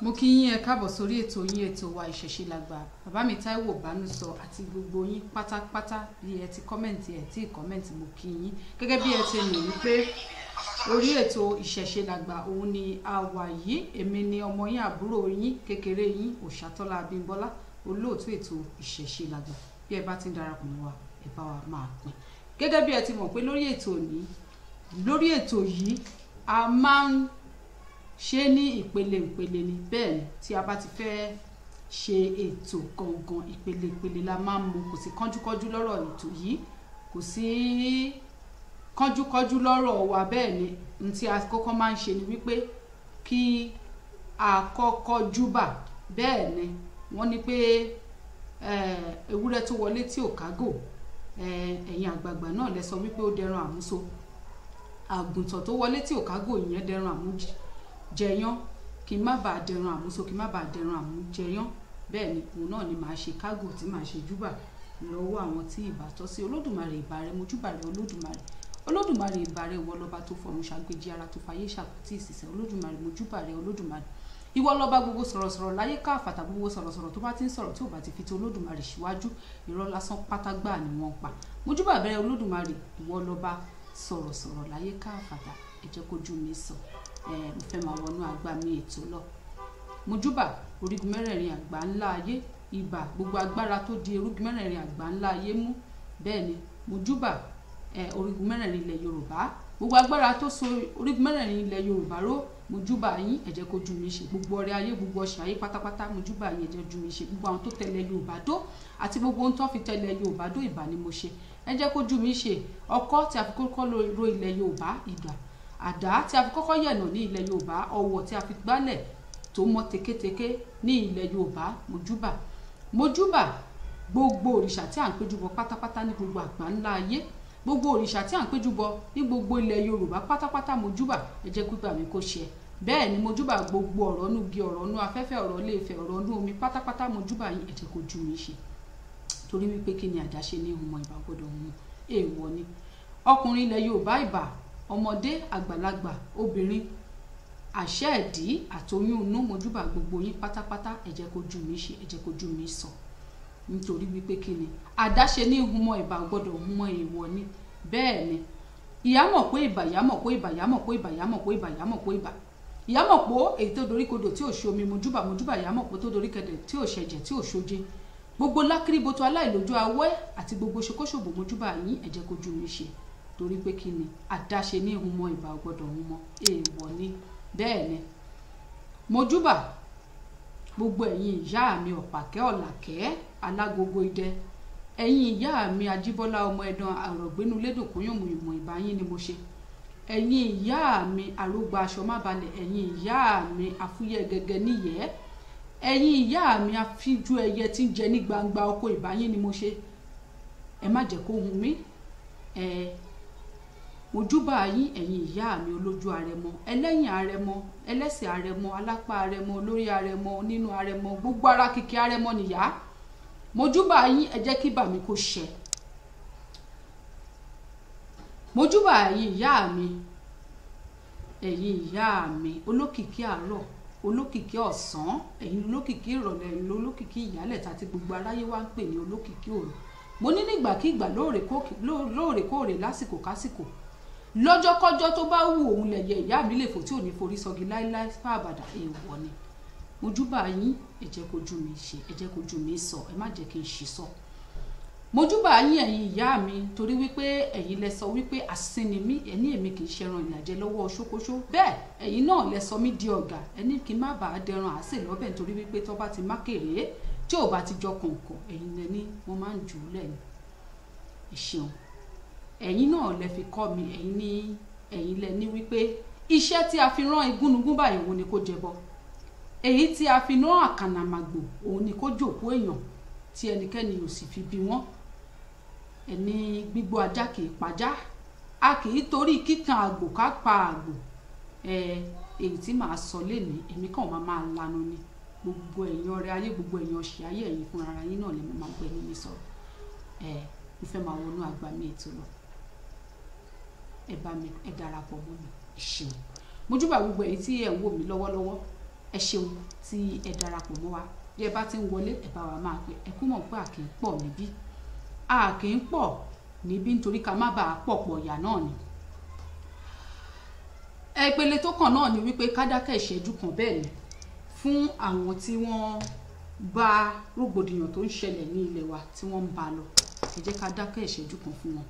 mo kí yín ẹ káàbọ̀ sórí ètò yín ètò wa ìṣẹ̀ṣe làgbà. Bàbá mi Táíwò Bánúsọ àti gbogbo yín pátápátá bí ẹ ti kọ́mẹ̀ntì ẹ tí kọ́mẹ̀ntì mo kí yín gẹ́gẹ́ bí ẹ ti mọ̀ wípé orí ètò ìṣẹ̀ṣe làgbà òun ni a wà yìí. Èmi ni ọmọ yín àbúrò yín kékeré yín Òṣàtọ́lá Abímbọ́lá olóòtú ètò ìṣẹ̀ṣe làgbà. Bí ẹ bá ti ń darapọ̀ mọ́ wa ẹ bá wa máa pín. Gẹ́gẹ́ bí ẹ ti mọ̀ pé lórí ètò yìí a máa ń ṣe ní ìpele ni bẹ́ẹ̀ ni tí a bá ti fẹ́ ṣe ètò gangan ìpele la máa ń mú. Kò sí kánjúkánjú lọ́rọ̀ ètò yìí, kò sí kánjúkánjú lọ́rọ̀ wa. Bẹ́ẹ̀ ni n tí a kọ́kọ́ máa ń ṣe ni wípé kí a kọ́kọ́ júbà. Bẹ́ẹ̀ ni wọ́n ní pé ewúrẹ́ tó wọlé tí ò kágò, ẹ̀yin àgbààgbà náà lẹ sọ wípé ó dẹran àmúso. Àgùntàn tó wọlé tí ò kágò ìyẹn dẹran àmújẹyán. Kí má bàa dẹran àmúso, kí má bàa dẹran àmújẹyán. Bẹ́ẹ̀ ni òun náà ni màá ṣe kágò tí màá ṣe júbà lọ́wọ́ àwọn tí ìbá tọ́ sí. Olódùmarè ìbà rẹ, mo júbà rẹ Olódùmarè ìbà rẹ, ìwọ lọba tó fọ̀run ṣàgbéjì ara tó fayé ṣàkótì ìsìsẹ́. Olódùmarè mo júbà rẹ Olódùmarè. Ìwọ lọba gbogbo sọ̀rọ̀sọ̀rọ̀ láyé káfàtà, gbogbo sọ̀rọ̀sọ̀rọ̀ tó bá ti ń sọ̀rọ̀ tí ò bá ti fi ti Olódùmarè síwájú irọ́ lásán pátágbà ni wọ́n pa. Mo júbà rẹ Olódùmarè, ìwọ lọba sọ̀rọ̀sọ̀rọ̀ láyé káfàtà. Ẹ jẹ́ kójú mi sọ, mo fẹ́ máa wọnú àgbà mi ètò lọ. Mo júbà orígun mẹ́rẹ̀ẹ̀rin àgbà ńlá ayé, ìbà gbogbo agbára tó di orígun mẹ́rẹ̀ẹ̀rin àgbà ńlá ayé mú. Bẹ́ẹ̀ ni mo júbà orígun mẹ́rẹ̀ẹ̀rin ilẹ̀ Yorùbá, gbogbo agbára tó so orígun mẹ́rẹ̀ẹ̀rin ilẹ̀ Yorùbá ró. Mo júbà yín, ẹ jẹ́ kójú mi ṣe gbogbo ọrẹ ayé, gbogbo ọṣẹ ayé pátápátá. Mo júbà yín, ẹ jẹ́ kójú mi ṣe gbogbo àwọn tó tẹ̀lé Yorùbá dó àti gbogbo ohun tó fi tẹ̀lé Yorùbá dó. Ìbà ni mo ṣe, ẹ jẹ́ kójú mi ṣe ọkọ́ tí a fi kọ́kọ́ ro ilẹ̀ Yorùbá, ìdà àdá tí a fi kọ́kọ́ yẹ̀nà ní ilẹ̀ Yorùbá, ọwọ̀ tí a fi gbálẹ̀ tó mọ́ teketeke ní ilẹ̀ Yorùbá. Mo júbà gbogbo òrìṣà tí à ń péjúbọ pátápátá ní gbogbo àgbà ńlá ayé, gbogbo òrìṣà tí à ń péjúbọ ní gbogbo ilẹ̀ Yorùbá pátápátá. Mo júbà, ẹ jẹ́ gbígbà mi kó ṣe. Bẹ́ẹ̀ ni mo júbà gbogbo ọ̀rọ̀ inú igi, ọ̀rọ̀ inú afẹ́fẹ́, ọ̀rọ̀ ilé Ifẹ̀, ọ̀rọ̀ inú omi pátápátá. Mo júbà yín, ẹ jẹ́ kójú mi ṣe. Torí wípé kí ni àdáṣe ní ìhùmọ̀ ìbà gbọ́dọ̀ mú èèwọ̀ ni. Ọkùnrin ilẹ̀ Yorùbá ìbà, ọmọdé àgbàlagbà obìnrin àṣẹ ẹ̀dí àtoyún inú. Mo júbà gbogbo yín pátápátá. Ẹ jẹ́ kójú mi ṣe, ẹ jẹ́ kójú mi sọ. Nítorí wípé kí ni àdáṣe ní ìhùmọ̀ ìbà gbọ́dọ̀ mú èèwọ̀ ni. Bẹ́ẹ̀ ni ìyá mọ̀ pé ìbà, ìyá mọ̀ pé ìbà, ìyá mọ̀ pé ìbà, ìyá mọ̀ pé ìbà, ìyá mọ̀ pé ìbà, ìyá mọ̀ pé èyí tó dorí kodò tí ò ṣe omi. Mo júbà ìyá mọ̀ pé tó dorí kẹdẹ̀ tí ò ṣẹ̀jẹ̀ tí ò ṣoje. Gbogbo lákìrìbọ̀tò aláìlójú awẹ́ àti gbogbo ṣokóṣòbò. Mo júbà yín, ẹ jẹ́ kójú mi ṣe. Torí pé kí ni àdáṣe ní ìhùmọ̀ ìbà gbọ́dọ̀ mú èèwọ̀ ni. Bẹ́ẹ̀ ni mo júbà gbogbo ẹ̀yin ìyá mi ọ̀pàkẹ́ ọ̀làkẹ́ alágogo idẹ, ẹ̀yin ìyá mi Ajíbọ́lá ọmọ ẹ̀dàn àrọ̀gbénu lédòkún yànmùyànmù. Ìbà yín ni mo ṣe. ẹ̀yin ìyá mi àrògbà aṣọ má balẹ̀, ẹ̀yin ìyá mi àfúyẹ́ gẹ́gẹ́ níyẹ́, ẹ̀yin ìyá mi àfíjú ẹyẹ tí ń jẹ ní gbangba oko. Ìbà yín ni mo ṣe. Ẹ má jẹ́ kó hun mí. Mo júbà yín ẹ̀yin ìyá mi olójú arẹmọ, ẹlẹ́yìn arẹmọ, ẹlẹ́sẹ̀ arẹmọ, alápá arẹmọ, olórí arẹmọ, nínú arẹmọ, gbogbo ara kìkì arẹmọ nìyá. Mo júbà yín, ẹ jẹ́ kí bà mí kó ṣẹ. Mo júbà ẹ̀yin ìyá mi olókìkí àárọ̀, olókìkí ọ̀sán, ẹ̀yin olókìkí ìrọ̀lẹ́, ẹ̀yin olókìkí ìyálẹ̀ta tí gbogbo aráyé wá ń pè ní olókìkí òru. Mo ní nígbàkígbà lóòrèkóòrè lásìkò kásìkò lọ́jọ́kọ́jọ́ tó bá wù òun lẹ̀yẹ ìyá mi lè fò tí ò ní forí sọgi láíláí fáàbàdà. Èèwọ̀ ni. Mo júbà yín, ẹ jẹ́ kójú mi ṣe, ẹ jẹ́ kójú mi sọ, ẹ má jẹ́ kí n ṣì sọ. Mo júbà yín ẹ̀yin ìyá mi torí wípé ẹ̀yin lẹ sọ wípé asín ni mí, ẹni èmi kì í ṣẹran ìlàjẹ lọ́wọ́ ṣókóṣó. Bẹ́ẹ̀ ẹ̀yin náà lẹ sọ mí di ọ̀gá, ẹni kí n má bàa dẹran àásè lọ́bẹ̀ nítorí wípé tó bá ti má kéré tí ò bá ti jọ kọ̀ǹkọ̀, ẹ̀yin lẹ ní wọ́n máa ń jù ú lẹ́nu. Ẹ ṣeun. Ẹ̀yin náà lẹ fi kọ́ mi, ẹ̀yin lẹ ní wípé iṣẹ́ tí a fi rán igúnnugún báyìí òun ni kó jẹbọ, èyí tí a fi rán àkànàmàgbò òun ni kó jòkó èèyàn tí ẹnikẹ́ni ò sì fi bí wọ́n. Ẹni gbígbó ajá kì í pajá, a kì í torí kíkan àgbò ká pa àgbò. Èyí tí màá sọ lénìí èmi kàn máa lanu ni. Gbogbo ẹ̀yin ọrẹ ayé, gbogbo ẹ̀yin ọ̀ṣẹ́ ayé, ẹ̀yin fúnra ara yín náà lè máa gbẹnu mi sọ̀rọ̀. Mo fẹ́ máa wọnú àgbà mi ètò lọ. Ẹ bá mi, ẹ darapọ̀ mọ́ mi. Ṣeun. Mo júbà gbogbo ẹ̀yin tí ẹ ń wò mí lọ́wọ́lọ́wọ́ ẹ ṣeun tí ẹ darapọ̀ mọ́ wa bí ẹ bá ti ń wọlé ẹ bá wa máa pè ẹ kú mọ̀ pé a kì í pọ̀ níbí a kì í pọ̀ níbí nítorí ká má bàa pọ̀ ìyà náà ni. Ìpele tó kàn náà ni wípé ká dákẹ́ ìṣẹ́jú kan bẹ́ẹ̀ ni fún àwọn tí wọ́n bá rògbòdìyàn tó ń ṣẹlẹ̀ ní ilẹ̀ wa tí wọ́n ń bá lọ ẹ jẹ́ ká dákẹ́ ìṣẹ́jú kan fún wọn.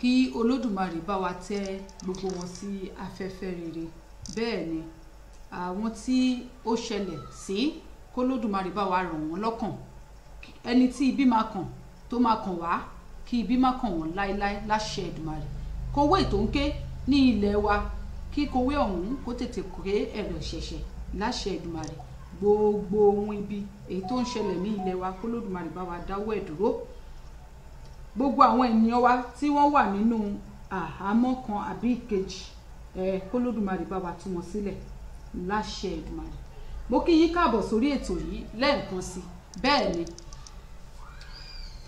Kí Olódùmarè bá wa tẹ́ gbogbo wọn sí afẹ́fẹ́ rere bẹ́ẹ̀ ni àwọn tí ó ṣẹlẹ̀ sí kó Olódùmarè bá wa ràn wọ́n lọ́kàn ẹni tí ibi máa kàn tó máa kàn wá kí ibi má kàn wọ́n láéláé láṣẹ Èdùmàrè kówé tó ń ké ní ilẹ̀ wa kí kówé ọ̀hún kó tètè ké ẹ̀rọ ṣẹ̀ṣẹ̀ láṣẹ Èdùmàrè gbogbo ohun ibi èyí tó ń ṣẹlẹ̀ ní ilẹ̀ wa kó Olódùmarè bá wa dáwọ́ ẹ̀ dúró gbogbo àwọn ènìyàn wa tí wọ́n wà nínú àhámọ́ kan àbí ìkejì kó Olódùmarè bá wa tú wọn sílẹ̀ láṣẹ Èdùmàrè. Mo kí yín káàbọ̀ sórí ètò yìí lẹ́ẹ̀kan sí bẹ́ẹ̀ ni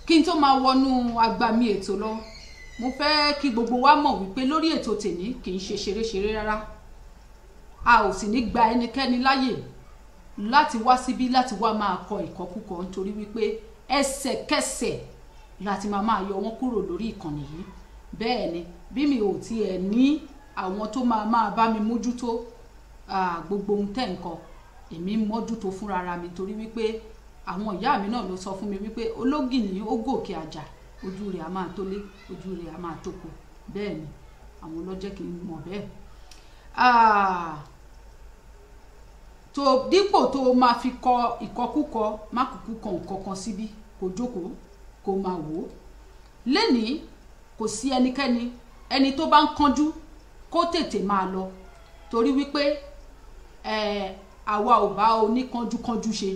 kí n tó máa wọnú agbami ètò lọ mo fẹ́ kí gbogbo wa mọ̀ wípé lórí ètò tèmi kì í ṣe ṣeréṣeré rárá a ò sì ní gba ẹnikẹ́ni láyè láti wá síbí láti wá máa kọ ìkọkúkọ nítorí wípé ẹsẹ̀kẹsẹ̀ láti máa yọ wọn kúrò lórí ìkànnì yìí bẹ́ẹ̀ ni bí mi ò tiẹ̀ ní àwọn tó máa bá mi mójútó gbogbo ohun tẹ́ nǹkan èmi mójútó fúnra mi torí wípé àwọn ìyá mi náà ló sọ fún mi wípé ológìní ó gòkè àjà ojú rẹ̀ á máa tólé ojú rẹ̀ á máa tóko bẹ́ẹ̀ ni àwọn lọ́jẹ́ kì í mọ̀ bẹ́ẹ̀ tó dípò tó máa fi kọ ìkọkúkọ má kúkú kan nǹkan kan síbí kò jókòó kò máa wò ó lénìí kò sí ẹnikẹ́ni ẹni tó bá ń kánjú kó tètè máa lọ torí wípé àwa ò bá oníkánjúkánjú ṣe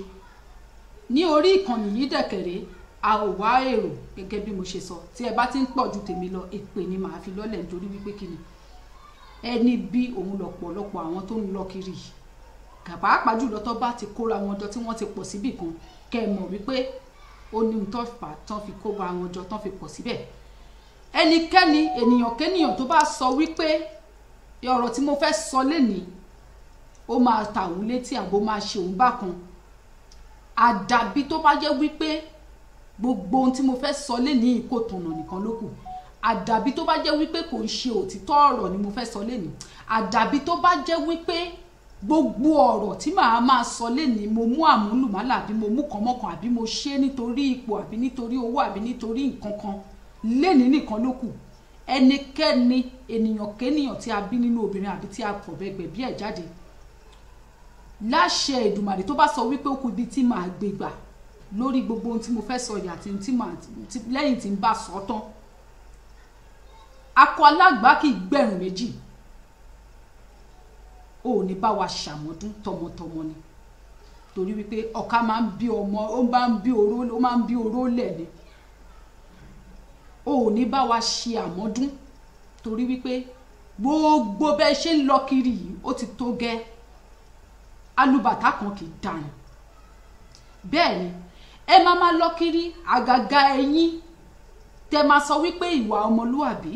ní orí ìkànnì yìí dẹ̀kẹ̀rẹ́ a ò wá èrò gẹ́gẹ́ bí mo ṣe sọ tí ẹ bá ti ń pọ̀ ju tèmi lọ èpè ni màá fi lọ́lẹ̀ nítorí wípé kí ni ẹni bí òun lọ́pọ̀lọpọ̀ àwọn tó ń lọ kiri pàápàá jùlọ tó bá ti kóra wọn jọ tí wọ́n ti pọ̀ síbì kan kẹ́ ẹ mọ̀ wípé ó ní tó fà tán fi kóra wọn jọ tán fi pọ̀ síbẹ̀ ẹnikẹ́ni ènìyàn kénìyàn tó bá sọ wípé ọ̀rọ̀ tí mo fẹ́ sọ lénìí ó máa ta òun létí àbó máa ṣe òun bákan àdàbí tó bá jẹ́ wípé gbogbo ohun tí mo fẹ́ sọ lénìí kò tọ̀nà nìkan ló kù àdàbí tó bá jẹ́ wípé kò ń ṣe òtítọ́ ọ̀rọ̀ ni mo fẹ́ sọ lénìí àdàbí tó bá jẹ́ wípé gbogbo ọ̀rọ̀ tí màá máa sọ lénìí mo mú àmúlùmálà àbí mo mú kànmọ́kàn àbí mo ṣe nítorí ipò àbí nítorí owó àbí nítorí nǹkan kan lénìí nìkan ló kù ẹnikẹ́ni ènìyàn kénìyàn tí a bí nínú obìnrin àbí tí a pọ̀ bẹ́gbẹ̀ bí ẹ̀ jáde láṣẹ Èdùmàrè tó bá sọ wípé ó kù ibi tí màá gbé gbà lórí gbogbo ohun tí mo fẹ́ sọ yà tí lẹ́yìn tí ń bá sọ tán akọ alágbá kì í gbẹ̀rùn méjì ò ní bá wa ṣàmọ́dún tọmọtọmọ ni torí wípé ọ̀ka máa ń bí ọmọ ó máa ń bí oró lẹ̀ ni ò ní bá wa ṣe àmọ́dún torí wípé gbogbo bẹ́ẹ̀ ṣe ń lọ kiri yìí ó ti tó gẹ́ alùbàtà kan kì í dànù bẹ́ẹ̀ ni ẹ máa lọ kiri àgàgà ẹ̀yin tẹ máa sọ wípé ìwà ọmọlúwàbí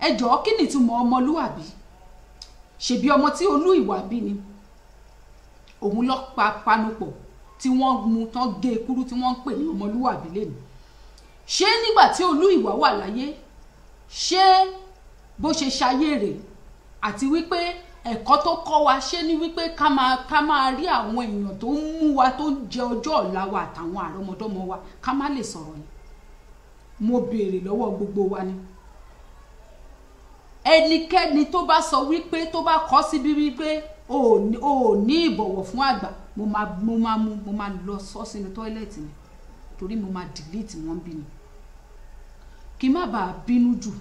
ẹ jọ̀ọ́ kí ni ìtumọ̀ ọmọlúwàbí ṣebí ọmọ tí olú ìwà bí ni òun lọ panupọ̀ tí wọ́n mú tán gé kúrú tí wọ́n ń pè ní ọmọlúwàbí lẹ́nu ṣé nígbà tí olú ìwà wà láyé ṣé bó ṣe ṣayé rẹ̀ àti wípé ẹ̀kọ́ tó kọ́ wa ṣé ní wípé ká máa rí àwọn èèyàn tó ń mú wa tó ń jẹ ọjọ́ ọ̀la wa àtàwọn àrọ́mọdọ́mọ wa ká má lè sọ̀rọ̀ ni mo béèrè lọ́wọ́ gbogbo wa ni ẹnikẹ́ni tó bá sọ wípé tó bá kọ síbi wípé o ní ìbọ̀wọ̀ fún àgbà mo máa lọ sọ sínú tọ́ílẹ̀tì ni torí mo máa delete wọn bí ni kí má bàa bínú jù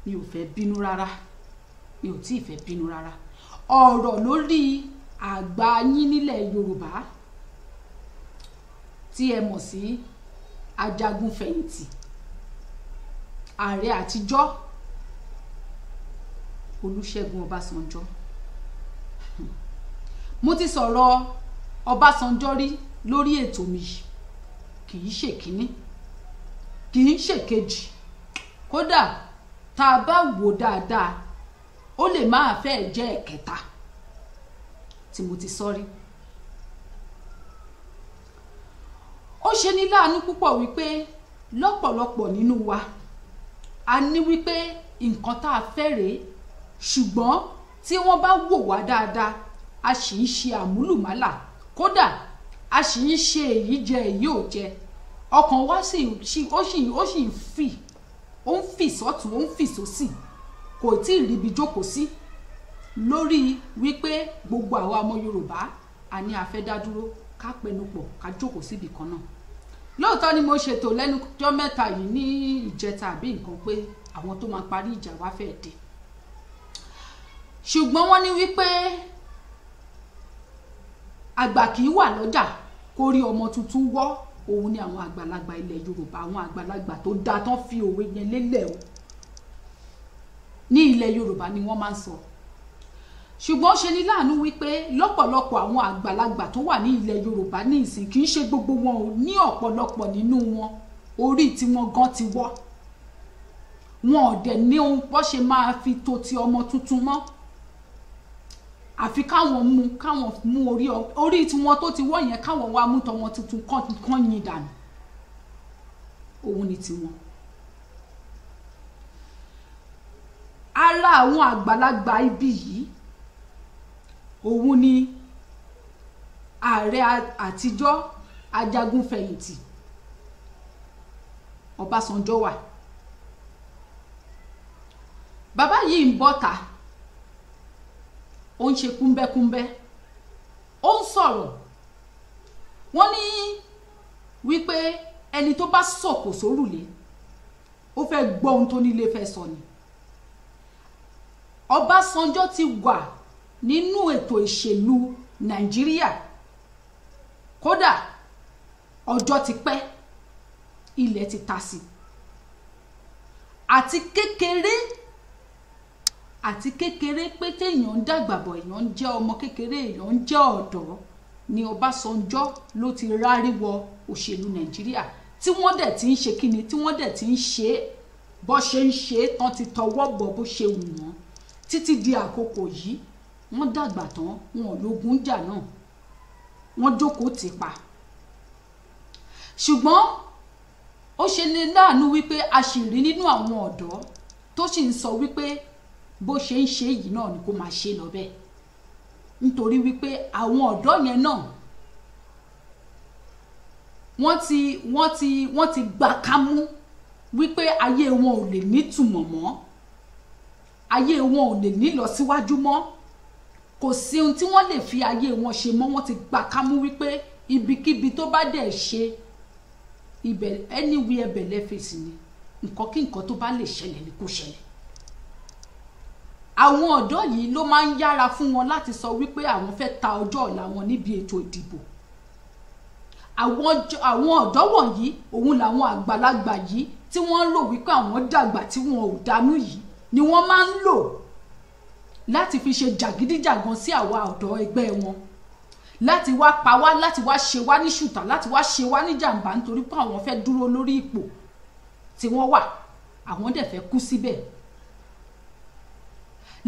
mi ò fẹ́ bínú rárá mi ò tí ì fẹ́ bínú rárá ọ̀rọ̀ lórí àgbà yín nílẹ̀ Yorùbá tí ẹ mọ̀ sí ajagun fẹ̀yìntì ààrẹ àtijọ́ Olúṣẹ́gun Ọbásanjọ́ mo ti sọ̀rọ̀ Ọbásanjọ́ rí lórí ètò mi kì í ṣe kíní kì í ṣe kejì kódà tá a bá wò dáadáa ó lè máa fẹ́ jẹ́ ẹ̀kẹta tí mo ti sọ rí ó ṣe ní láàánú púpọ̀ wípé lọ́pọ̀lọpọ̀ nínú wa a ní wípé nǹkan tá a fẹ́ rèé ṣùgbọ́n tí wọ́n bá wò wá dáadáa a sì ń ṣe àmúlùmálà kódà a sì ń ṣe èyí jẹ èyí ò jẹ ọkàn wa ó sì ń fì sọ́tún ó ń fì sósì kò tí ì ríbi jókòó sí lórí wípé gbogbo àwa ọmọ Yorùbá a ní a fẹ́ dá dúró ká pẹnupọ̀ ká jókòó síbi kan náà lóòótọ́ ni mo ṣètò lẹ́nu ọjọ́ mẹ́ta yìí ní ìjẹta àbí nǹkan pé àwọn tó máa parí ìjà wá fẹ́ dé ṣùgbọ́n wọ́n ní wípé àgbà kì í wà lọ́jà kó rí ọmọ tuntun wọ́ òun ni àwọn àgbàlagbà ilẹ̀ Yorùbá àwọn àgbàlagbà tó dáa tán fi òwe yẹn lélẹ̀ o ní ilẹ̀ Yorùbá ni wọ́n máa ń sọ ṣùgbọ́n ṣe ni láàánú wípé lọ́pọ̀lọpọ̀ àwọn àgbàlagbà tó wà ní ilẹ̀ Yorùbá ní ìsìn kì í ṣe gbogbo wọn ò ní ọ̀pọ̀lọpọ̀ nínú wọn orí tí wọ́n gan ti wọ́ wọn ò dẹ̀ ní ohun bó ṣe máa fi tó ti ọmọ tuntun mọ́ àfi káwọn mú orí tí wọ́n tó ti wọ́ yẹn káwọn wá mú tọmọ tuntun kán yin dànù òun ni tiwọn ara àwọn àgbàlagbà ibi yìí òun ni ààrẹ àtijọ́ ajagun fẹ̀yìntì Ọbásanjọ́ wà bàbá yìí ń bọ́ta ó ń ṣe kúnbẹ́kúnbẹ́ ó ń sọ̀rọ̀ wọ́n ní wípé ẹni tó bá sọ̀kò sórùlé ó fẹ́ gbọ́ ohun tó nílé fẹ́ sọ ni Ọbásanjọ́ ti wà nínú ètò ìṣèlú Nàìjíríà kódà ọjọ́ ti pẹ́ ilẹ̀ ti ta sí àti kékeré pé téèyàn ń dàgbà bọ̀ èèyàn ń jẹ́ ọmọ kékeré èèyàn ń jẹ́ ọ̀dọ́ ni Ọbásanjọ́ ló ti rárí wọ òṣèlú Nàìjíríà tí wọ́n dẹ̀ ti ń ṣe kíni tí wọ́n dẹ̀ ti ń ṣe bó ṣe ń ṣe tán ti tọwọ́ bọ̀ bó ṣe wù wọ́n títí di àkókò yìí wọ́n dàgbà tán wọn ò lógun jà náà wọ́n jókòó tì pa ṣùgbọ́n ó ṣe ní láàánú wípé a sì rí nínú àwọn ọ̀dọ́ tó sì ń sọ wípé bó ṣe ń ṣe yìí náà ni kó máa ṣe lọ bẹ́ẹ̀ nítorí wípé àwọn ọ̀dọ́ yẹn náà wọ́n ti gbà kámú wípé ayé wọn ò lè nítumọ̀ mọ́ ayé wọn ò lè nílọ síwájú mọ́ kò sí ohun tí wọ́n lè fi ayé wọn ṣe mọ́ wọ́n ti gbà kámú wípé ibikíbi tó bá dẹ̀ ṣe ibẹ̀ anywhere bẹ̀lẹ́ fèsì ni nǹkan kí nǹkan tó bá lè ṣẹlẹ̀ ni kó ṣẹlẹ̀ àwọn ọ̀dọ́ yìí ló máa ń yára fún wọn láti sọ wípé àwọn fẹ́ ta ọjọ́ ọ̀la wọn níbi ètò ìdìbò àwọn ọ̀dọ́ wọ̀nyí òun làwọn àgbàlagbà yìí tí wọ́n rò wípé àwọn dàgbà tí wọn ò dánú yìí ni wọ́n máa ń lò láti fi ṣe jàgídíjàgan sí àwa ọ̀dọ́ ẹgbẹ́ wọn láti wá pa wá láti wá ṣe wá ní ṣùtà láti wá ṣe wá ní jàǹbá nítorí pé àwọn fẹ́ dúró lórí ipò tí wọ́n wà àwọn dẹ̀ fẹ́ kú síbẹ̀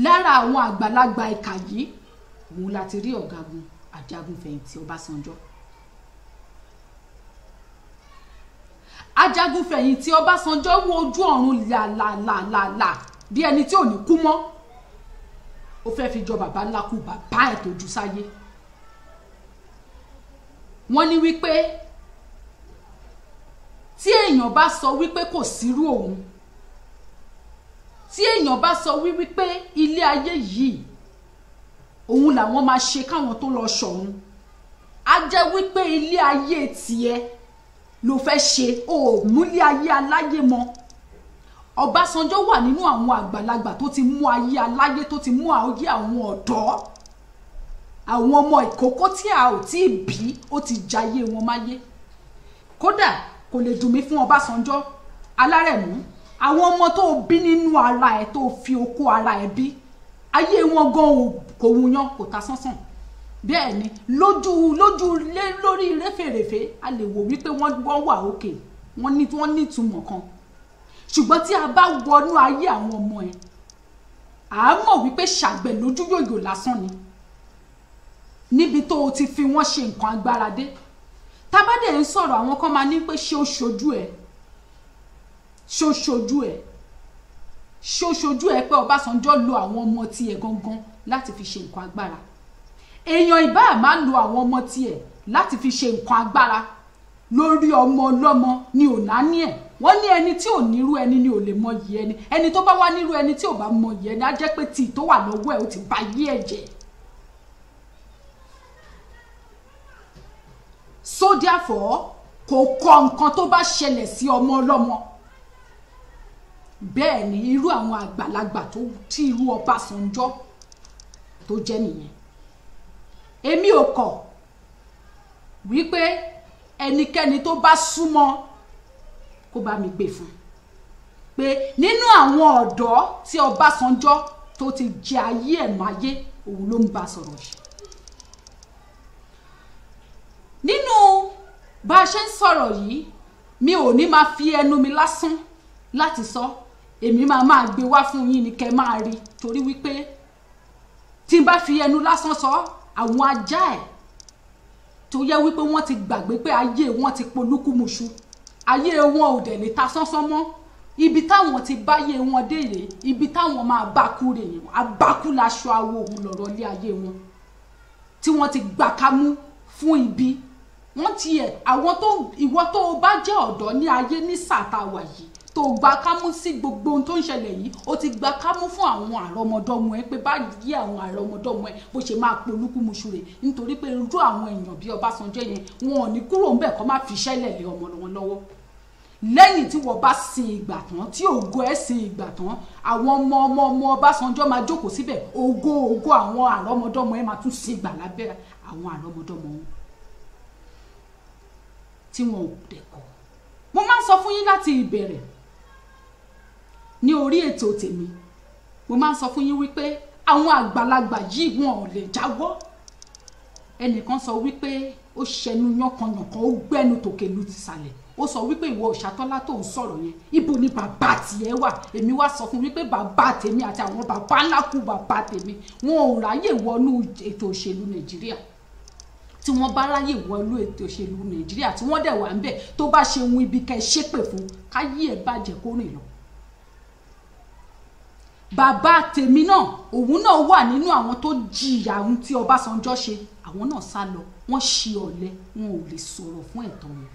lára àwọn àgbàlagbà ìkà yìí òun láti rí ọ̀gágun ajagun fẹ̀yìntì Ọbásanjọ́ ajagun fẹ̀yìntì Ọbásanjọ́ wo ojú ọ̀run làlàlàlà bí ẹni tí ò ní kú mọ́ ó fẹ́ fi jọ bàbá ńlá kú bàbá ẹ̀ tó jù sáyé wọ́n ní wípé tí èèyàn bá sọ wípé kò sírú òun, tí èèyàn bá sọ wípé ilé ayé yìí òun làwọn máa ṣe káwọn tó lọ ṣọ̀run, á jẹ́ wípé ilé ayé tiẹ̀ ló fẹ́ ṣe, ó múlé ayé aláyé mọ́. Ọbásanjọ́ wà nínú àwọn àgbàlagbà tó ti mú ayé aláyé, tó ti mú ayé àwọn ọ̀dọ́, àwọn ọmọ ìkókó tí a ò tí ì bí, ó ti jayé wọn máyé. Kódà kò lè dùn mí fún Ọbásanjọ́ Alárẹ̀mú, àwọn ọmọ tó bí nínú ara ẹ̀, tó fi okó ara ẹ̀ bí, ayé wọn gan kò wúyan, kò ta sánsàn. Bẹ́ẹ̀ ni lórí réfèrèfé a lè wò wípé wọ́n wà òkè, wọ́n ní ìtumọ̀ kan. Ṣùgbọ́n tí a bá wọnú ayé àwọn ọmọ ẹ̀, a mọ̀ wípé ṣàgbẹ̀ lójú yòyò lásán ni, níbi tó o ti fi wọ́n ṣe nǹkan agbára dé. Tábàdé ń sọ̀rọ̀, àwọn kan máa ní pé ṣé ó ṣojú ẹ̀, ṣé ó ṣojú ẹ̀, ṣé ó ṣojú ẹ̀ pé Ọbásanjọ́ lo àwọn ọmọ tiẹ̀ gangan láti fi ṣe nǹkan agbára. Èèyàn ìbá máa lo àwọn ọmọ tiẹ̀ láti fi ṣe nǹkan agbára lórí ọmọ ọlọ́mọ ni ò náání ẹ̀. Wọ́n ní ẹni tí ò nírú ẹni ni ò lè mọyì ẹni, ẹni tó bá wá nírú ẹni tí ò bá mọyì ẹni á jẹ́ pé tí tó wà lọ́wọ́ ẹ̀ ó ti bà yí ẹ̀ jẹ́. So therefore kò kọ nǹkan tó bá ṣẹlẹ̀ sí ọmọ ọlọ́mọ. Bẹ́ẹ̀ ni irú àwọn àgbàlagbà tí irú Ọbásanjọ́ tó jẹ́ nìyẹn. Èmi ò kọ̀ wípé ẹnikẹ́ni tó bá súnmọ́ kó bá mi gbé fún, pé nínú àwọn ọ̀dọ́ tí Ọbásanjọ́ tó ti jẹ ayé ẹ̀ máyé, òun ló ń bá sọ̀rọ̀ yìí. Nínú bá a ṣe ń sọ̀rọ̀ yìí, mi ò ní máa fi ẹnu mi lásán láti sọ, èmi máa gbé wá fún yín ni kẹ́ máa rí, torí wípé tí n bá fi ẹnu lásán sọ, àwọn ajá ẹ̀ tó yẹ wípé wọ́n ti gbàgbé pé ayé wọn ti polúkúmuṣu, ayé wọn ò dẹ̀ lè ta sánsán mọ́, ibi táwọn ti báyé wọn dé rèé, ibi táwọn máa bákú rèé, abákú laṣọ awo òun lọ̀rọ̀ lé ayé wọn, tí wọ́n ti gbà kámú fún ibi. Wọ́n ti ẹ̀ àwọn tó ìwọ tó bá jẹ́ ọ̀dọ́ ní ayé ní sàtàwà yìí, tó gbà kámú sí gbogbo ohun tó ń ṣẹlẹ̀ yìí, ó ti gbà kámú fún àwọn àrọ́mọdọ́mọ ẹ, pé báyìí àwọn àrọ́mọdọ́mọ ẹ bó ṣe máa polúkúmuṣu rẹ̀, nítorí pé irú àwọn èèyàn bíi Ọbásanjọ́ yẹn wọn ò ní kúrò ńbẹ̀ kó má fi ṣẹlẹ̀ lé ọmọ wọn lọ́wọ́. Lẹ́yìn tí wọ́n bá sin ìgbà tán, tí ògo ẹ̀ sin ìgbà tán, àwọn ọmọ Ọbásanjọ́ máa jókòó síbẹ̀, ògo àwọn àrọ́mọdọ́mọ ẹ máa tún sin ìgbà lábẹ́ àwọn àrọ́mọdọ́mọ wọn tí wọn ò dẹ̀kọ̀. Mo máa ń sọ fún yín láti ìbẹ̀rẹ̀ ní orí ètò tèmi, mo máa ń sọ fún yín wípé àwọn àgbàlagbà yìí wọn ò lè jáwọ́. Ẹnìkan sọ wípé ó ṣẹnu yánkanyànkan, ó gbẹ́nu tòkè lu tìsàlẹ̀, ó sọ wípé ìwọ Òṣàtọ́lá tó ń sọ̀rọ̀ yẹn, ibo ni bàbá tiẹ̀ wà? Èmi wá sọ fún wípé bàbá tèmi àti àwọn bàbá ńlá kú bàbá tèmi wọn ò ráyè wọnú ètò òṣèlú Nàìjíríà. Tí wọ́n bá ráyè wọnú ètò òṣèlú Nàìjíríà, tí wọ́n dẹ̀ wà ń bẹ̀, tó bá ṣe ohun ibi kẹ́ ṣépè fún, káyé ẹ̀ bàjẹ́ kó rìn lọ. Bàbá tèmi náà, òun náà wà nínú àwọn tó jìyà ohun tí Ọbásanjọ́ ṣe, àwọn náà sá lọ, wọ́n ṣe ọ̀lẹ, wọn ò lè sọ̀rọ̀ fún ẹ̀tọ́ wọn.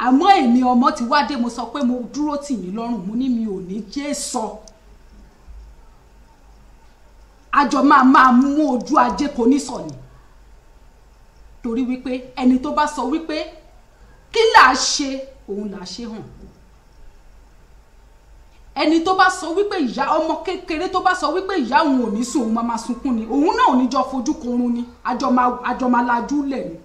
Àmọ́ èmi ọmọ ti wá dé, mo sọ pé mo dúró tì mí lọ́rùn, mo ní mi ò ní jẹ́ sọ. Àjọ máa mú ojú ajé kò ní sọ ni, torí wípé ẹni tó bá sọ wípé kí là á ṣe, òun là á ṣe hàn. Ẹni tó bá sọ wípé ìyá ọmọ kékeré tó bá sọ wípé ìyá òun ò ní sùn, òun máa sunkún ni, òun náà ò ní jọ fojú korun ni, àjọ máa lajú lẹ̀ ni.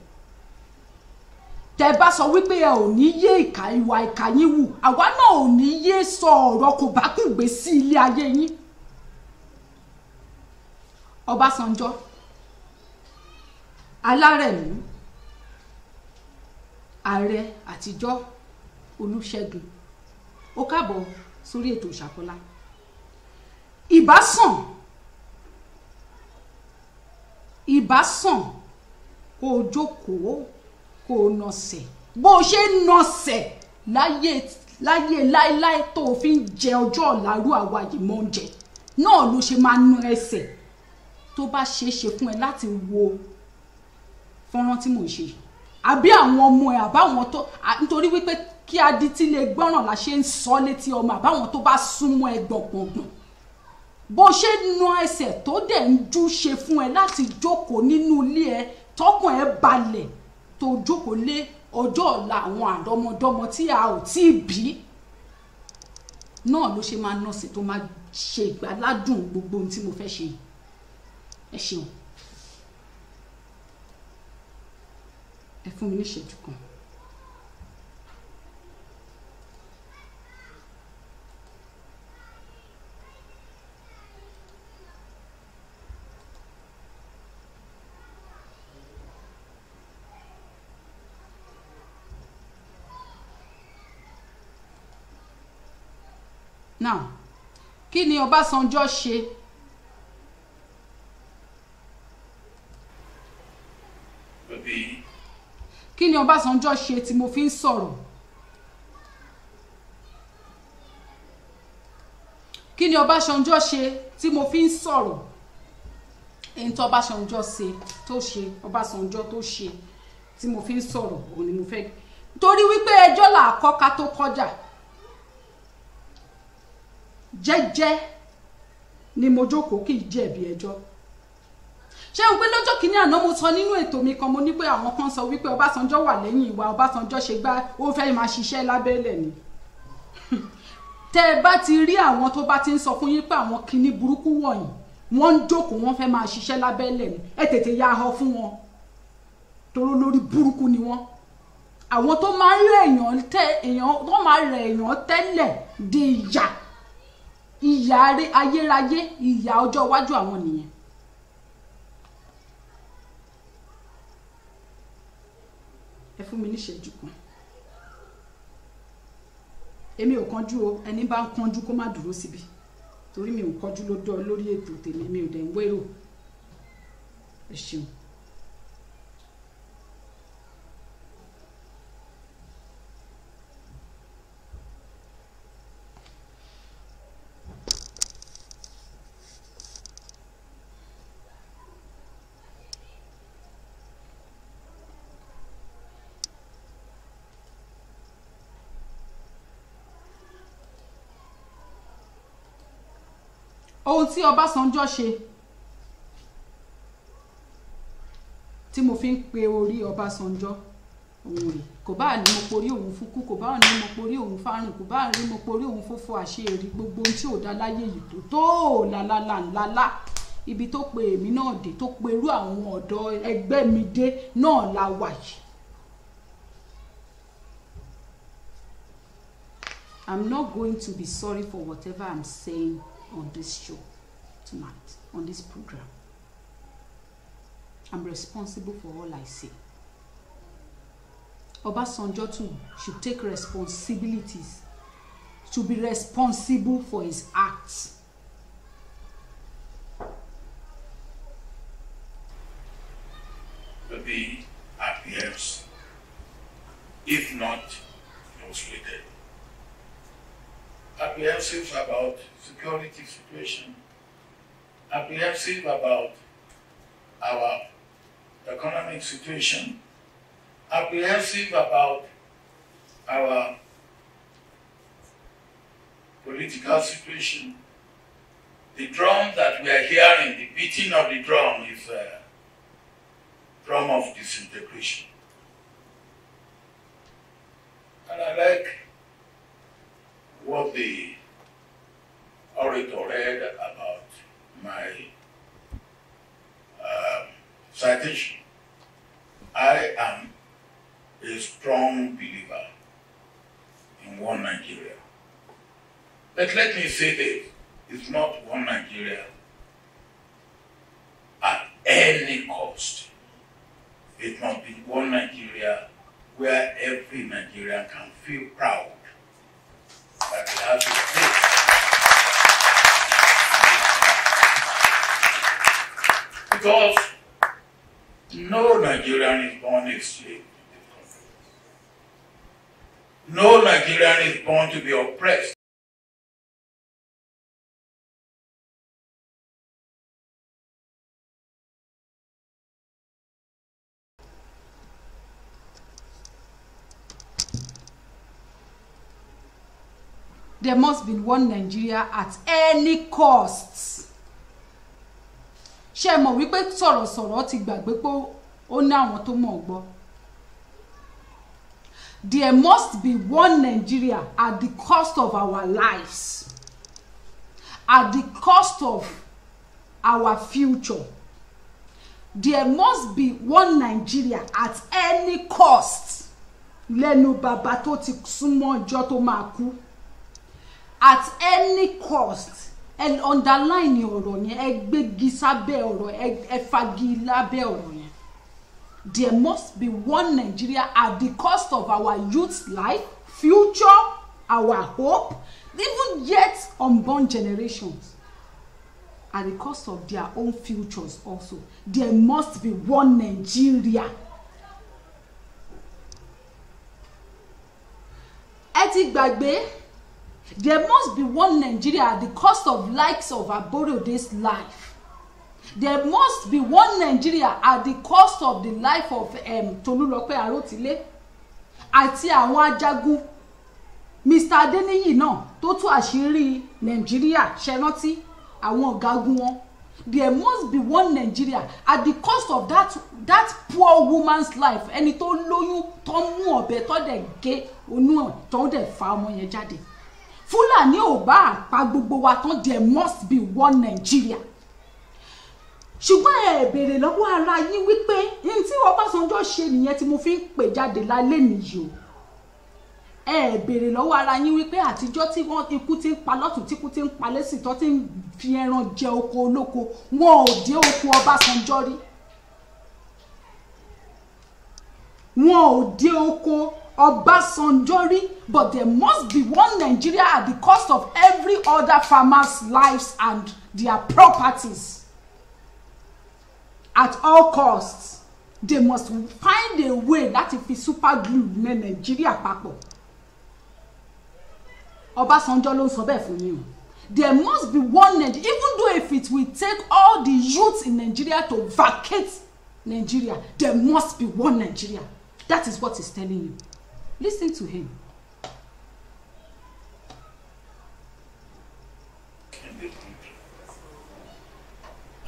Tẹ́ bá sọ wípé ẹ ò ní yé ìwà ìkà yín wù, àwa náà ò ní yé sọ ọ̀rọ̀ kò bá kù gbé sí ilé ayé yín. Ọbásanjọ́, Alárẹ̀mú, ààrẹ àtijọ́ Olúṣẹ́gun, ó káàbọ̀ sórí ètò Ìṣàkọlá. ìbásàn kó o jókòó kó o nọsẹ̀ bó o ṣe nọsẹ̀ láyé tó o fi ń jẹ ọjọ́ ọ̀làrú àwa yìí mọ́ oúnjẹ náà ló ṣe máa nu ẹsẹ̀ tó bá ṣe é ṣe fún ẹ láti wo fọ́nrán tí mò ń ṣe, àbí àwọn ọmọ ẹ àbáwọn tó, nítorí wípé kí adití lè gbọ́ràn la ṣe ń sọ létí ọmọ àbáwọn tó bá súnmọ́ ẹ gbọ̀ngbọ̀ngbọ̀n bó ṣe na ẹsẹ̀ tó dẹ̀ ń jú ṣe fún ẹ láti jókòó nínú ilé ẹ tọkàn ẹ balẹ̀ tó jókòó lé ọjọ́ ọ̀la àwọn àdọ́mọdọ́mọ tí a ò tí ì bí náà ló ṣe máa nọ́ọ̀sì tó máa ṣe ìgbàládùn gbogbo ohun tí mo fẹ́ ṣe ẹ ṣeun ẹ fún mi ní ìṣẹ́jú kan. Now, kí ni Ọbásanjọ́ ṣe? Kí ni Ọbásanjọ́ ṣe tí mo fi ń sọ̀rọ̀? Kí ni Ọbásanjọ́ ṣe tí mo fi ń sọ̀rọ̀? Èyí tó Ọbásanjọ́ ṣe tó ṣe Ọbásanjọ́ tó ṣe tí mo fi ń sọ̀rọ̀ òun ni mo fẹ́. Torí wípé ẹjọ́ là á kọ́ ká tó kọjá. Jẹ́jẹ́ ni mo jókòó kì í jẹ̀bi ẹjọ́. Ṣé o pé lọ́jọ́ kìíní àná mo sọ nínú ètò mi kan mo ní pé àwọn kan sọ wípé Ọbásanjọ́ wà lẹ́yìn ìwà Ọbásanjọ́ ṣe gbá ó fẹ́ máa ṣiṣẹ́ lábẹ́lẹ̀ ni. Tẹ́ ẹ bá ti rí àwọn tó bá ti ń sọ fún yín pé àwọn kinní burúkú wọ̀nyí wọ́n ń jókòó wọ́n fẹ́ máa ṣiṣẹ́ lábẹ́lẹ̀ ni ẹ tètè ya ahọ́ fún wọn toró lórí burúkú ni wọ́n. Àwọn tó máa ń rẹ̀ èèyàn tó máa rẹ̀ èèyàn tẹ́lẹ̀ di ìyà ayérayé ìyà ọjọ́ iwájú àwọn nìyẹn. Ẹ fún mi ní ìṣẹ́jú kan. Èmi ò kánjú o ẹni bá ń kánjú kó má dúró síbi torí mi ò kánjú lórí ètò tèmi mi ò dẹ̀ ń wérò. Ẹ ṣeun. Ohun tí Ọbásanjọ́ ṣe tí mo fi ń pe orí Ọbásanjọ́ òun rè kò bá ní mo porí òun fún kú kò bá ní mo porí òun fárùn kò bá ní mo porí òun fófó àṣeyọrí gbogbo ohun tí ò dá láyé yìí tó lálálálá ibi tó pe èmi náà dé tó pe irú àwọn ọ̀dọ́ ẹgbẹ́ mi dé náà la wà yìí. I'm not going to be sorry for whatever I'm saying on this show tonight, on this program. I'm responsible for all I say. Obasanjo too should take responsibilities, to be responsible for his acts. Maybe appears, if not frustrated. Apprehensive about security situation, apprehensive about our economic situation, apprehensive about our political situation. The drum that we are hearing, the beating of the drum is a drum of disintegration. And I like what the orator read about my citation. I am a strong believer in one Nigeria. But let me say this, it's not one Nigeria at any cost. It must be one Nigeria where every Nigerian can feel proud that he has a place. Because no Nigerian is born a slave. No Nigerian is born to be oppressed. There must be one Nigeria at any cost. Ṣé mọ̀ wípé sọ̀rọ̀sọ̀rọ̀ ti gbàgbé pé ó ní àwọn tó mọ̀ gbọ́. There must be one Nigeria at the cost of our lives, at the cost of our future. There must be one Nigeria at any cost. Lẹ́nu bàbá tó ti súnmọ́ ọjọ́ tó máa kú. At any cost. And underline ọ̀rọ̀ yẹn, ẹ gbégi sábẹ́ ọ̀rọ̀, ẹ fagi lábẹ́ ọ̀rọ̀ yẹn. There must be one Nigeria at the cost of our youth's life, future, our hope, even yet unborn generations. At the cost of their own futures also. There must be one Nigeria. Ẹ ti gbàgbé. There must be one Nigeria at the cost of likes of Aborode's life. There must be one Nigeria at the cost of the life of Tolulope Arotile àti àwọn ajagun Mr. Adeniyi náà tó tú àṣírí Nigeria ṣẹrántí àwọn ọ̀gágun wọn. There must be one Nigeria at the cost of that poor woman's life. Ẹni tó lóyún tó mú ọ̀bẹ tó dẹ̀ gé onú ẹ̀ tó dẹ̀ fa ọmọ yẹn jáde. Fúlàní ò bá pa gbogbo wa tán. There must be one Nigeria. Ṣùgbọ́n ẹ béèrè lọ́wọ́ ara yín wípé ní tí Ọbásanjọ́ ṣe nìyẹn tí mo fi ń pè jáde lálẹ́ nìyí o. Ẹ béèrè lọ́wọ́ ara yín wípé àtijọ́ tí wọ́n ikú ti ń pa lọ́tún tí ikú ti ń pa lẹ́sìn tó ti ń fi ẹran jẹ oko olóko wọn ò dé oko Ọbásanjọ́ rí. Wọn ò dé oko Obasanjo rí, but there must be one Nigeria at the cost of every other farmer's lives and their properties. At all costs, they must find a way láti fi super glue ní Nigeria papọ̀. Obasanjo ló ń sọ bẹ́ẹ̀ fún yín o. There must be one Nigeria, even though if it will take all the youths in Nigeria to vacate Nigeria, there must be one Nigeria. That is what he's telling you. Listen to him.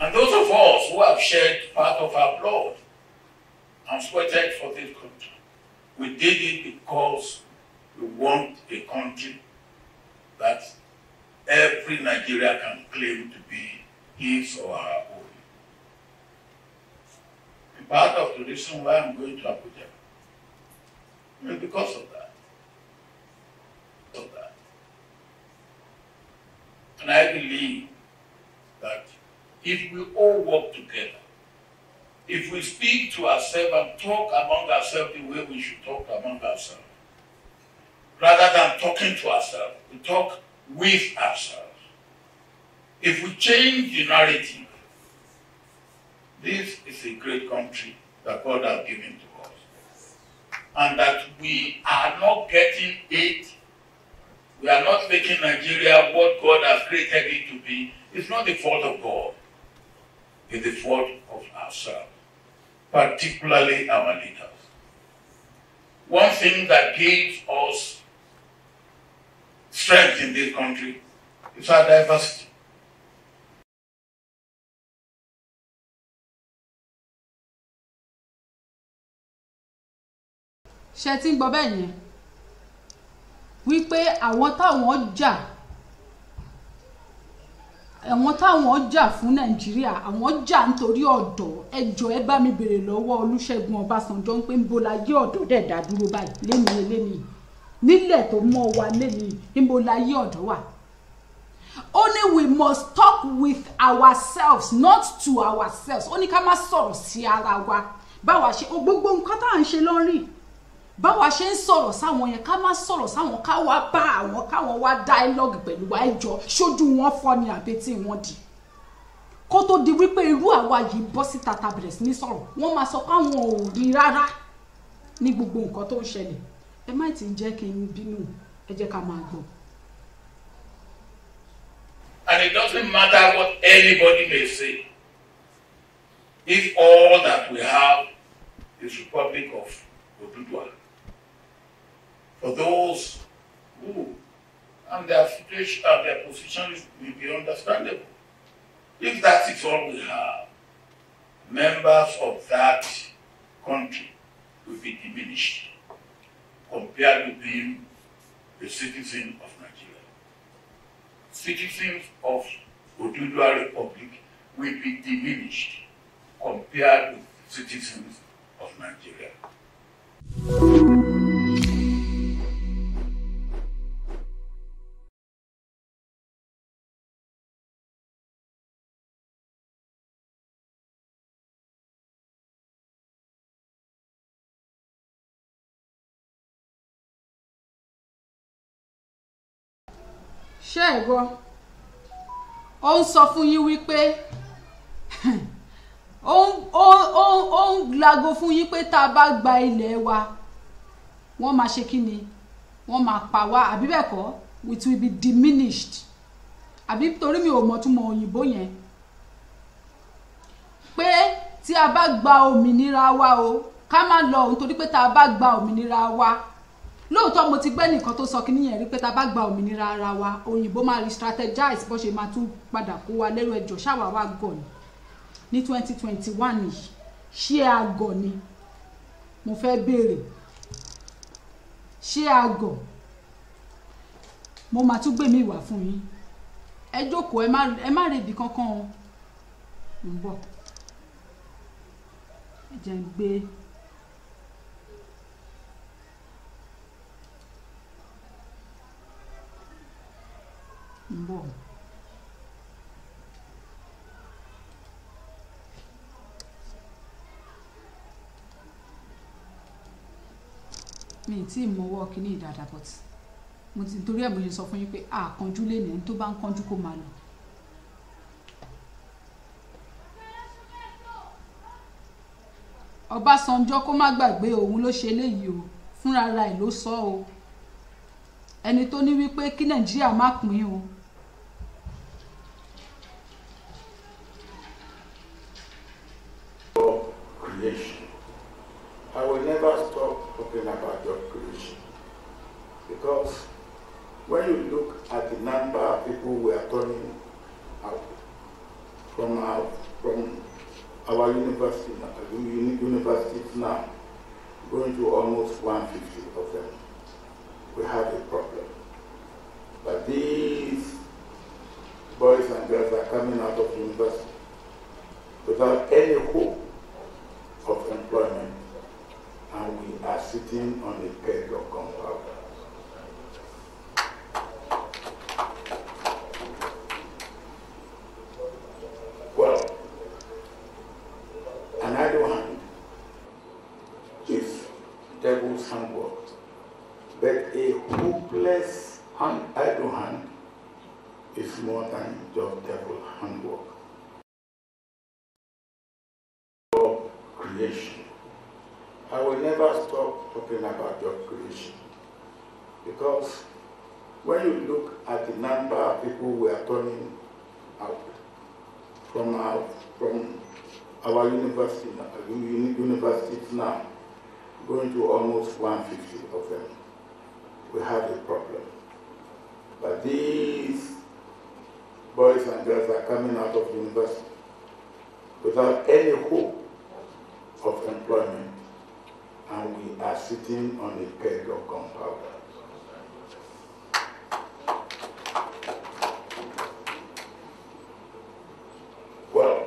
And those of us who have shed part of our blood and sweated for this country, we did it because we want a country that every Nigerian can claim to be his or her own. And part of the reason why I'm going to Abuja is because of that. And I believe that if we all work together, if we speak to ourselves and talk among ourselves the way we should talk among ourselves, rather than talking to ourselves, we talk with ourselves. If we change the narrative, this is a great country that God has given to us. And that we are not getting it, we are not making Nigeria what God has created it to be. It's not the fault of God. It's the fault of ourselves, particularly our leaders. One thing that gives us strength in this country is our diversity. Ṣé tí ń gbọ́ bẹ́ẹ̀ yẹn wípé àwọn táwọn jà fún Nàìjíríà àwọn jà nítorí ọ̀dọ́. Ẹjọ́ ẹ bá mi béèrè lọ́wọ́ Olúṣẹ́gun Ọbásanjọ́ ń pé ń bo láyé ọ̀dọ́ dẹ̀ dá dúró báyìí lénìí nílẹ̀ tó mọ́ wa lénìí ń bo láyé ọ̀dọ́ wà. Only we must talk with ourselves, not to ourselves. Ó ní ká má sọ̀rọ̀ sí ara wa. Báwa ṣe gbogbo nǹkan tá à ń ṣe lọ́rìn. Báwa ṣe ń sọ̀rọ̀ sáwọn yẹn ká má sọ̀rọ̀ sáwọn ká wá bá àwọn káwọn wá dialogue pẹ̀lú wa ẹjọ́ ṣojú wọn fọ́ ni àbẹ́tí wọn di. Kó tó di wípé irú àwa yìí bọ́ síta tá bẹ̀rẹ̀ sí ní sọ̀rọ̀ wọ́n máa sọ pé àwọn ò rí rárá ní gbogbo nǹkan tó ń ṣẹlẹ̀. Ẹ má ti jẹ́ kí n bínú, ẹ jẹ́ ká máa gbọ́. And it doesn't matter what anybody may say. If all that we have is Republic of Oduduwa, for those who and their situation and their position will be understandable. If that is all we have, members of that country will be diminished compared with being a citizen of Nigeria. Citizens of Oduduwa Republic will be diminished compared with citizens of Nigeria. Ṣé ẹ gbọ́, ó ń sọ fún yín wípé ó ń lago fún yín pé tá a bá gba ilẹ̀ wa wọ́n máa ṣe kí ni, wọ́n máa pa wá, àbí bẹ́ẹ̀ kọ́, it will be diminished, àbí torí mi ò mọ̀ túmọ̀ òyìnbó yẹn, pé tí a bá gba òmìnira wa o ká má lọ òun torí pé tá a bá gba òmìnira wa. Lóòótọ́ mo ti gbẹ́ nìkan tó sọ kí nìyẹn rí pé tá a bá gba òmìnira ara wa òyìnbó máa re-strategize bó ṣe máa tún padà kó wa lẹ́rù ẹjọ́ ṣáwa wá gọ̀ ní 2021 yìí, ṣé àgọ̀ ni mo fẹ́ béèrè, ṣé àgọ̀? Mo máa tún gbé mi wá fún yín, ẹ jókòó, ẹ má rebi kankan o, ń bọ̀, ẹ jẹ́ ń gbé. Bom. Mi tí mọwọ́ kíní dáadáa but mo ti torí ẹ̀ mo ṣe sọ fún yín pé àkànjú lè ní ẹni tó bá ń kánjú kó máa lọ. Obasanjo kó má gbàgbé òun ló ṣe léyìí o, fúnra ra ẹ̀ ló sọ o, ẹni tó ní wípé kí Nàìjíríà má pín o. Creation. I will never stop talking about your creation, because when you look at the number of people we are turning out from our universities now, going to almost 150 of them, we have a problem. But these boys and girls are coming out of university without any hope of employment, and we are sitting on a peg of gunpowder. Well, an idle hand is devil's handwork, but a hopeless idle hand is more than just devil's handwork. Creation. I will never stop talking about your creation, because when you look at the number of people we are turning out from our universities now, going to almost 150 of them, we have a problem. But these boys and girls are coming out of university without any hope of employment, and we are sitting on a peg of gunpowder. Well,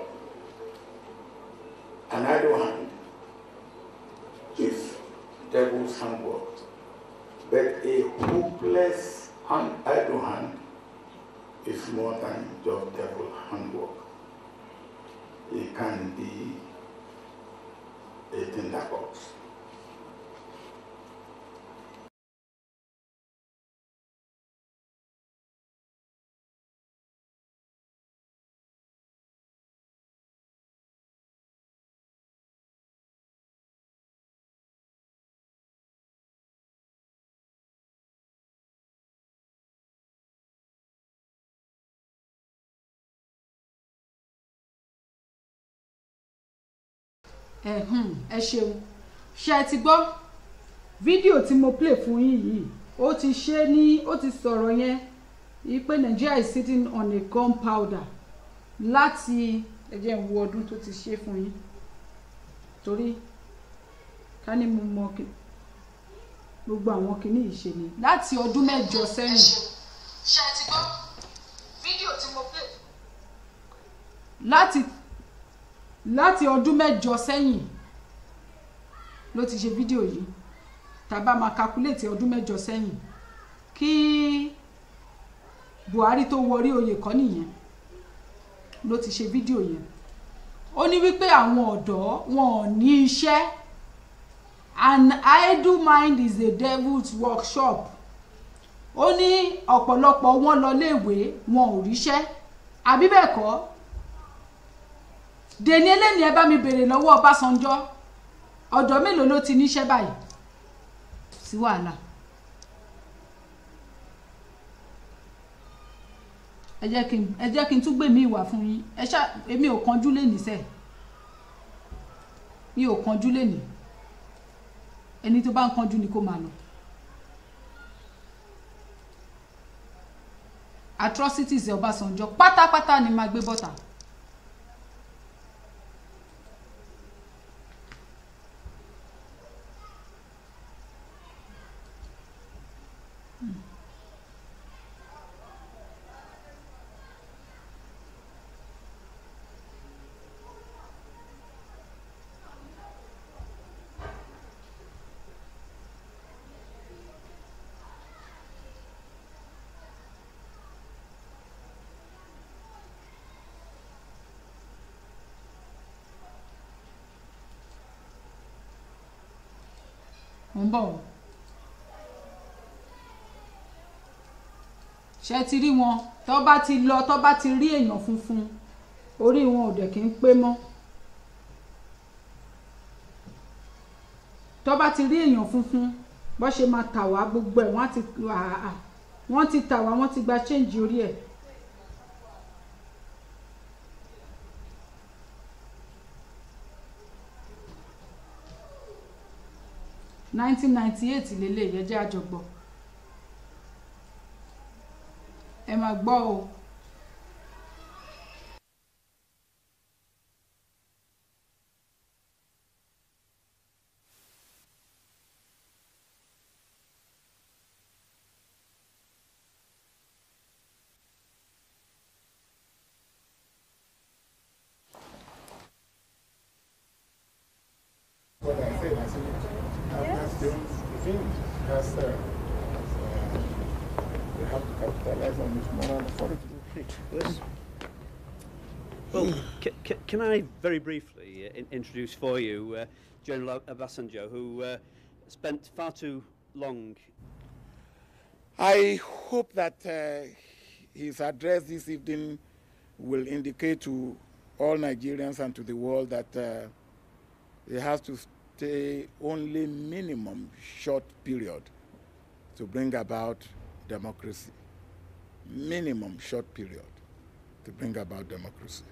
an idle hand is devil's handwork, but a hopeless idle hand is more than just devil's handwork. It can be a tinderbox. Ẹ ṣeun, ṣé ti gbọ́ fídíò tí mo play fún yín yìí, ó ti sọ̀rọ̀ yẹn ipe Nigeria is sitting on a gunpowder láti ẹ jẹ́ n wo ọdún tó ti ṣe fún yín torí ká ní mo mọ gbogbo àwọn kinní yìí ṣe ni láti ọdún 8 sẹ́yìn. ṣé ẹ ti gbọ́ fídíò tí mo play. láti ọdún 8 sẹ́yìn ló ti ṣe fídíò yìí tàbá máa calculate ọdún 8 sẹ́yìn kí Buhari tó wọrí oyè kọ́ nìyẹn ló ti ṣe fídíò yẹn. Ó ní wípé àwọn ọ̀dọ́ wọn ò ní iṣẹ́. An idle mind is a devil's workshop. Ó ní ọ̀pọ̀lọpọ̀ wọn lọ léèwé wọn ò ríṣẹ́ àbí bẹ́ẹ̀ kọ́. Dèní eléni ẹ bá mi béèrè lọ́wọ́ Ọbásanjọ́ ọ̀dọ́ mélòó ló ti níṣẹ́ báyìí sí wàhálà. ẹ jẹ́ kí n tún gbé mi ìwà fún yín èmi ò kanjú lénìí sẹ́ẹ̀ mi ò kanjú lénìí ẹni tó bá ń kanjú ni kó máa lọ. Atrocities Ọbásanjọ́ pátápátá ni máa gbé bọ́ta. ń bọ̀ wọ́n ṣe ti rí wọn tó bá ti lọ tó bá ti rí èèyàn funfun orí wọn ò dẹ̀ kí ń pé mọ́ tó bá ti rí èèyàn funfun bó ṣe máa tà wá gbogbo ẹ̀ wọ́n ti tà wá wọ́n ti gba change orí ẹ̀. (1998) lélẹ̀ yẹ jẹ́ àjọgbọ̀ ẹ máa gbọ́ o. Well, can I very briefly introduce for you General Obasanjo, who spent far too long. I hope that his address this evening will indicate to all Nigerians and to the world that he has to stay only minimum short period to bring about democracy. Minimum short period to bring about democracy.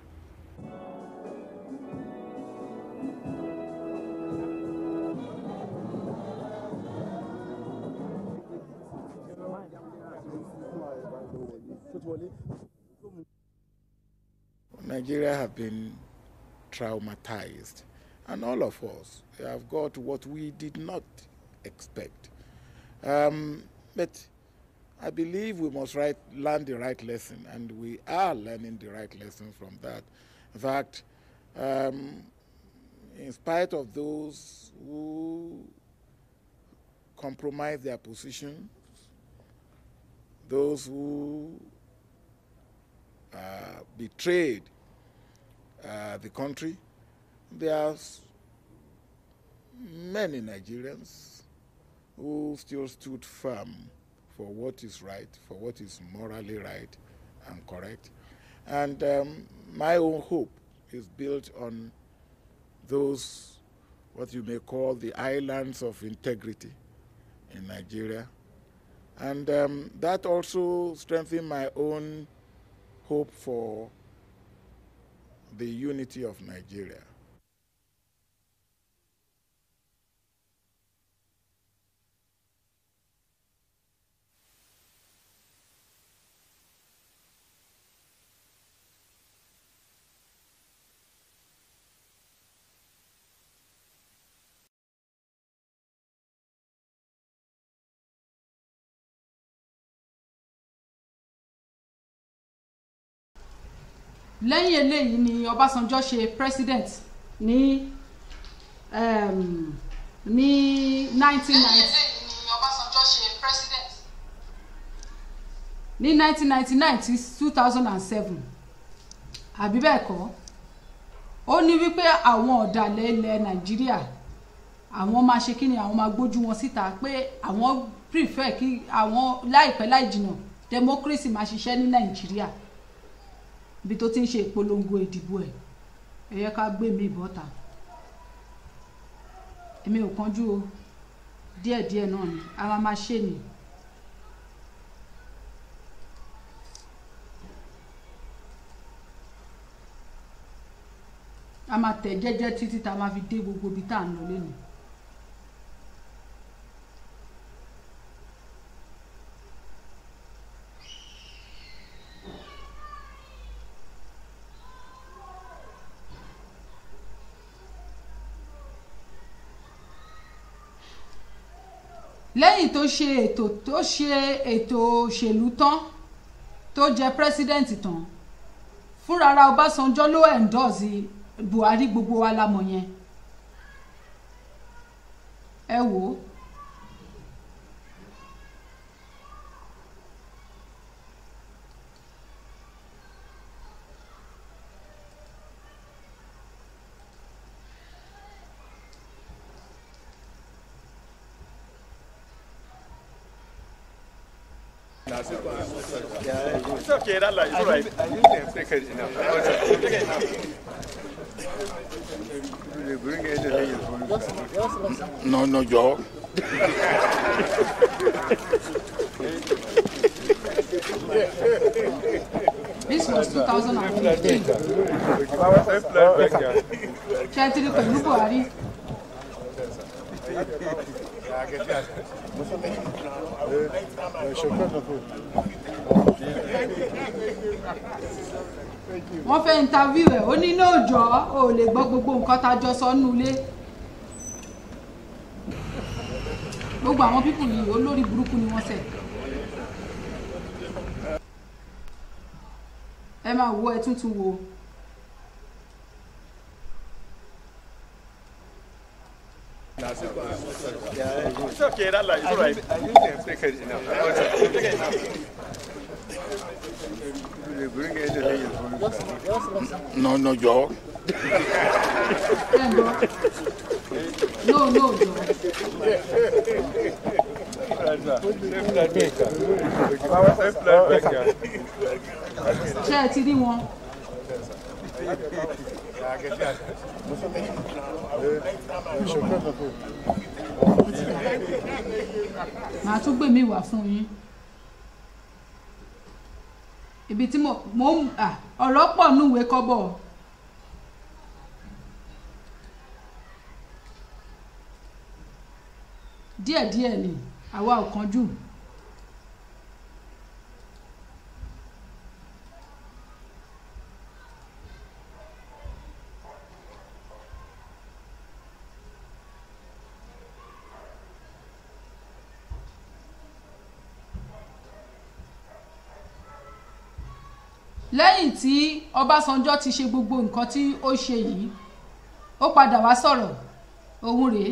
Nigeria have been traumatized, and all of us have got what we did not expect. But I believe we must learn the right lesson, and we are learning the right lesson from that. In fact, in spite of those who compromise their positions, those who betrayed the country, there are many Nigerians who still stood firm for what is right, for what is morally right and correct. And my own hope is built on those, what you may call the islands of integrity in Nigeria. And that also strengthened my own hope for the unity of Nigeria. lẹ́yìn eléyìí ni Ọbásanjọ́ ṣe president ní 1999 sí 2007 àbí bẹ́ẹ̀ kọ́ ó ní wípé àwọn ọ̀dàlẹ̀ ilẹ̀ Nàìjíríà àwọn máa ṣe kí ni àwọn máa gbójú wọn síta pé àwọn prefer kí àwọn láìpẹ́ láì jìnnà democracy máa ṣiṣẹ́ ní Nàìjíríà bí tó ti ń ṣe ìpolongo ìdìbò ẹ̀ ẹ yẹ ká gbé mi bọ́ta èmi ò kánjú o díẹ̀díẹ̀ náà ni a máa ṣe ni. A máa tẹ̀ jẹ́jẹ́ títí tá a máa fi dé gbogbo ibi tá à ń lọ lẹ́nu. lẹ́yìn tó ṣe ètò òṣèlú tán tó jẹ president tán fúnra ara Ọbásanjọ́ ló endorse Buhari, gbogbo wa la mọ̀ yẹn. ẹ wò ó It's okay, that's like, it's all right. I need to take it enough. No, Joe. This was 2015. Chantili pẹ̀lú Buhari. Wọ́n fẹ́ interview ẹ̀ ó ní lóòjọ́ ò lè gbọ́ gbogbo nǹkan tá a jọ sọ nínú ilé. Gbogbo àwọn pípù yìí olórí burúkú ni wọ́n ṣe. Ẹ máa wo ẹ tuntun wo. It's okay, that's like, it's all right. I need to take it enough. No, Joe. No, Joe. Ṣé ẹ ti rí wọn? Màá tún gbé mi wá fún yín. Ibi tí mo ọ̀rọ̀ pọ̀ núwèé kọ́bọ̀. Díẹ̀díẹ̀ ni àwa ò kánjú. Lẹ́yìn tí Ọbásanjọ́ ti ṣe gbogbo nǹkan tí ó ṣe yìí ó padà wá sọ̀rọ̀ òun rèé.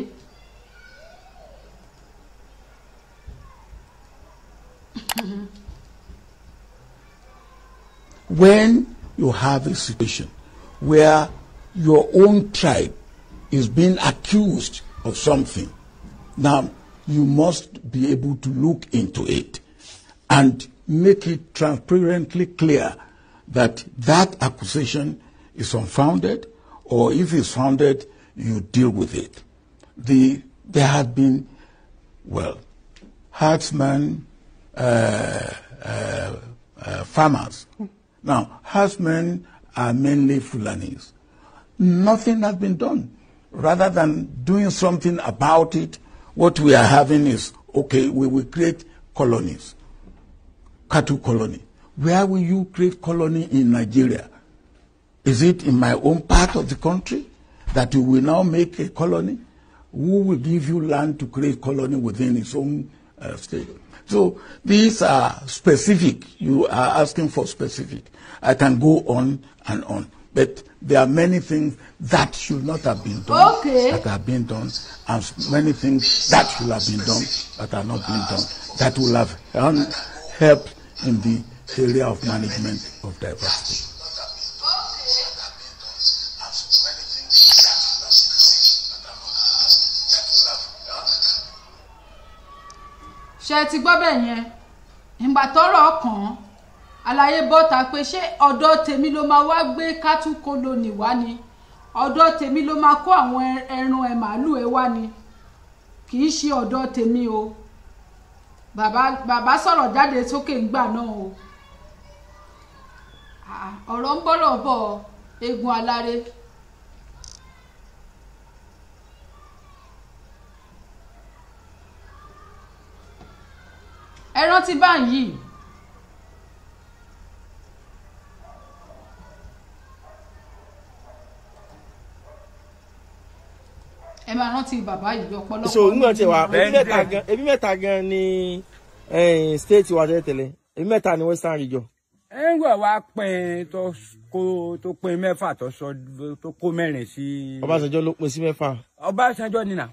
When you have a situation where your own tribe is being accused of something, now you must be able to look into it and make it transparently clear that that accusation is unfounded, or if it's founded, you deal with it. There have been, well, herdsmen, farmers. Now, herdsmen are mainly Fulanis. Nothing has been done. Rather than doing something about it, what we are having is, okay, we will create colonies, cattle colony. Where will you create colony in Nigeria? Is it in my own part of the country that you will now make a colony? Who will give you land to create colony within its own state. So these are specific. You are asking for specific. I can go on and on. But there are many things that should not have been done that have been done, and many things that should have been done that are not being done, that will have helped in the area of management of diversity. Ṣé ti gbọ́ bẹ́ẹ̀ yẹn ìgbà tọ́rọ̀ kàn àlàyé bọ́ta pé ṣé ọ̀dọ̀ tèmi ló máa wá gbé cattle colony wá ni ọ̀dọ̀ tèmi ló máa kó àwọn ẹran màálù wá ni kì í ṣe ọ̀dọ̀ tèmi o bàbá sọ̀rọ̀ jáde sókè ńgbà náà o ọ̀rọ̀ ń bọ̀rọ̀ bọ̀ egun aláré. Ẹ rántí báyìí ẹ máa rántí bàbá yìí ọ̀pọ̀lọpọ̀. So nígbà tí wà ebi mẹ́ta gan ni state wa tẹ́lẹ̀ ebi mẹ́ta ni western region. ń gbọ́ wá pín tó pín mẹ́fà tó kó mẹ́rin sí. Ọbásanjọ́ ló pín sí mẹ́fà. Ọbásanjọ́ nínà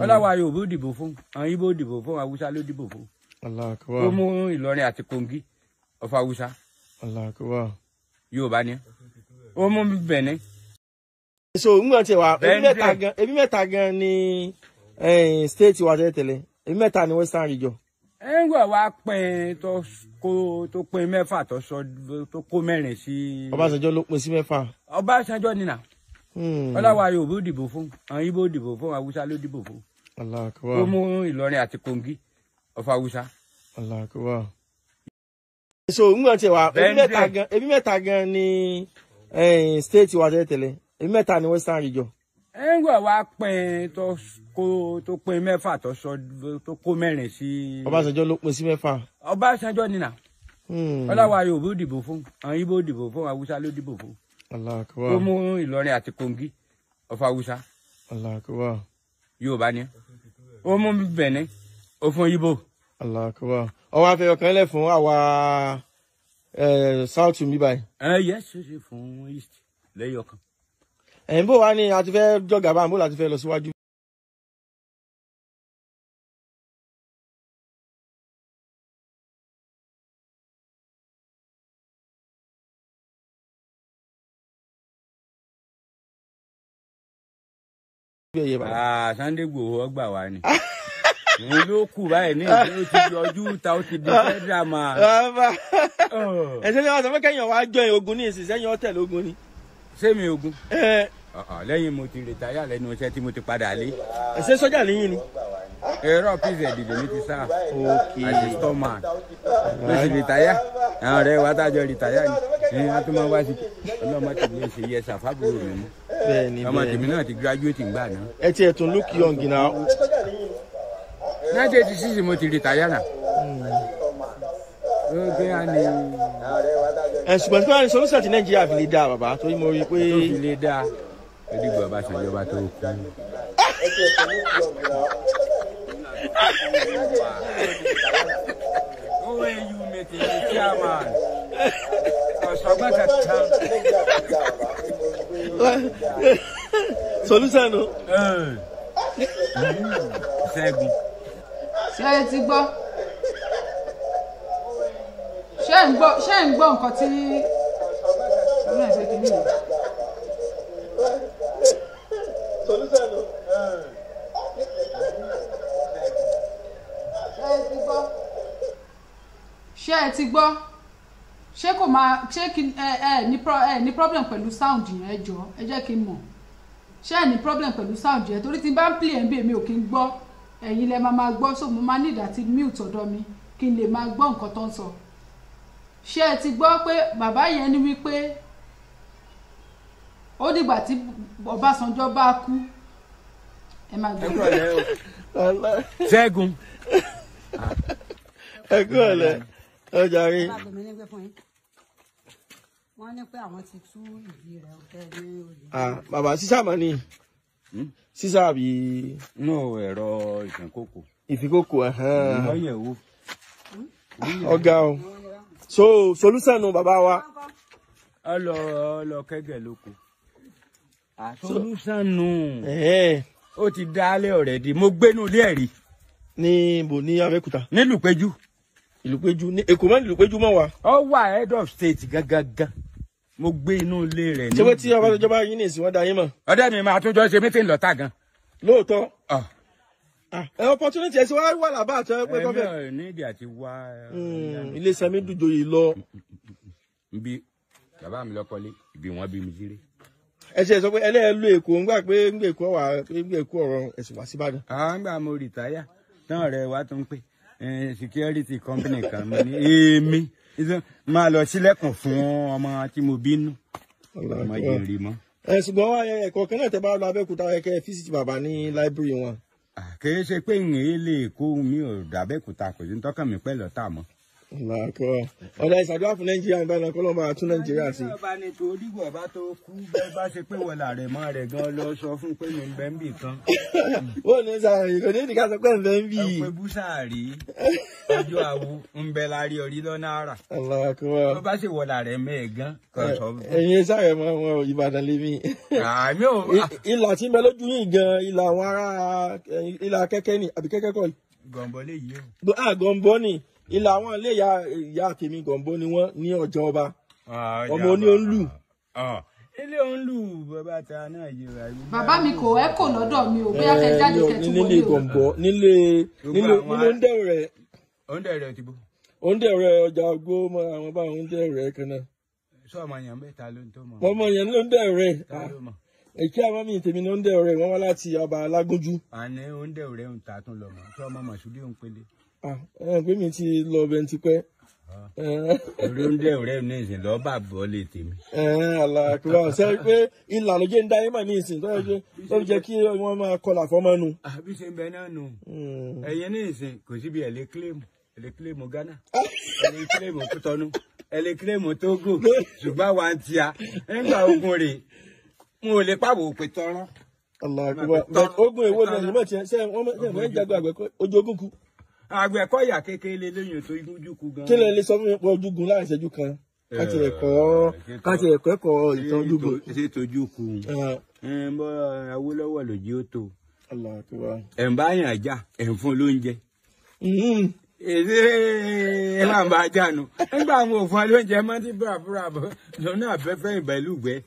ọlọ́wà Yorùbá dìbò fún àwọn Ìgbò dìbò fún Haúsá ló dìbò fún. Allah akbar. Ó mú Ìlọrin àti Kogi of Haúsá. Allah akbar. Yorùbá ni ó mú Benin. So nígbà tí wà ebi mẹ́ta gan ni state wa tẹ́lẹ̀ ebi mẹ́ta ni western region. ń gbọ́ wá pín tó pín mẹ́fà tó kó mẹ́rin sí. Ọbásanjọ́ ló pín sí mẹ́fà. Ọbásanjọ́ nínà ọlọ́wà Yorùbá dìbò fún àwọn Ìgbò dìbò fún Haúsá ló dìbò fún. Allah akbar. Ó mú Ìlọrin àti Kogi of Haúsá. Allah akbar. So nígbà tí wà ebi mẹ́ta gan ni state wa tẹ́lẹ̀ ebi mẹ́ta ni western region. ń gbọ́ wá pín tó pín mẹ́fà tó kó mẹ́rin sí. Ọbásanjọ́ ló pín sí mẹ́fà. Ọbásanjọ́ nínà ọlọ́wà Yorùbá dìbò fún àwọn Ìgbò dìbò fún Haúsá ló dìbò fún. Allah akbar. Ó mú Ìlọrin àti Kogi of Haúsá. Allah akbar. Yorùbá ni ó mú Benin ó fún Ìgbò. Allah akbar. Ó wá fẹ́ ọ̀kan lẹ̀ fún àwa south mi báyìí. Yes ṣe fún east lẹ́yìn ọ̀kan. Bó wá ní a ti fẹ́ jọ̀gà bá ń bó láti fẹ́ lọ síwájú. Sunday Igboho ọgbà wa ni òun ló kù báyìí ní ìlú ti yọjú ta ó ti di federal ma. Ẹ̀sẹ̀ ni wọ́n sọ pé kẹ́yìn wá jọ ogun ní ìsìn sẹ́yìn ọ̀tẹ̀ lógun ni. Sẹ́mi ogun. Lẹ́yìn mo ti rìtáyà lẹ́nu iṣẹ́ tí mo ti padà lé. Ẹ̀sẹ̀ sọ́jà lẹ́yìn ni. Ẹ̀rọ PZ dìde mi ti sá. Àti storeman. Mo ti rìtáyà. Àwọn ọ̀rẹ́ wa tájọ rìtáyà ni. A tún máa wá sí ọlọ́mọ tí mi ṣe yẹ ṣàfàbùrò mi mú. Bẹ́ẹ̀ni ọmọ tèmi náà ti graduate ngbà náà. Ẹ ti ẹ̀tún look young now. 1986 mo ti rìtáyà náà. Ṣùgbọ́n tí wọ́n ní solution ti Nàìjíríà fi lè dá bàbá torí mo rí i pé. Tó fi lè dá Odigbo Ọbásanjọ́ bá tó kú. Owó eyu mẹ́tì ní chairman. Ọ̀ṣọ́gbọ́n kankan. Solution o. Ṣẹ́gun. Ṣé ẹ ti gbọ́? Ṣé ń gbọ́ nǹkan tí ọ̀rọ̀ ẹ̀ fẹ́ kí nìyẹn? Solution o. Ṣé ẹ ti gbọ́? Ṣé kò máa ṣé kí ní problem pẹ̀lú sound yẹn ẹ jọ̀ọ́ ẹ jẹ́ kí n mọ̀. Ṣé ẹ ní problem pẹ̀lú sound yẹn torí tí n bá ń play ẹ̀ mi ò kí ń gbọ́ ẹ̀yin lẹ máa gbọ́ so mo máa need àti mute ọ̀dọ̀ mi kí n lè máa gbọ́ nǹkan tó ń sọ. Ṣé ẹ ti gbọ́ pé bàbá yẹn ní wípé ó dìgbà tí Ọbásanjọ́ bá kú ẹ máa gbọ́. Ṣẹ́gun. Ẹ kú ọ̀lẹ́ ọjà rí. Wọ́n ní pé àwọn ti tú ìdí rẹ̀ ọ̀tẹ̀ ní òye. Bàbá sísá mọ́ ni sísá àbí. No ẹ̀rọ ìṣànkókò. ìfikókò ọ̀gá o so solution no bàbá wa ọlọ kẹgẹ lóko solution no ó ti dálé already mo gbénú ilé ẹ̀rí ní bo ní Abẹ́òkúta ní Lùpẹ́jú ní Èkó mọ́ Lùpẹ́jú mọ́ wa ó wà head of state gangan mo gbé inú ilé rẹ̀ ní ṣé wọ́n tí Ọbásanjọ́ yín ní ìsìn wọ́n dá yín mọ̀ ọ̀dẹ́ mi máa tún jọ ṣe meeting lọ́tà gan lóòótọ́ opportunity ẹ ṣe wá làbá àtọ́ pé kọ́fẹ́ ẹ̀mí nídìí àti wá ilé sẹ́mi dùjọ yìí lọ bí bàbá mi lọ́kọ́lé ibi wọ́n bí mi sílé ẹ ṣe sọ pé ẹlẹ́ẹ̀ lo Èkó ń gbà pé ń gbé Èkó wà ń gbé Èkó ọ̀rọ̀ ẹ̀sìn wá síbàdàn. Nígbà mo rìtáyà tán ọ̀rẹ́ wa tó ń pè security company kan mi ní èmi máa lọ sílẹ̀kùn fún ọmọ tí mo bínú ọmọ yìí rí mọ́. Ṣùgbọ́n ẹ̀kọ́ kan náà tẹ́ bá lọ Abẹ́òkúta ẹ̀kẹ́ fíṣítì bàbá ní láìbírì wọn. Kì í ṣe pé ìyẹn lè kó mi ò dàbẹ́kúta kò sí ń tọ́kàn mi pẹ́ lọ́tà mọ́. Ọ̀dà ìṣàdúrà fún Nàìjíríà nígbà náà kọ́ ló máa tún Nàìjíríà sí. Ọba ni tó dìgbò bá tó kú bẹ́ẹ̀ bá ṣe pé wọlé àrẹ̀mọ rẹ̀ gan lọ sọ fún pé mi ń bẹ́ ń bì kan. Ó ní sàrẹ̀ kò ní ìdíkà sọ pé ń bẹ́ ń bì. Ọ̀pẹ búṣàárì ọjọ́ àwo ń bẹ lárí orí lọ́nà àrà. Ó bá ṣe wọlé àrẹ̀mọ ẹ̀ gan kan sọ. Ẹ̀yin sàrẹ̀ mọ́ wọn Ìbàdàn lèmi. Ìlà tí ń bẹ lójú yìí gan ìlà àwọn ará ìlà kẹ́kẹ́ ni àbí kẹ́kẹ́ kọ́ yìí. Gọ̀ǹbọ̀ lè yí o. Gọ̀ǹbọ̀ ni ilà àwọn ilé ìyá tèmi Gọ̀ǹbọ̀ ni wọ́n ní ọjọ́ ọba ọmọ oní òǹlù. Ilé òǹlù bàbá ta náà yé wa. Bàbá mi kò ẹ́kò lọ́dọ̀ mi ò bóyá kẹ́ jáde kẹ́tù wọlé o. nílé Gọ̀ǹbọ̀ nílé Oǹdẹ̀rẹ̀. Oǹdẹ̀rẹ̀ ti bó. Oǹdẹ̀rẹ̀ ọjà gbó mọ àwọn bá Oǹdẹ̀rẹ̀ kan náà. Sọ ọmọ yẹn mẹ́ta ló ń tó mọ. Ọmọ yẹn ló ń dẹ̀rẹ̀. Èkí àwọn mi tèmi ní Oǹdẹ̀rẹ̀ wọ́n wá láti ọba Alágúnjú. Àní Oǹdẹ̀rẹ̀ ń ta tún lọ mọ́ sọ ọmọ Mọ̀ṣúdí ń pélé. Pé mi ti lọ bẹ́ẹ̀ ti pẹ́. Oǹdẹ̀rẹ̀ ní ìsìn lọ́ọ́ bà bọ́ lè tèmi. Àlàkùrọ̀ ṣe pé ìlà ló jẹ́ ń dá yín mà ní ìsìn tó jẹ́ kí wọ́n máa kọlà fọ́mọ́ nu. Àbí ṣe ń bẹ náà nù. Ẹ̀yin ní ìsìn kò síbi ẹ̀ lè kílèmù Ghana, ẹ̀ lè kílèmù Kútọ́nù, ẹ̀ lè kílèmù Tógò, ṣùgbọ́n wa ń tia nígbà ogun rè n ò lè pàbò pé tọrọ. Ogun èwo ni ẹ̀sìn mọ̀ tiẹ̀ ṣe wọ́n ń jagun àgbẹ̀ ojú ogun kú. Àgbẹ̀ kọ́ ìyà kékeré lẹ́yìn tó ojú kú gan. Kí lẹ lè sọ fún mi pé ojúgun láì ṣẹ́jú kan káti ẹ̀kọ́ ìtàn ojúgun. Ṣé tójú kú? Bọ́ Awólọ́wọ̀ lòdì ó tó. Ẹ̀ ń bá yàn já ẹ̀ ń fún lóúnjẹ. Ẹ máa bá a jánu. Nígbà àwọn òfin lóúnjẹ máa ti búra bọ̀ lọ́nà àfẹ́fẹ́ ìbẹ̀lúgbẹ́.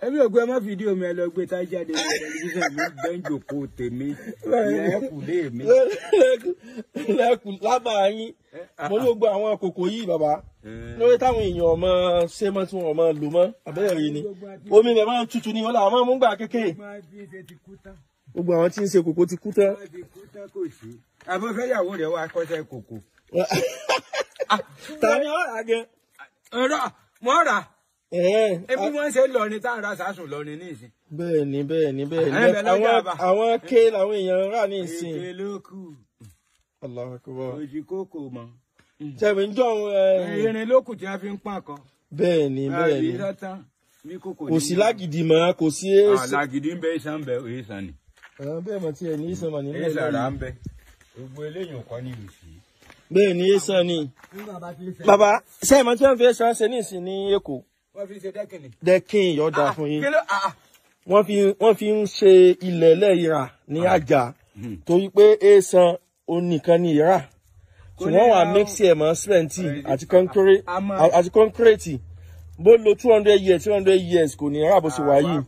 Ẹbí ògbé má fídíò mi ẹ lọ gbé tá jáde ní tẹlifíṣàn mi bẹ́ńjòkó tèmi lẹ́kùlé mi. Lẹ́kùn lábàá yín mo ní gbogbo àwọn kòkò yìí bàbá lórí táwọn èèyàn ọmọ ṣé mọ́ tí wọ́n máa lò mọ́ àbẹ́rẹ́ rí ni omi rẹ̀ máa ń tutù ní ọlá àwọn múgbà kékeré. Gbogbo àwọn tí ń ṣe kòkó ti kú tán. Àbọ̀fẹ́yàwó rẹ̀ wá kọ́ṣẹ́ kòkó. Ta ni ọ̀rà gan? Mọ́ rà. Ebi wọ́n ṣe lọ ní táwọn ará sùn lọ ní ìsìn. Bẹ́ẹ̀ni àwọn ké làwọn èèyàn rà ní ìsìn. Èké ló kù. Allahu Akbar. Òjì kókò mọ́. Ṣẹ̀mí ń jọ irin ló kù tí a fi ń pọ́n kan. Bẹ́ẹ̀ni. Kò sí lágìdì mọ́ kò sí èsì. Lágìdì ń bẹ ìsàn bẹ ìsàn ni. Bẹ́ẹ̀ mọ̀ tí ẹ ní ìsàn mọ̀ nílẹ̀ ìsàn rà ń bẹ. Gbogbo eléyìí kọ́ ní ìsìn. Bẹ́ẹ̀ni ìsàn ni. Bàbá ṣẹ́ẹ̀mọ̀ tí wọ́n fi ẹ̀sán ṣe ní ìsìn ní Èkó. Wọ́n fi ṣe dẹ́kìnì. Dẹ́kìn yọ̀ọ̀dà fún yín. Wọ́n fi ń ṣe ilẹ̀ lẹ́yìnrà ní àjà torí pé èèsàn onìkan ní ìrà. Ṣùgbọ́n wà mixi ẹ̀ mọ́ sìmẹ́ǹtì àti kọ́ńkírẹ́tì. Bó lo 200 years kò ní ìrà bó ṣe wà yìí.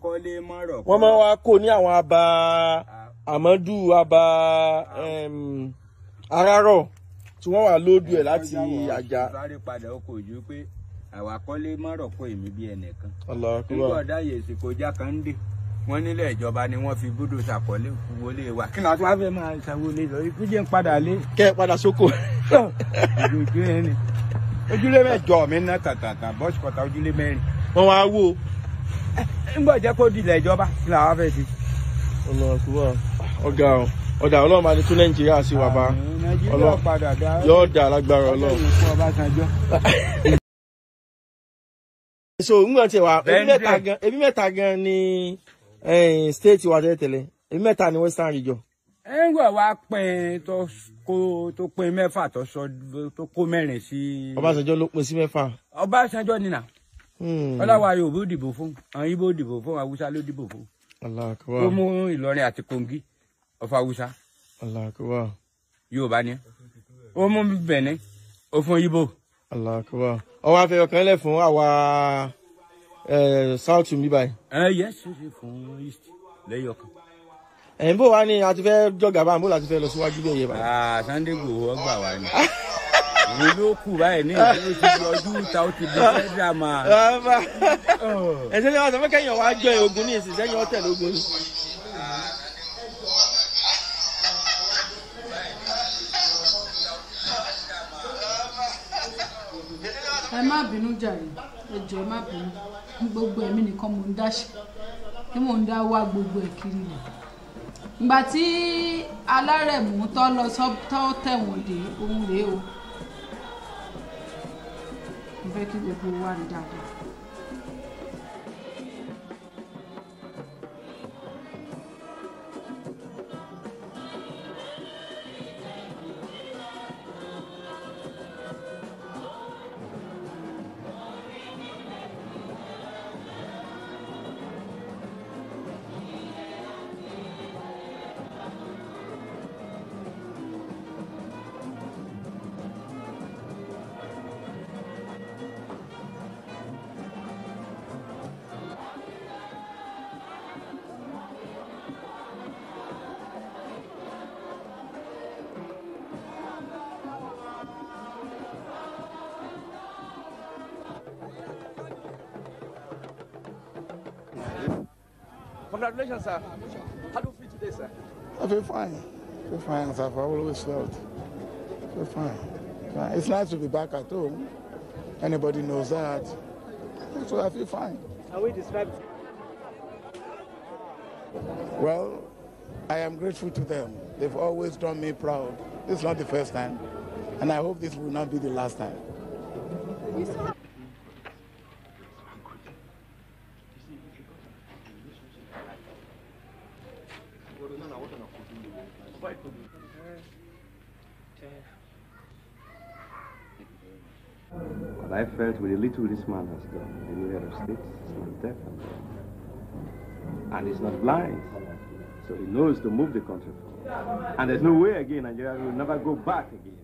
Wọ́n máa wá kó ní àwọn aba Àmọ́dù aba Arárọ̀ tí wọ́n wà lóòdù ẹ̀ láti àjà. Àwa kọ́lé mọ́rọ̀ kó èmi bí ẹnìkan. Nígbà ọ̀dá yèsì kò já kan dé. Wọ́n nílẹ̀ ìjọba ni wọ́n fi búdò ṣàkọlé wọlé wa. Kí ni àti wá fẹ́ máa ṣàwọlé lọ? Ikú jẹ́ ń padà lé. Kẹ́ ẹ padà sóko. Ojú ẹni. Ojúlé mẹ́jọ mi ná tàtàtà bọ́ọ̀sì kọta ojúlé mẹ́rin. Wọ́n wá wò. Nígbà jẹ́ kó dilẹ̀ ìjọba kí ni àwa fẹ́ ṣe? Ọ̀gá Ọlọ́run máa ní tún Nàìjíríà sí wa bá. Yóò dà lágbára Ọlọ́run. So ngbọn tí wa ebi mẹ́ta gan ni state wa tẹ́lẹ̀ ebi mẹ́ta ni Western region. Engwa wa pin tó pin mẹ́fà tó kó mẹ́rin sí. Ọbásanjọ́ ló pin sí mẹ́fà. Ọbásanjọ́ ni na. Ọláwa Yorùbá dìbò fún, àwọn Ìgbò dìbò fún, Haúsá ló dìbò fún. Allah akbar. Ó mú Ìlọrin àti Kogi of Haúsá. Allah akbar. Yorùbá ni. Ó mú Benin, ó fún Ìgbò. Allah akbar. Ó wá fẹ́ ọ̀kan lẹ̀ fún àwa South mi báyìí. Yes, fún East lẹ́yọ̀kan. Bó wá ní a ti fẹ́ jọ̀gà bá ń bó láti fẹ́ lọ síwájú bẹ́ẹ̀ yẹ báyìí. Sunday Igboho ọgbà wa ni. Ìwé ló kù báyìí ní ìlú ti di ọdún ta ó ti di federal ma. Ẹ̀sẹ̀ ni wọ́n sọ pé kẹ́yìn wá jọ ogun ní ìsìn sẹ́yìn ọ̀tẹ̀ lógun. Ẹ má bínú jàre, ẹ jọ̀ọ́ ẹ má bínú. Gbogbo ẹ̀mí nìkan mò ń dáṣe. Tí mò ń dá wá gbogbo ẹ̀ kiri nì. Ìgbà tí alárẹ̀mú tó lọ tó tẹ̀wọ̀n dé ohun rèé o. Mo fẹ́ kí gbogbo wa rí dáadáa. Congratulations, sir. How do you feel today, sir? I feel fine. I feel fine, as I've always felt. I feel fine. It's nice to be back at home. Anybody knows that. So I feel fine. How will you describe it? Well, I am grateful to them. They've always done me proud. This is not the first time, and I hope this will not be the last time. What I felt with the little this man has done, the new head of state, is not deaf and he's not blind, so he knows to move the country forward. And there's no way again Nigeria will never go back again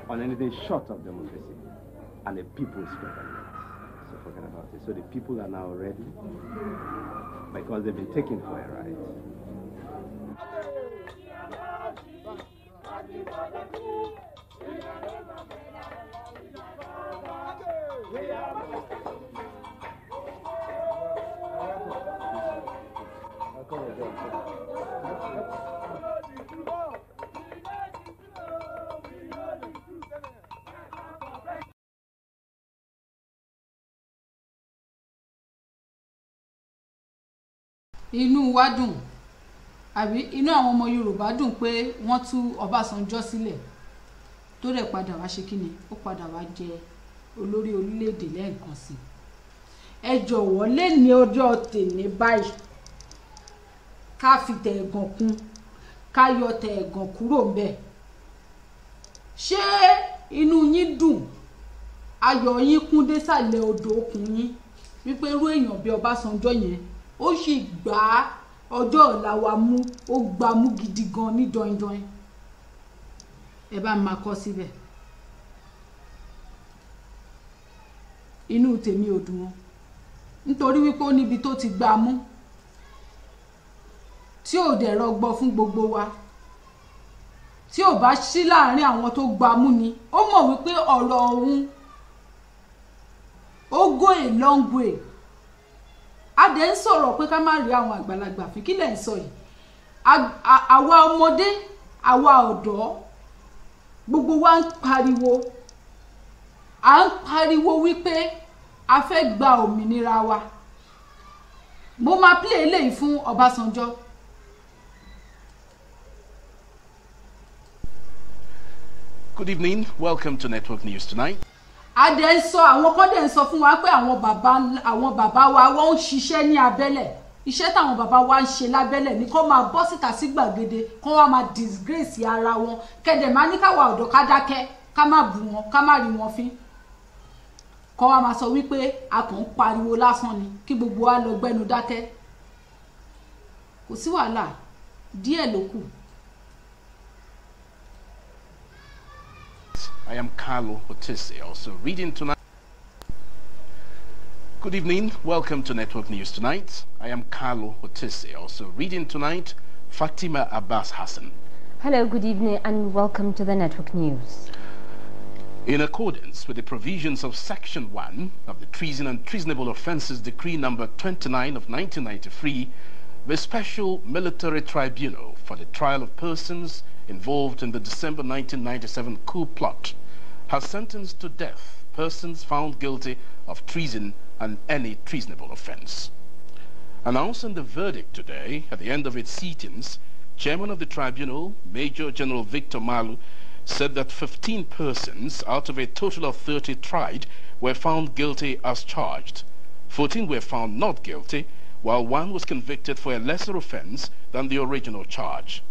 on anything short of democracy and the people's government. So forget about it. So the people are now ready because they've been taken for a ride. Inú wa dùn àbí inú àwọn ọmọ Yorùbá dùn pé wọ́n tú Ọbásanjọ́ sílẹ̀ tó dẹ̀ padà wá ṣe kíni ó padà wá jẹ olórí orílẹ̀-èdè lẹ́ẹ̀kan sí. Ẹ jọ̀wọ́ lè ní ọjọ́ tèmi báyìí ká fi tẹ̀ẹ̀gàn kún ká yọ tẹ̀ẹ̀gàn kúrò ńbẹ̀. Ṣé inú yín dùn ayọ̀ yín kún désàlẹ̀ odò okùn yín wípé irú èèyàn bí Ọbásanjọ́ yẹn ó sì gbá ọjọ́ ọ̀la wa mú ó gbá mú gidi gan ní dọ́indọ́in. Ẹ bá máa kọ síbẹ̀. Inú tèmi ò dùn nítorí wípé ó níbi tó ti gbá mú tí ò dẹ̀ rọgbọ fún gbogbo wa tí ò bá sí láàrin àwọn tó gbá mú ni ó mọ̀ wípé ọ̀rọ̀ ọ̀hún ó go a long way. A dẹ̀ ń sọ̀rọ̀ pé ká má rí àwọn àgbàlagbà fi kí lẹ̀ ń sọ yìí àwa ọmọdé àwa ọ̀dọ́ gbogbo wa ń pariwo wípé a fẹ́ gba òmìnira wa. Mo máa play eléyìí fún Ọbásanjọ́. Good evening, welcome to Network News Tonight. A dẹ̀ ń sọ àwọn kan dẹ̀ ń sọ fún wa pé àwọn bàbá wa wọ́n ń ṣiṣẹ́ ní abẹ́lẹ̀ iṣẹ́ táwọn bàbá wa ń ṣe lábẹ́lẹ̀ ní kó máa bọ́ síta sí gbàgede kó wá máa disgrace ara wọn kẹ̀dẹ̀ máa ní káwa ọ̀dọ́ ká dákẹ́ ká má bù wọn ká má rí wọn fín kó wá máa sọ wípé a kàn ń pariwo lásán ni kí gbogbo wa lọ gbẹ́nu dákẹ́ kò sí wàhálà díẹ̀ ló kù. I am Carlo Otese, also reading tonight. Good evening, welcome to Network News Tonight. I am Carlo Otese, also reading tonight, Fatima Abbas Hassan. Hello, good evening and welcome to the Network News. In accordance with the provisions of Section 1 of the Treason and Treasonable Offences Decree number 29 of 1993, the Special Military Tribunal for the Trial of Persons involved in the December 1997 coup plot has sentenced to death persons found guilty of treason and any treasonable offense. Announcing the verdict today at the end of its sittings, Chairman of the Tribunal, Major General Victor Malu, said that 15 persons out of a total of 30 tried were found guilty as charged. 14 were found not guilty, while one was convicted for a lesser offense than the original charge.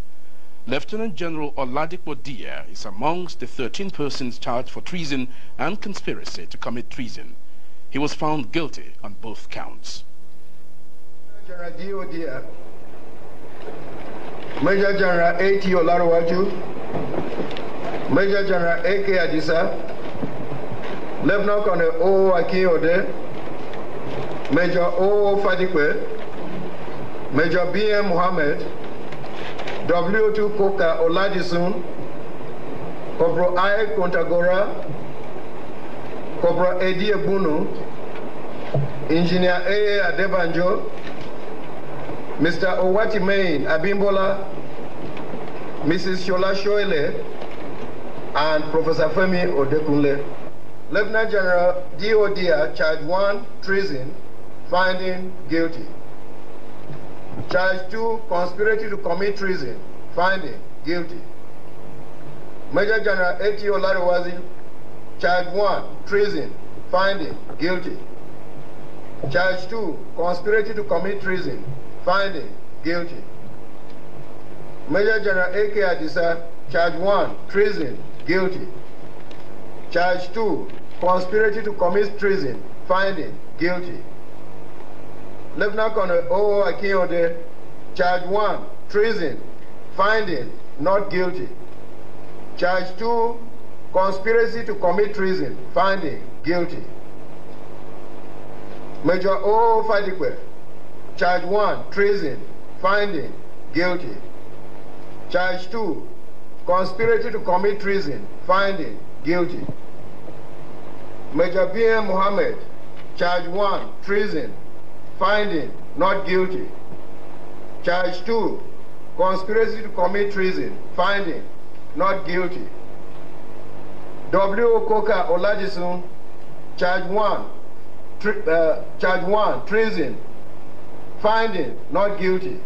Lieutenant General Oladipo Dia is amongst the 13 persons charged for treason and conspiracy to commit treason. He was found guilty on both counts. General D.O. Dia, Major General A.T. Olarowaju, Major General A.K. Adisa, Lieutenant Colonel O. Akinyode, Major O. Fadikwe, Major B.M. Mohammed, W2 Koka Oladisun, Corporal I. Kontagora, Corporal Edi Ebunu, Engineer A. Adebanjo, Mr. Owatimein Abimbola, Mrs. Shola Shoele, and Professor Femi Adekunle. Lieutenant General D.O. Dia, Charge 1, Treason, finding guilty. Charge 2, conspiracy to commit treason, finding guilty. Major General A.T. Olariwazi, Charge 1, treason, finding guilty. Charge 2, conspiracy to commit treason, finding guilty. Major General A.K. Adisa, Charge 1, treason, guilty. Charge 2, conspiracy to commit treason, finding guilty. Lieutenant Colonel O. Akinyode, Charge 1, treason, finding not guilty. Charge 2, conspiracy to commit treason, finding guilty. Major O. Fadikwe, Charge 1, treason, finding guilty. Charge 2, conspiracy to commit treason, finding guilty. Major B.M. Mohammed, Charge 1, treason, finding not guilty. Charge 2, conspiracy to commit treason, finding not guilty. W. Koka Oladisun, Charge 1, treason, finding not guilty.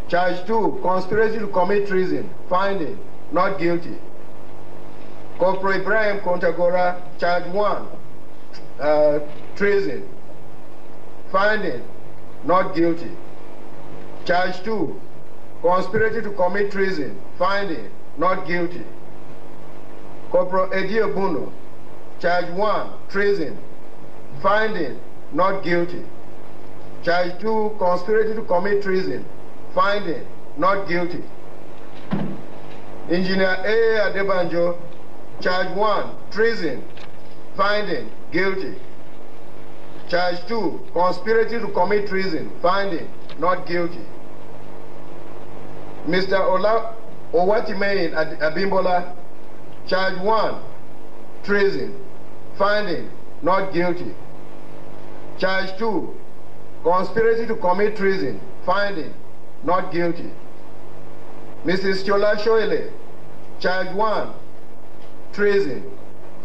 Charge 2, conspiracy to commit treason, finding not guilty. Corporal Ibrahim Kontagora, Charge 1, treason, finding not guilty. Charge 2, conspiracy to commit treason, finding not guilty. Corporal Edi Ebunu, Charge 1, treason, finding not guilty. Charge 2, conspiracy to commit treason, finding not guilty. Engineer A. Adebanjo, Charge 1, treason, finding guilty. Charge 2, conspiracy to commit treason, finding not guilty. Mr. Owatimein Abimbola, Charge 1, treason, finding not guilty. Charge 2, conspiracy to commit treason, finding not guilty. Mrs. Chola Shoele, Charge 1, treason,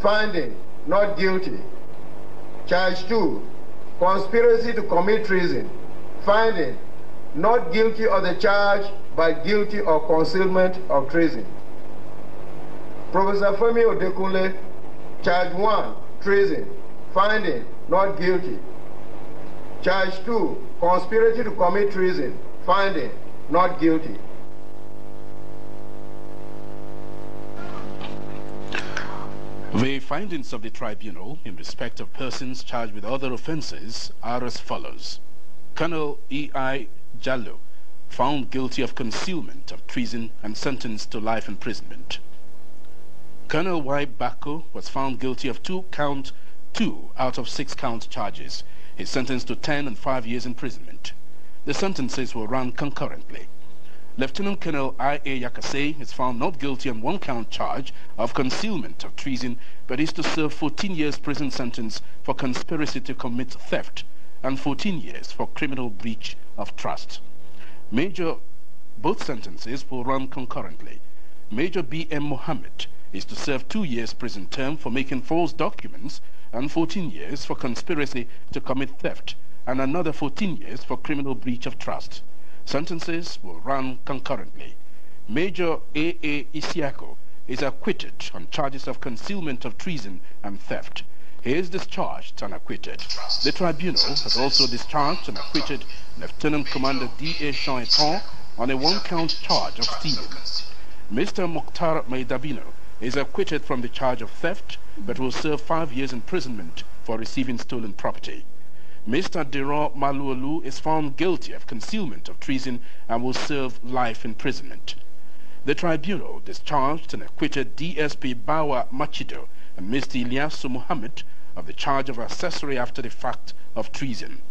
finding not guilty. Charge 2, conspiracy to commit treason, finding not guilty of the charge but guilty of concealment of treason. Professor Femi Adekunle, Charge 1, treason, finding not guilty. Charge 2, conspiracy to commit treason. Finding, not guilty. The findings of the tribunal in respect of persons charged with other offences are as follows. Colonel E.I. Jallo, found guilty of concealment of treason and sentenced to life imprisonment. Colonel Y. Bako was found guilty of 2 out of 6 count charges. He is sentenced to 10 and 5 years imprisonment. The sentences will run concurrently. Lieutenant Colonel I.A. Yakase is found not guilty on 1 count charge of concealment of treason, but is to serve 14 years prison sentence for conspiracy to commit theft and 14 years for criminal breach of trust. Both sentences will run concurrently. Major B.M. Mohammed is to serve 2 years prison term for making false documents and 14 years for conspiracy to commit theft and another 14 years for criminal breach of trust. Sentences will run concurrently. Major A.A. Isiako is acquitted on charges of concealment of treason and theft. He is discharged and acquitted. The tribunal has also discharged and acquitted Lieutenant Commander D.A. Chaiton on a 1 count charge of stealing. Mr. Mokhtar Maidabino is acquitted from the charge of theft, but will serve 5 years imprisonment for receiving stolen property. Mr. Deron Maluolu is found guilty of concealment of treason and will serve life imprisonment. The tribunal discharged and acquitted DSP Bawa Machido and Mr. Ilyasu Muhammad of the charge of accessory after the fact of treason,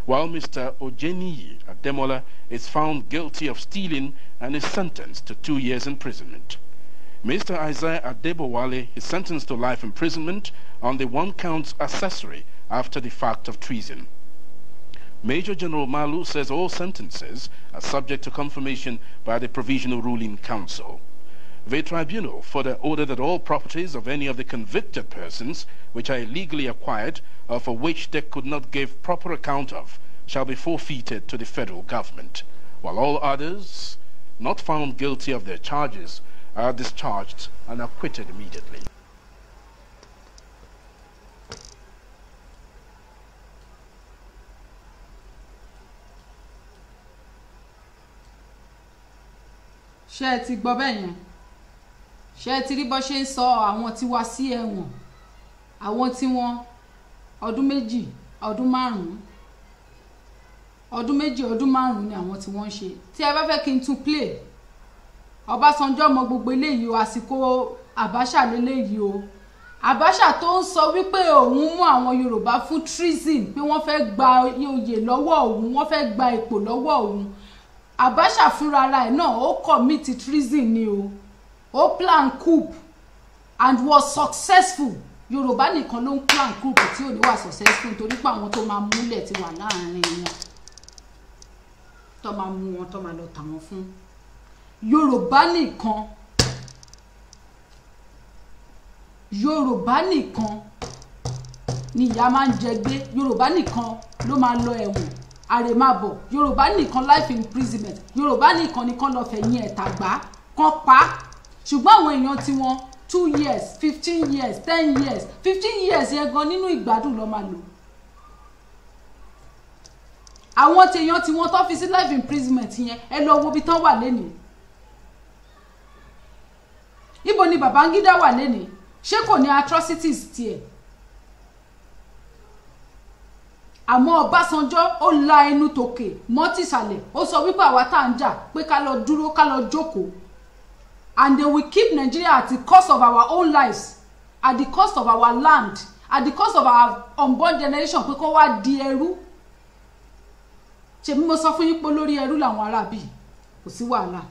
while Mr. Ojeniyi Ademola is found guilty of stealing and is sentenced to 2 years imprisonment. Mr. Isaiah Adebowale is sentenced to life imprisonment on the 1 count accessory after the fact of treason. Major General Malu says all sentences are subject to confirmation by the Provisional Ruling Council. The tribunal further ordered that all properties of any of the convicted persons which are illegally acquired or for which they could not give proper account of shall be forfeited to the federal government, while all others not found guilty of their charges are discharged and acquitted immediately. ṣé ti gbọ́ bẹ́ẹ̀ yẹn? Ṣé ti rí bó ṣe ń sọ àwọn tí wá sí ẹ̀wọ̀n, àwọn tí wọ́n ọdún méjì ọdún márùn-ún ni àwọn tí wọ́n ń ṣe. Tí ẹ bá fẹ́ kí n tún play Ọbásanjọ́ mọ gbogbo eléyìí o, àsìkò Abacha lélẹ́yìí o. Abacha tó ń sọ wípé òun mú àwọn Yorùbá fún treason, pé wọ́n fẹ́ gba oyè lọ́wọ́ òun, wọ́n fẹ́ gba ipò lọ́wọ́ òun. Abacha fúnra ẹ̀ náà ó commit treason ni o. Ó plan coup and was successful. Yorùbá nìkan ló ń plan coup tí ò ní wà successful torí pé àwọn tó máa múlẹ̀ ti wà láàrin wọn. Tó máa mú wọn tó máa lọ tà wọ́n fún. Yorùbá nìkan ni ìyá máa ń jẹ gbé. Yorùbá nìkan ló máa lọ ẹ̀wọ̀n. Àrè máa bọ̀. Yorùbá nìkan life imprisonment. Yorùbá nìkan lọ fẹ̀yìn ẹ̀ tàgbá kan pa. Ṣùgbọ́n àwọn èèyàn tí wọ́n 2 years 15 years 10 years 15 years yẹn gan nínú ìgbádùn ló máa lò. Àwọn tèèyàn tí wọ́n tó fi sí life imprisonment yẹn ẹ lọ wo bí tán wà lénìí. Ibo ni Babangida wà lénìí? Ṣé kò ní atrocities tiẹ̀? Àmọ́ Ọbásanjọ́ ó la ẹnu tòkè mọ́ tìsàlẹ̀, ó sọ wípé àwa tá ń jà pé ká lọ dúró ká lọ jókòó. And they will keep Nigeria at the cost of our own lives, at the cost of our land, at the cost of our unborn generation, pé kó wá di ẹrú. Ṣé bí mo sọ fún yín pé lórí ẹrú làwọn Arábí, kò sí wàhálà.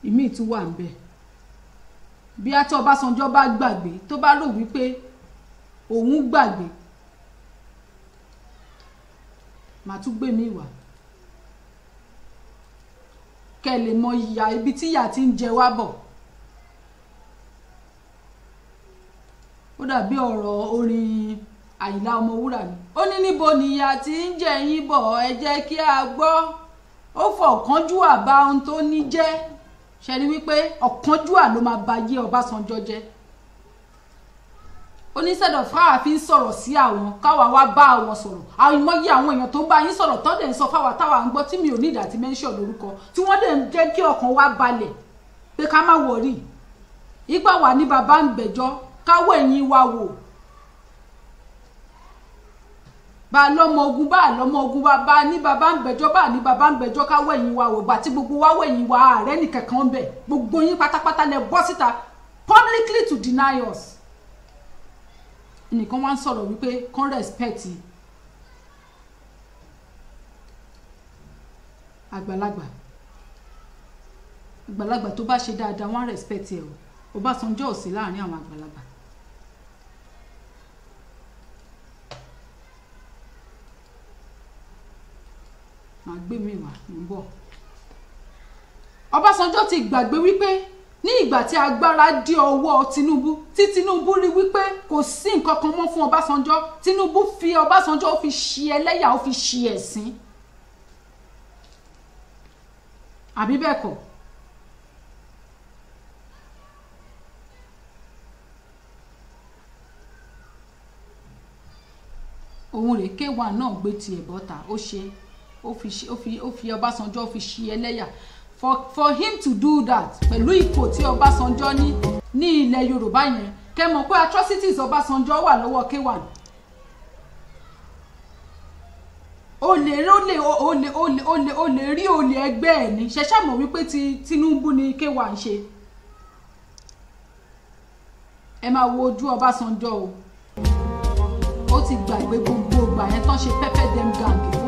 Ìmí tún wà ńbẹ̀. Bí àti Ọbásanjọ́ bá gbàgbé, tó bá rò wípé òun gbàgbé, màá tún gbé mi wá. Kẹ́ lè mọ ìyà ibi tí ìyà ti ń jẹ wá bọ̀. Ó dàbí ọ̀rọ̀ orin Àyìnlá Ọmọwúrà ni. Ó ní níbo ni ìyà ti ń jẹ yín bọ̀, ẹ jẹ́ kí a gbọ́. Ó fọ̀kánjúwà bá ohun tó ní jẹ́. Ṣé rí wípé ọ̀kánjúwà ló máa ba yé Ọbásanjọ́ jẹ́. instead of káwa fi ń sọ̀rọ̀ sí àwọn káwa wá bá àwọn sọ̀rọ̀ àìmọye àwọn èèyàn tó bá yín sọ̀rọ̀ tó dẹ̀ ń sọ fáwa táwa ń gbọ́ tí mi ò ní ìdá tí mention lórúkọ tí wọ́n dẹ̀ ń jẹ́ kí ọkàn wa balẹ̀ pé ká má wọ̀rí ìgbà wà ní bàbá ń gbẹ́jọ́ káwọ́ ẹ̀yìn wa wò bá lọ́mọ ogun bá ní bàbá ń gbẹ́jọ́ káwọ́ ẹ̀yìn wa wò gbà tí gbogbo wa wọ̀ ẹ̀yìn wa ààrẹ nìkankan ń bẹ̀ gbogbo yín pátápátá lẹ bọ́ síta publicly to deny us nìkan wá ń sọ̀rọ̀ wípé kán respect àgbàlagbà tó bá ṣe dáadáa wọ́n respect ẹ̀ o Ọbásanjọ́ ò sí láàrin àwọn àgbàlagbà màá gbé mi wá ń bọ̀ Ọbásanjọ́ ti gbàgbé wípé ní ìgbà tí agbára dé ọwọ́ Tinubu tí Tinubu rí wípé kò sí nǹkan kan mọ́ fún Ọbásanjọ́ Tinubu fi Ọbásanjọ́ ó fi ṣi ẹlẹ́yà ó fi ṣi ẹ̀sín àbí bẹ́ẹ̀ kọ́ òun rèé K1 náà gbé tiẹ̀ bọ́ta ó ṣe ó fi Ọbásanjọ́ ó fi ṣi ẹlẹ́yà for him to do that pẹ̀lú ipò tí Ọbásanjọ́ ní ilẹ̀ Yorùbá yẹn kẹ́ mọ̀ pé atrocities Ọbásanjọ́ wà lọ́wọ́ K1 o lè rí olè ẹgbẹ́ ẹ̀ ní ṣẹ̀ṣẹ̀ mọ̀ wípé ti Tinubu ni K1 ṣe ẹ máa wo ojú Ọbásanjọ́ o ó ti gbàgbé gbogbo ìgbà yẹn tán ṣe pepper dem gang fún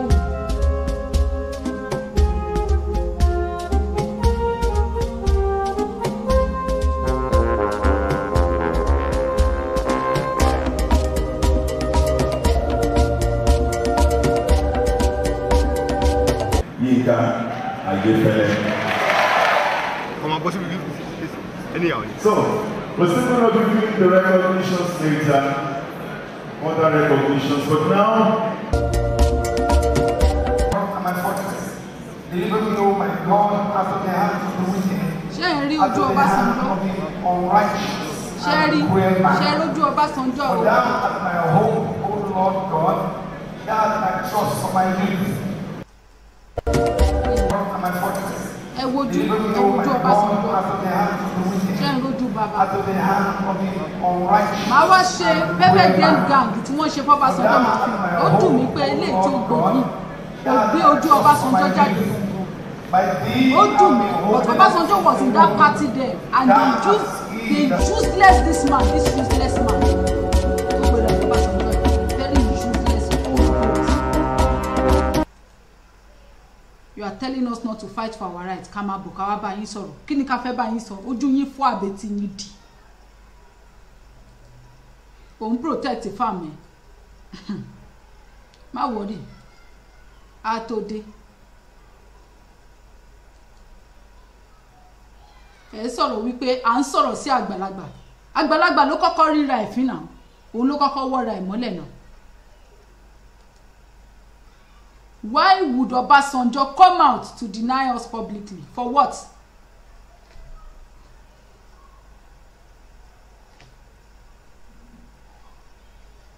So, we're still going to be giving the recognitions later, other recognitions, but now my fortress. Deliver me, oh my God, out of the hands of the wicked. Out of the hands of the unrighteous. For thou art my hope, O Lord God, thou art my trust for my youth. My fortress. Deliver me, oh my God, out of the hands of the wicked. Out of the hands of the unrighteous. Màá wá ṣe pepper dem gang tí wọ́n ṣe f'Ọbásanjọ́ máa fi ó dùn mí pé eléyìí tó gbòógì ó gbé ojú Ọbásanjọ́ jáde ó dùn mí but Ọbásanjọ́ was in that party there and they useless this man this useless man ó gbèrè Ọbásanjọ́ very useless old boys. You are telling us not to fight for our rights ká máa bò ká wá bá yín sọ̀rọ̀ kí ni ká fẹ́ bá yín sọ ojú yín fọ́ àbètí yín dì òun protect farm ẹ má wọrí á tó dé ẹ sọ̀rọ̀ wípé à ń sọ̀rọ̀ sí àgbàlagbà ló kọ́kọ́ ríra ẹ̀fín náà òun ló kọ́kọ́ wọ́ra ẹ̀ mọ́lẹ̀ náà. Why would Obasanjo come out to deny us publicly? For what?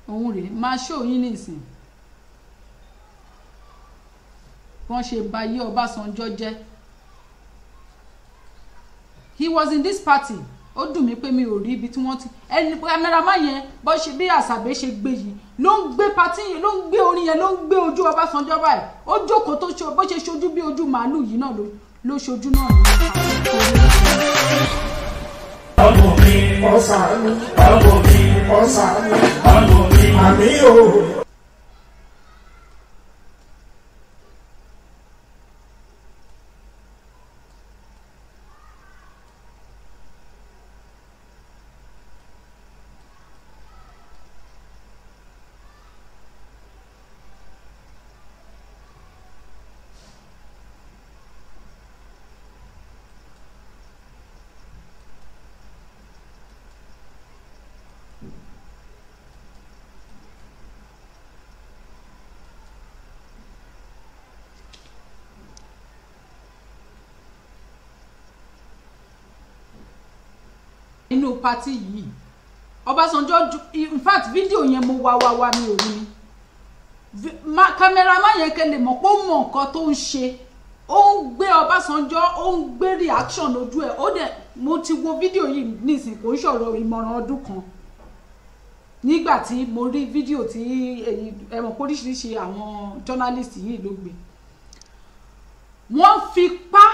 Òun rèé máa ṣó yín nísìn wọ́n ṣe bà yé Ọbásanjọ́ jẹ́. He was in this party. Ó dùn mí pé mi ò rí ibi tí wọ́n ti ẹni cameraman yẹn bó ṣe bí Àṣàbẹ́ ṣe gbé yìí ló ń gbé party yẹn ló ń gbé orin yẹn ló ń gbé ojú Ọbásanjọ́ báyìí ó jókòó tó ṣe bó ṣe ṣojú bí ojú màálù yìí náà ló ṣojú náà ní ọmọ mi ọ̀sán mi àmì o. Inú party yìí Obasanjo, in fact video yẹn mo wá mi ò rí ni cameraman yẹn kele mọ̀ pé ó mọ̀ nǹkan tó ń ṣe ó ń gbé Obasanjo ó ń gbé reaction lójú ẹ̀ ó dẹ̀ mo ti wo video yìí nísìn kò ń sọ̀rọ̀ ìmọ̀ràn ọdún kan nígbà tí mo rí video tí ẹ mọ̀ oríṣiríṣi àwọn journalist yìí ló gbé wọ́n fi pa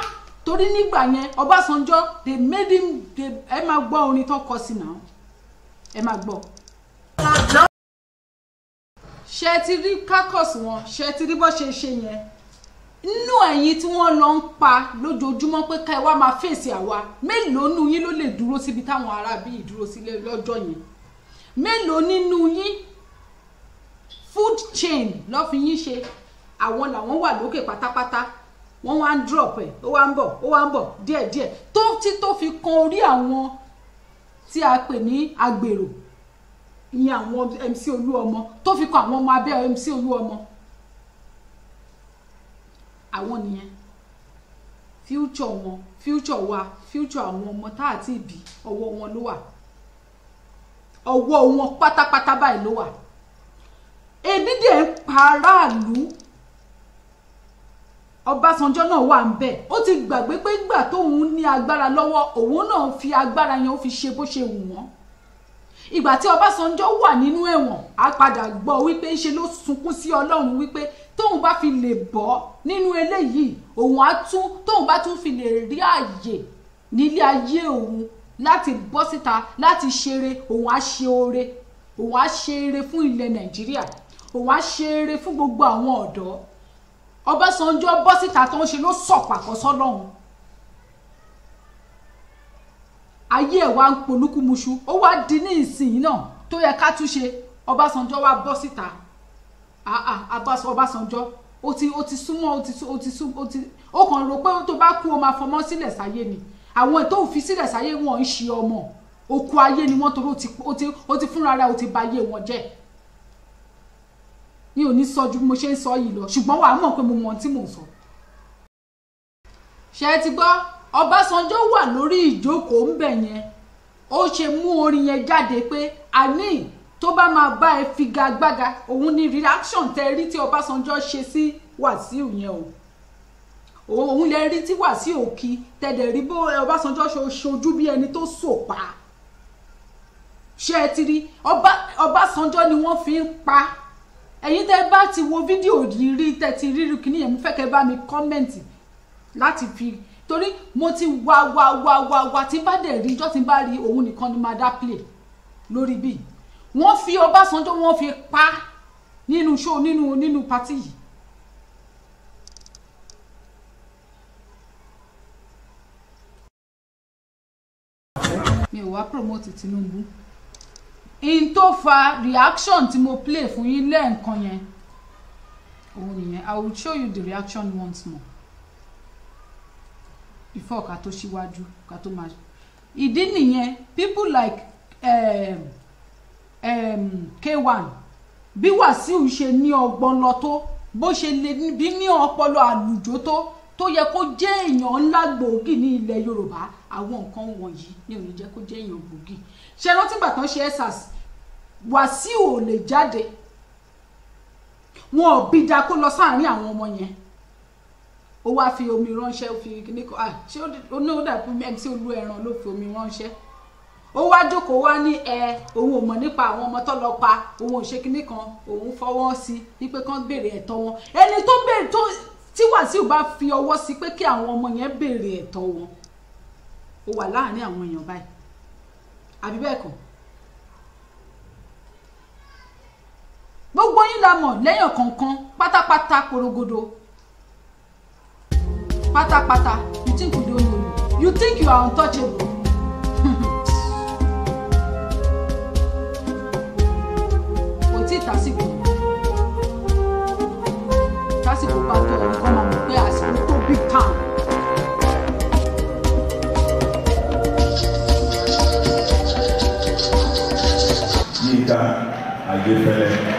torí nígbà yẹn Obasanjo they made him ẹ máa gbọ́ orin tó kọ sí náà ẹ máa gbọ́ ṣé ti rí kákọ́s wọn ṣé ti rí bó ṣe ṣe yẹn inú ẹ̀yin tí wọ́n lọ ń pa lójoojúmọ́ pé ká ẹ wá máa fèsì àwa mélòó nínú yín ló lè dúró síbi táwọn ará bí ìdúró sílé lọ́jọ́ yẹn mélòó nínú yín food chain ló fi yín ṣe àwọn làwọn wà lókè pátápátá wọ́n wá ń drop ẹ̀ ó wá ń bọ̀ díẹ̀díẹ̀ tó fi kan orí àwọn tí a pè ní agbèrò ìyẹn àwọn MC Olúọmọ tó fi kan àwọn ọmọ abẹ́ MC Olúọmọ àwọn nìyẹn future wọn future wa future àwọn ọmọ tá àti ìbí ọwọ́ wọn ló wà ọwọ́ wọn pátápátá báyìí ló wà ebi dẹ̀ ń pa aráàlú Ọbásanjọ́ náà wà ń bẹ̀ ó ti gbàgbé pé ìgbà tóun ní agbára lọ́wọ́ òun náà fi agbára yẹn ó fi ṣe bó ṣe wù wọ́n ìgbà tí Ọbásanjọ́ wà nínú ẹ̀wọ̀n á padà gbọ́ wípé ń ṣe ló sunkún sí Ọlọ́run wípé tóun bá fi lè bọ́ nínú eléyìí òun á tóun bá tún fi lè rí ààyè nílé ayé òun láti bọ́ síta láti ṣeré òun á ṣe oore òun á ṣe eré fún ilẹ̀ Nàìjíríà òun á ṣe eré fún gbogbo àwọn ọ̀dọ́ Ọbásanjọ́ bọ́ síta tó ń ṣe ló sọ̀pàkọ́ sọ́lọ́run ayé ẹ̀ wá ń polúkúmuṣu ó wá di ní ìsìn náà tó yẹ ká túnṣe Ọbásanjọ́ wá bọ́ síta Ọbásanjọ́ ó ti súnmọ́ ó kàn rò pé tó bá kú ó máa fọmọ́ sílẹ̀ sáyé ni àwọn ètò òfin sílẹ̀ sáyé wọn ń ṣe ọmọ òkú ayé ni wọ́n torí ó ti fúnra rẹ̀ ó ti bà ayé wọn jẹ́ mi ò ní sọ ju mo ṣe ń sọ yìí lọ ṣùgbọ́n wàá mọ̀ pé mo mọ tí mò ń sọ. ṣé ti gbọ́ Ọbásanjọ́ wà lórí ìjókòó ńbẹ̀ yẹn ó ṣe mú orin yẹn jáde pé àní tó bá máa bá ẹ figagbága òun ni reaction tẹ rí tí Ọbásanjọ́ ṣe sí Wàsíù yẹn o òun lè rí tí Wàsíù kí tẹ̀dẹ̀ rí bó Ọbásanjọ́ ṣojú bí ẹni tó sòpa ṣé ti rí Ọbásanjọ́ ni wọ́n fi ń pa ẹ̀yin tẹ́ bá ti wo fídíò rí tẹ́ ti rí kíní yẹn mo fẹ́ kẹ́ bá mi kọ́mẹ̀ntì láti fi torí mo ti wá tí bá dẹ̀ rí ijọ́ tí bá rí òun nìkan ni máa dá play lórí bí wọ́n fi Ọbásanjọ́ wọ́n fi pa nínú show nínú party yìí mi ò wá promote Tinubu in tó fa reaction tí mo play fún yín lẹ́ẹ̀kan yẹn òun nìyẹn I will show you the reaction once more before ká tó síwájú ká tó máa ìdí nìyẹn people like K1 bí Wàsíù ṣe ní ọgbọ́n lọ tó bó ṣe lè bí ní ọpọlọ àlùjọ tó yẹ kó jẹ́ èèyàn ńlá gbòógì ní ilẹ̀ Yorùbá àwọn nǹkan wọ̀nyí ní òní jẹ́ kó jẹ́ èèyàn gbòógì ṣe rántí gbà tán ṣe ESAS Wàsíù ò lè jáde wọn ò bí da kó lọ sáàrin àwọn ọmọ yẹn ó wá fi omi ránṣẹ́ ó fi kíní kan ṣé ó ní ó dà fún MC Olú ẹran ló fi omi ránṣẹ́ ó wá jókòó wá ní òun ò mọ̀ nípa àwọn ọmọ tó lọ pa òun ò ṣe kíní kan òun fọwọ́ sí wípé kán béèrè ẹ̀tọ́ wọn ẹni tó béèrè tó tí Wàsíù bá fi ọwọ́ sí pé kí àwọn ọmọ yẹn béèrè ẹ̀tọ́ wọn ó wà láàrin àwọn èèyàn báyìí àbí bẹ́ẹ̀ kọ́ gbogbo yín la mọ̀ lẹ́yìn kọ̀ọ̀kan pátápátá korogodo pátápátá you think you don't know you think you are untouchable kò tí tásìkò bá tó nǹkan máa mọ̀ pé àsìkò tó big time. Yíká Ayéfẹ́lẹ́.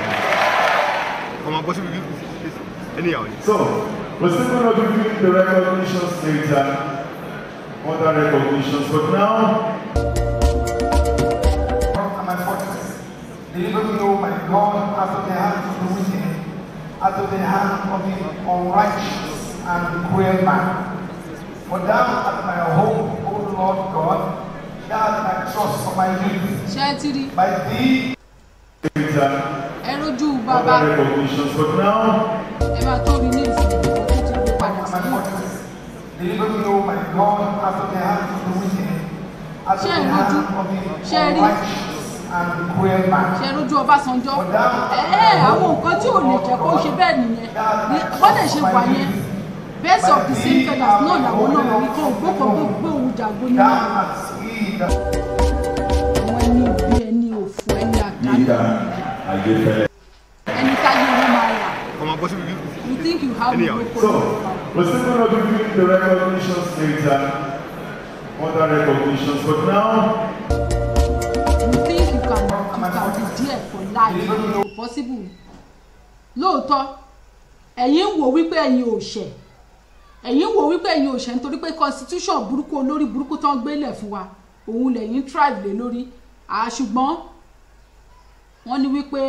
So, we're still going to be giving the recognitions later, other recognitions, but now. And my Deliver me, O my God, out of the hands of the wicked, out of the hand of the unrighteous and the cruel man. For thou art my hope, O Lord God, thou art my trust for my youth. By thee, other recognitions, but now, deliver me, O my God, out of the hands of the wicked, out of the hand of the unrighteous and the cruel man. Ṣé rojú Ọbásanjọ́ àwọn nǹkan tí ò lè jẹ́ kó ṣe bẹ́ẹ̀ nìyẹn wọ́n lè ṣe wà yẹn best of the same feathers náà làwọn náà ní kó gbókòó òun jàgbó ní àwọn ẹni ìbí ẹni òfò ẹni àdánù ẹni táyé wọn máa rà. You think you have no problem? So, we're still going to be giving the recognitions later, other recognitions, but now, you think you can be there for life? Possible. Lóòótọ́, ẹ̀yin wò wípé ẹ̀yin ò ṣẹ̀. Ẹ̀yin wò wípé ẹ̀yin ò ṣẹ̀ nítorí pé constitution burúkú olórí burúkú tán gbélé fún wa. Òun lẹ̀yin thrive lé lórí. Ṣùgbọ́n wọ́n ní wípé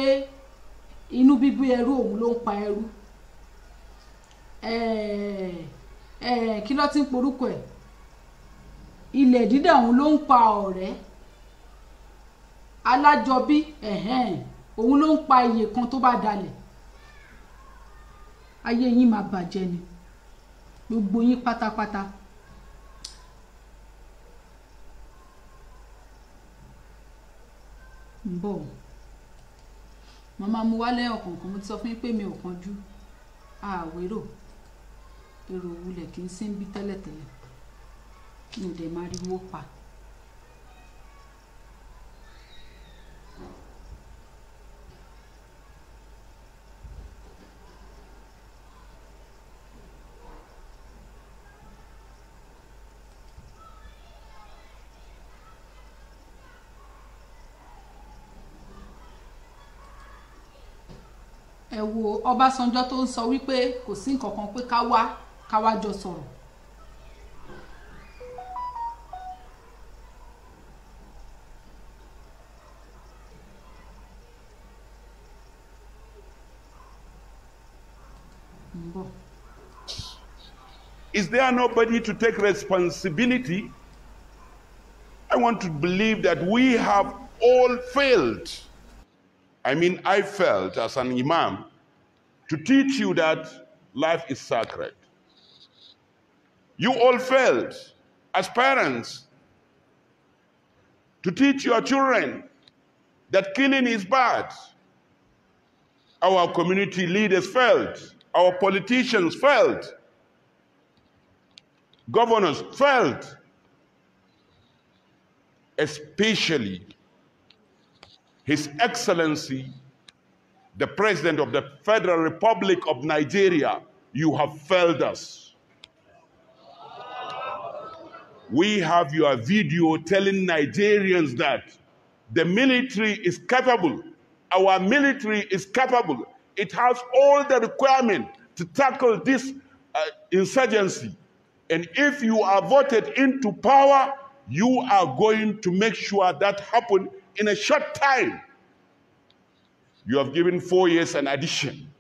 inú bíbí ẹrú òun ló ń pa ẹrú. Kí ló ti ń porúkọ ẹ̀? Ilẹ̀ dídà òun ló ń pa ọ̀rẹ́. Alájọbí òun ló ń pa iye kan tó bá dalẹ̀. Ayé yín máa bàjẹ́ ni gbogbo yín pátápátá. ń bọ̀ màmá mu wálé ọ̀kọ̀ọ̀kan mo ti sọ fún yín pé mi ò kánjú àwérò èrò òwúlẹ̀ kì í sí ń bí tẹ́lẹ̀tẹ́lẹ̀ mi ò dẹ̀ máa rí wó pa. Ẹ wo Ọbásanjọ́ tó ń sọ wípé kò sí nǹkan kan pé ká wá jọ sọ̀rọ̀. Is there nobody to take responsibility? I want to believe that we have all failed. I mean, I failed as an imam to teach you that life is sacred. You all failed as parents to teach your children that killing is bad. Our community leaders failed. Our politicians failed. Governors failed. Especially His Excellency, the President of the Federal Republic of Nigeria, you have failed us. We have your video telling Nigerians that the military is capable. Our military is capable. It has all the requirements to tackle this insurgency. And if you are voted into power, you are going to make sure that happens in a short time. You have given 4 years an addition.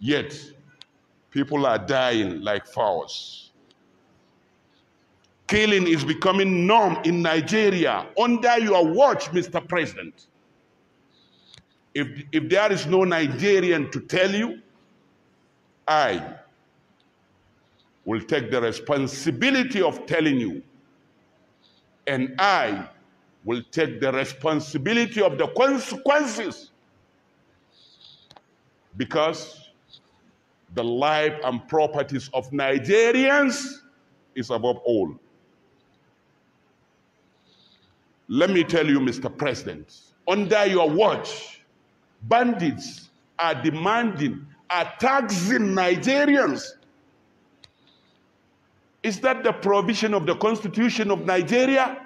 Yet, people are dying like fowls. Killing is becoming norm in Nigeria under your watch, Mr. President. If there is no Nigerian to tell you, I will take the responsibility of telling you. And I will take the responsibility of the consequences, because the life and properties of Nigerians is above all. Let me tell you, Mr. President, under your watch, bandits are taxing Nigerians. Is that the provision of the Constitution of Nigeria?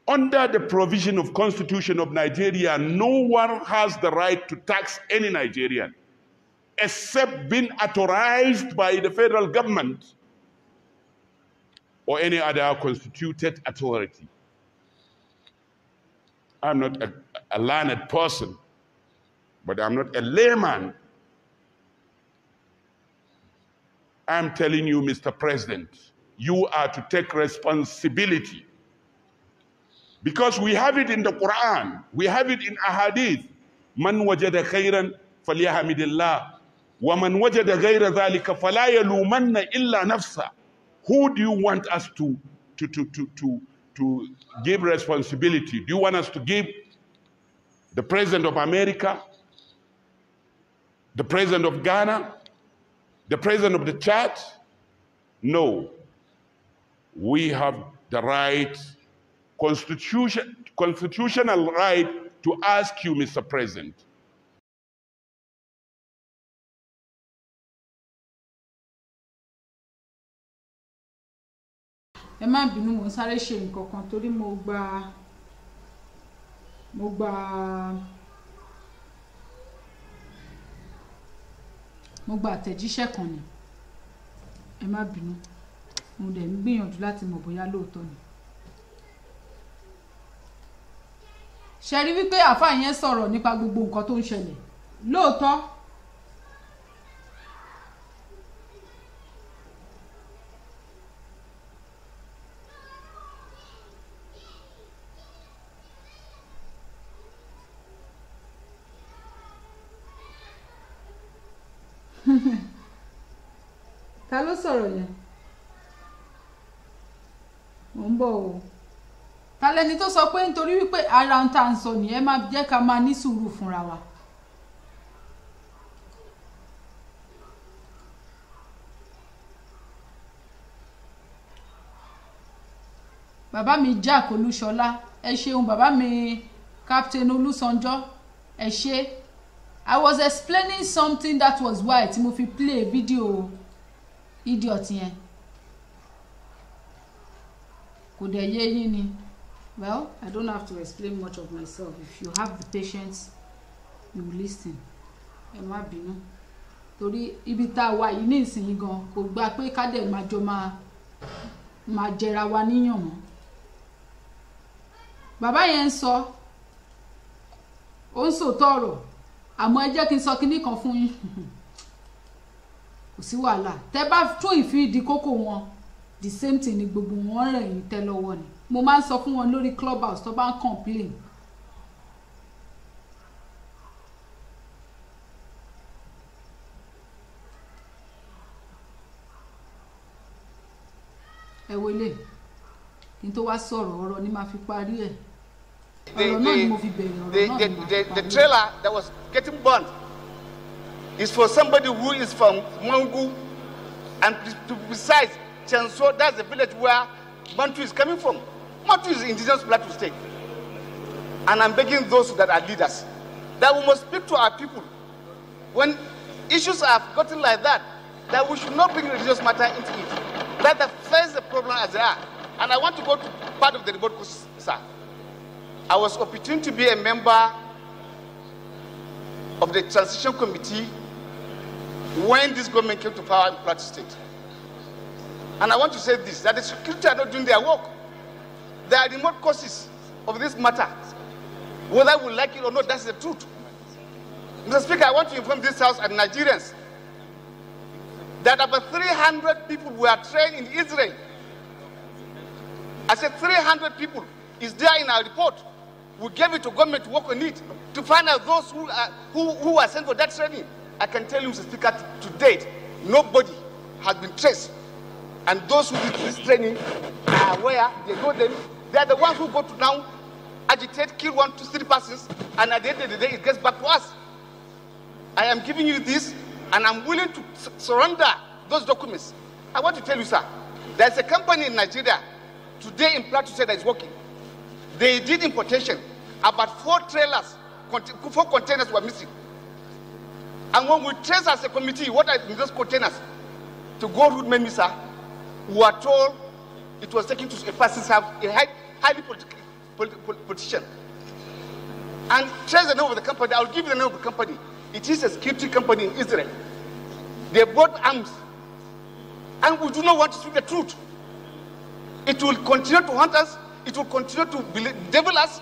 Under the provision of Constitution of Nigeria, no one has the right to tax any Nigerian, except being authorized by the federal government or any other constituted authority. I'm not a learned person, but I'm not a layman. I'm telling you, Mr. President, you are to take responsibility. Because we have it in the Quran, we have it in Ahadith. Man wajada khairan falyahamidillah, wa man wajada ghayra dhalika fala yalumanna illa nafsa. Who do you want us to give responsibility? Do you want us to give the President of America, the President of Ghana, the President of the Chad? No. We have the right, constitutional right to ask you, Mr. President. ẹ má bínú mo sáré ṣe nǹkan kan torí mo gba àtẹ̀jíṣẹ́ kan ni ẹ má bínú mo dẹ̀ ń gbìyànjú láti mọ̀ bóyá lóòótọ́ ni. ṣe rí wípé àfáà yẹn sọ̀rọ̀ nípa gbogbo nǹkan tó ń ṣẹlẹ̀ lóòótọ́. ta ló sọ̀rọ̀ yẹn mo ń bọ̀ o ta lẹni tó sọ pé nítorí wípé ara ń tà ń sọ nìyẹn máa jẹ́ ká máa ní sùúrù fúnra wa. bàbá mi Jack Olúṣọlá ẹ ṣeun bàbá mi Captain Olúsanjọ́ ẹ ṣe. I was explaining something that was why tí mo fi play video idiot yẹn kò dẹ̀ yé yín ni. Well, I don't have to explain much of myself. If you have the patience, you will listen. Ẹ má bínú torí ibi tá a wà yìí ní ìsinyìí gan kò gbà pé ká dẹ̀ máa jọ máa jẹra wa níyàn mọ́. bàbá yẹn ń sọ ó ń sòótọ́ ọ̀rọ̀ àmọ́ ẹ jẹ́ kí n sọ kinní kan fún yín kò sí wàhálà tẹ́ bá tún ìfìdí kókó wọn the same thing ni gbogbo wọn rẹ̀ yín tẹ́ lọ́wọ́ ni mo máa ń sọ fún wọn lórí clubhouse tó bá ń complain. ẹ wọlé kí n tó wá sọ̀rọ̀ ọ̀rọ̀ ni máa fi parí ẹ̀. The trailer that was getting burnt is for somebody who is from Mwangu, and to be precise, Chenso, that's the village where Bantu is coming from. Bantu is indigenous Plateau State. And I'm begging those that are leaders that we must speak to our people. When issues have gotten like that, that we should not bring religious matter into it. That the face the problem as they are. And I want to go to part of the report, sir. I was opportune to be a member of the transition committee when this government came to power in Plateau State. And I want to say this, that the security are not doing their work. There are remote causes of this matter. Whether we like it or not, that's the truth. Mr. Speaker, I want to inform this House and Nigerians that about 300 people were trained in Israel. I said 300 people is there in our report. We gave it to government to work on it, to find out those who are sent for that training. I can tell you, Mr. Speaker, to date, nobody has been traced. And those who did this training are aware, they know them. They are the ones who go to now agitate, kill 1, 2, 3 persons, and at the end of the day, it gets back to us. I am giving you this, and I'm willing to surrender those documents. I want to tell you, sir, there's a company in Nigeria today in Plateau State that is working. They did importation. About 4 trailers, 4 containers were missing. And when we trace as a committee what are in those containers to go root many, sir, we were told it was taken to a person's house, a highly politician. And trace the name of the company. I'll give you the name of the company. It is a security company in Israel. They bought arms. And we do not want to speak the truth. It will continue to hunt us. It will continue to devil us.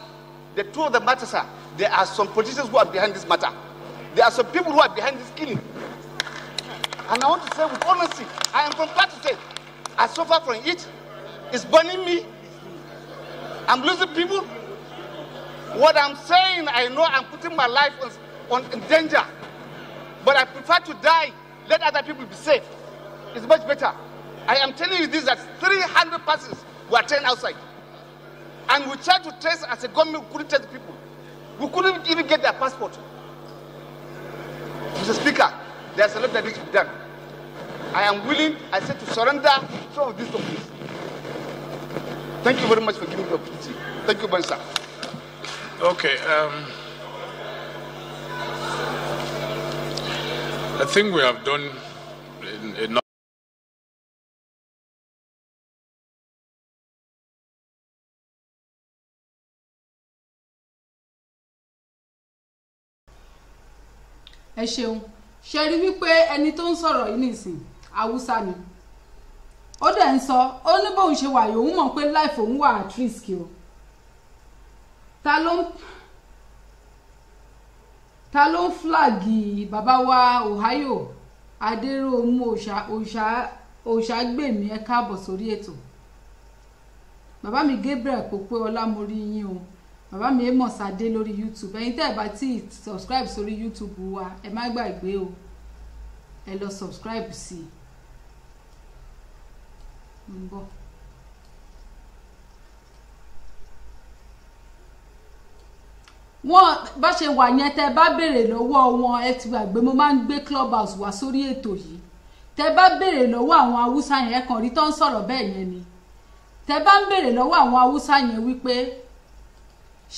The truth of the matter, sir, there are some politicians who are behind this matter. There are some people who are behind this killing. And I want to say with honesty, I am from Plateau State. I suffer from it. It's burning me. I'm losing people. What I'm saying, I know I'm putting my life in danger. But I prefer to die. Let other people be safe. It's much better. I am telling you this, that 300 persons were trained outside. And we tried to trace as a government, we couldn't trace the people. We couldn't even get their passport. Mr. Speaker, there's a lot that needs to be done. I am willing, I said, to surrender some of these topics. Thank you very much for giving me the opportunity. Thank you, sir. Okay. I think we have done enough. Ẹ ṣeun ṣe rí wípé ẹni tó ń sọ̀rọ̀ yìí nìsín Haúsá ni ó dẹ̀ ń sọ ó ní bóun ṣe wà yòówù mọ̀ pé life òun wà at risk o ta ló ń flagi bàbá wa Ohio Adéròmù Òṣàgbèmí ẹ káàbọ̀ sórí ètò bàbá mi Gabriel Pópé ọlá mo rí yín o bàbá mi Amos Adé lórí YouTube ẹ̀yin tẹ́ ẹ bá ti subscribe sórí YouTube wa ẹ má gbàgbé o ẹ lọ subscribe sí ń bọ̀. Wọ́n bá ṣe wà yẹn tẹ́ bá béèrè lọ́wọ́ wọn ẹ ti gbàgbé mo máa ń gbé Clubhouse wá sórí ètò yìí tẹ́ bá béèrè lọ́wọ́ àwọn Haúsá yẹn kàn rí tó ń sọ̀rọ̀ bẹ́ẹ̀ yẹn ni tẹ́ bá ń béèrè lọ́wọ́ àwọn Haúsá yẹn wípé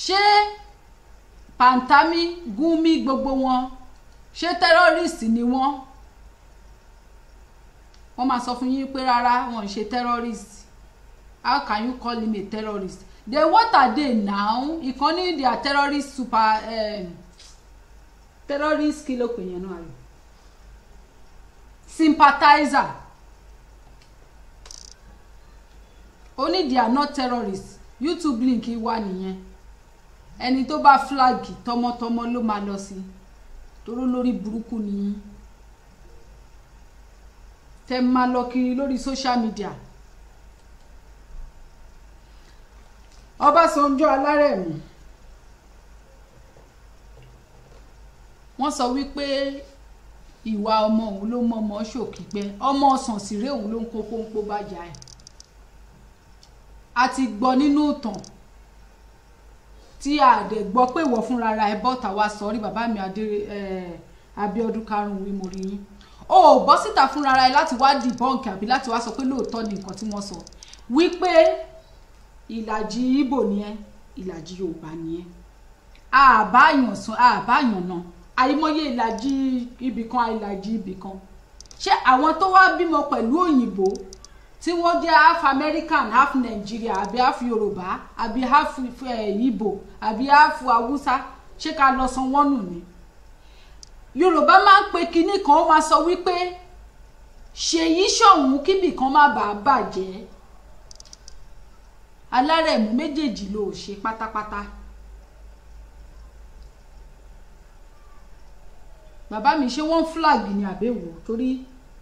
ṣé Pantami Gumi gbogbo wọn ṣé terrorist ni wọ́n máa sọ fún yín pé rárá wọn ṣe terrorist. How can you call him a terrorist? Then what are they now? Ìkànnì they are terrorist terrorist kí ló pè yẹn náà rẹ̀ sympathizer. Only they are not terrorists. YouTube link wà nìyẹn. Ẹni tó bá flag tọmọtọmọ ló máa lọ sí toró lórí burúkú ni tẹ́ máa lọ kiri lórí social media. Obasanjo Alárẹ̀mú wọ́n sọ wípé ìwà ọmọ òun ló mọmọ ṣòkìgbẹ́ ọmọ ọsàn síré òun ló ń kó pọ́npó bájà ẹ̀ a ti gbọ́ nínú ìtàn tí a dẹ̀ gbọ́ pé ìwọ fúnra ra ẹ bọ́ta wá sọrí bàbá mi Abíọ́dún karùn-ún wí mo rí yín o bọ́ síta fúnra ra ẹ láti wá dìbọ́ǹkì àbí láti wá sọ pé lóòótọ́ ni nǹkan tí wọ́n sọ wípé ìlàjì Ìgbò ni ẹ ìlàjì Yorùbá ni ẹ àbáyàn sàn àbáyàn náà àìmọye ìlàjì ibìkan ìlàjì ibìkan ṣé àwọn tó wá bímọ pẹ̀lú òyìnbó tí wọ́n jẹ́ half American half Nigeria àbí half Yorùbá àbí half Ìgbò àbí half Haúsá ṣé ká lọ san wọ́n nù ni Yorùbá máa ń pe kinní kan ó máa sọ wípé ṣèyí ṣọ̀hún kíbìkan má bàa bàjẹ́ Alárẹ̀mú méjèèjì ló ṣe pátápátá. Bàbá mi ṣé wọ́n flag ní àbẹ̀wò torí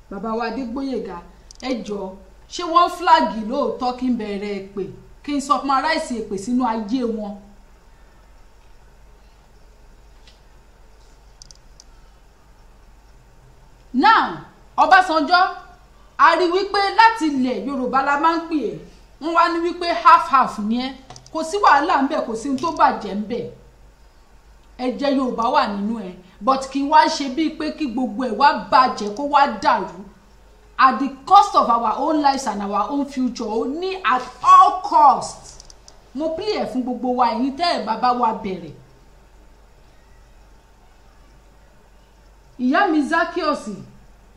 bàbá wa Adégbóyèga ẹ jọ ṣé wọ́n flag lóòótọ́ kí n bẹ̀rẹ̀ èpè kí n sọ fún aráàsì èpè sínú ayé wọn. Now Ọbásanjọ́ a rí wípé láti ilẹ̀ Yorùbá la máa ń pè é wọ́n wá ní wípé half ni ẹ́ kò sí wàhálà ń bẹ̀ kò sí tó bàjẹ́ ń bẹ̀ ẹ̀jẹ̀ Yorùbá wà nínú ẹ̀ but kí wá ṣe bíi pé kí gbogbo ẹ̀ wá bàjẹ́ kó wá dàrú at the cost of our own lives and our own future ó ní at all costs mo play ẹ̀ fún gbogbo wa ẹ̀yin tẹ́ ẹ̀ bàbá wa bẹ̀rẹ̀ ìyá mi Zaccheaus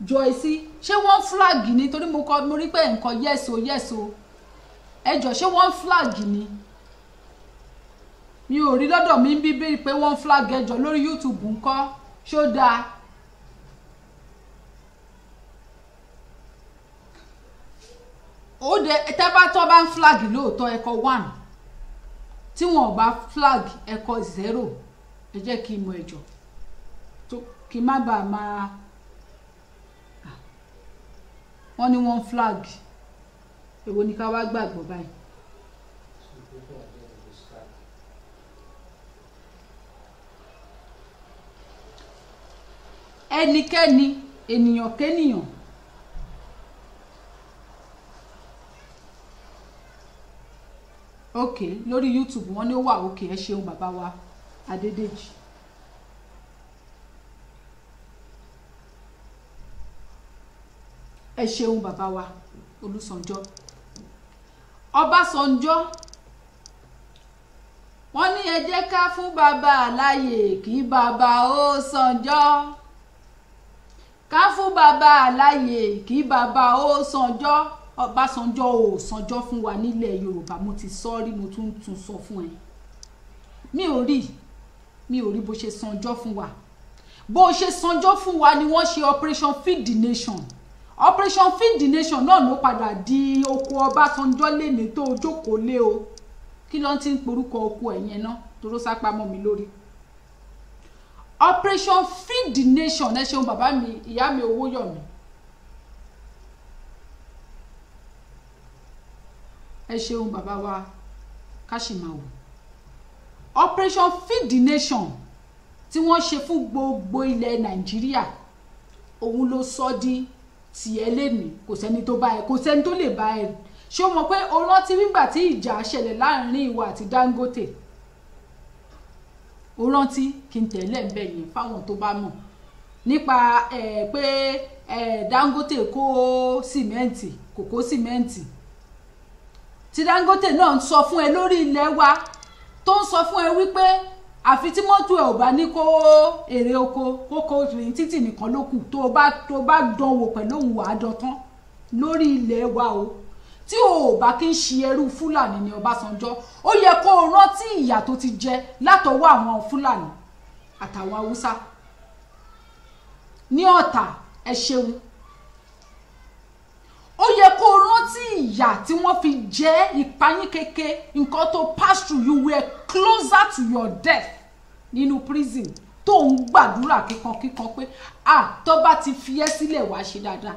Joyce ṣé wọ́n flag ni torí mo rí pé nǹkan yẹ́so ẹjọ́ ṣé wọ́n flag ni mi ò rí lọ́dọ̀ mi ń bíbí pé wọ́n flag ẹjọ́ lórí YouTube ńkọ́ ṣó dáa ó de tẹ́ bá tọ́ bá ń flag lóòótọ́ ẹ̀kọ́ 1 tí wọ́n bá flag ẹ kọ 0 ẹ jẹ́ kí n mọ̀ ẹjọ́ tó kí má bàa máa wọ́n ní wọ́n flag èwo ni ká wá gbàgbọ́ báyìí. ẹnikẹ́ni ènìyàn kénìyàn ok lórí YouTube wọ́n ní ó wà ok ẹ ṣeun bàbá wa Adédèjì. ẹ ṣeun bàbá wa Olúsanjọ́. Ọbásanjọ́ wọ́n ní ẹ jẹ́ ká fún bàbá láyè kí bàbá ó sanjọ́, ká fún bàbá láyè kí bàbá ó sanjọ́. Ọbásanjọ́ ò sanjọ́ fún wa nílẹ̀ Yorùbá, mo ti sọ rí, mo tún sọ fún ẹ. mi ò rí bó ṣe sanjọ́ fún wa. Bó ṣe sanjọ́ fún wa ni wọ́n ṣe Operation Feed the Nation. Operation Feed the Nation náà ló padà di oko Ọbásanjọ́ lẹ́ni tó jókòó lé o. Kí ló ti ń porúkọ oko ẹ̀yẹn náà toró sápamọ́ mi lórí. Operation Feed the Nation ẹ ṣeun bàbá mi ìyá mi Owóyọ̀mí. ẹ ṣeun bàbá wa Káṣímáwò. Operation Feed the Nation tí wọ́n ṣe fún gbogbo ilẹ̀ Nàìjíríà òun ló sọ di tiẹ̀ lẹ́ni, kò sẹ́ni tó bá ẹ, kò sẹ́ni tó lè bá ẹ. Ṣé o mọ̀ pé o rántí nígbà tí ìjà ṣẹlẹ̀ láàrin ìwọ àti Dangote? O rántí kí n tẹ̀lé ń bẹ̀ yẹn fáwọn tó bá mọ̀ nípa pé Dangote kó sìmẹ́ǹtì, kò kó sìmẹ́ǹtì. Tí Dangote náà ń sọ fún ẹ lórí ilẹ̀ wa tó ń sọ fún ẹ wípé àfi tí mọ́tò ẹ̀ ò bá ní kó èrè oko kókó rìn títì nìkan ló kù, tó bá dánwò pẹ̀lú òun wàá dán tán lórí ilẹ̀ wa o. Tí o bá kí ń ṣe ẹrú Fúlàní ní Ọbásanjọ́, ó yẹ kó o rántí ìyà tó ti jẹ látọwọ́ àwọn Fúlàní àtàwọn Haúsá ní Ọ̀tà. ẹ ṣeun. Ó yẹ kó o rántí ìyà tí wọ́n fi jẹ ìpayín kéke, nǹkan tó pass through, you were closer to your death nínú prison tó ń gbàdúrà kíkankíkan pé tó bá ti fi ẹ́ sílẹ̀ wá ṣe dáadáa.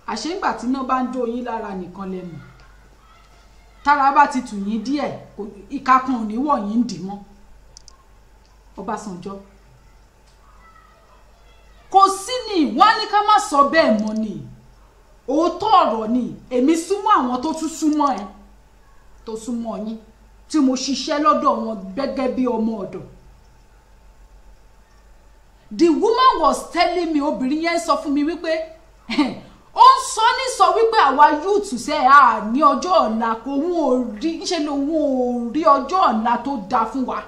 Àṣé ńgbà tí náà bá ń jó yín lára nìkan lẹ mọ̀, tára bá ti tù yín díẹ̀ ìka kan ò ní wọ̀ yín dì mọ́. Ọbásanjọ́ kò sí ni wọ́n ní ká má sọ bẹ́ẹ̀ mọ́ ni, òótọ́ ọ̀rọ̀ ni. Èmi súnmọ́ àwọn tó tún súnmọ́ ẹ, tó súnmọ́ yín, tí mo ṣiṣẹ́ lọ́dọ̀ wọn gẹ́gẹ́ bí ọmọ ọ̀dọ̀. The woman was telling me, obìnrin yẹn sọ fún mi wípé ó ń sọ ní sọ wípé àwa youth ṣe ní ọjọ́ ọ̀la kò wọ́n ò rí ṣe lòun ò rí ọjọ́ ọ̀la tó dáa fún wa.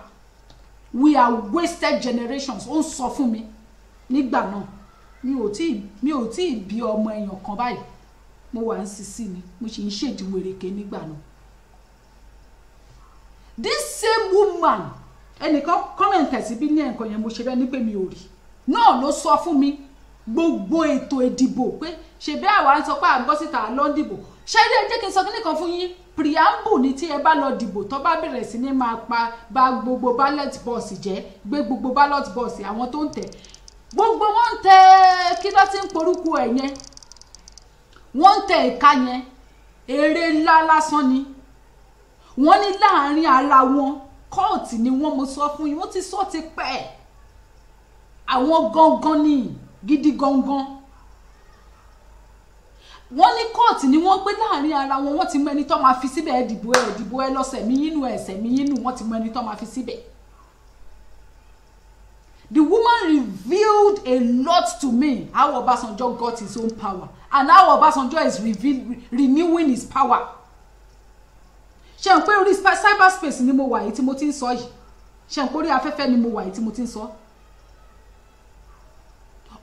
We are wasted generations. Ó ń sọ fún mi nígbà náà. Mi ò tí bí ọmọ èèyàn kan báyìí, mo wà ń sisi ni, mo sì ń ṣèdíwèrèké nígbà náà. This same woman ẹnìkan comment síbí ní ẹ̀ǹkan yẹn mo ṣe bẹ́ẹ̀ ní pé mi ò rí náà ló sọ fún mi gbogbo ètò ìdìbò pé ṣe bí àwa ń sọ pé à ń bọ́ síta lọ ń dìbò. Ṣé ilé jẹ́ kí n sọ kíní kan fún yín, preamble ni tí ẹ bá lọ dìbò tó bá bẹ̀rẹ̀ sí ní máa ba gbogbo ballot box jẹ́, gbé gbogbo ballot box àwọn tó ń tẹ̀ gbogbo wọn ń tẹ kí ló ti ń porúkọ ẹ̀ yẹn, wọ́n ń tẹ ìka yẹn eré ńlá lásán ni. Wọ́n ní láàrin ara wọn kóòtù ni wọ́n, mo sọ fún yín, wọ́n ti sọ ti pẹ́ àwọn gangan ni gidi gangan. Wọ́n ní kóòtù ni wọ́n pé láàrin ara wọn, wọ́n ti mọ ẹni tó máa fi síbẹ̀, ẹ̀dìbò ẹ lọ́sẹ̀ mi yínú ẹ̀sẹ̀ mi yínú, wọ́n ti mọ ẹni tó máa fi síbẹ̀. The woman revealed a lot to me how Obasanjo got his own power and how Obasanjo is renewing his power. Ṣé n pé orí cyberspace ni mo wà yìí tí mo ti ń sọ yìí, ṣé n pé orí afẹ́fẹ́ ni mo wà yìí tí mo ti ń sọ.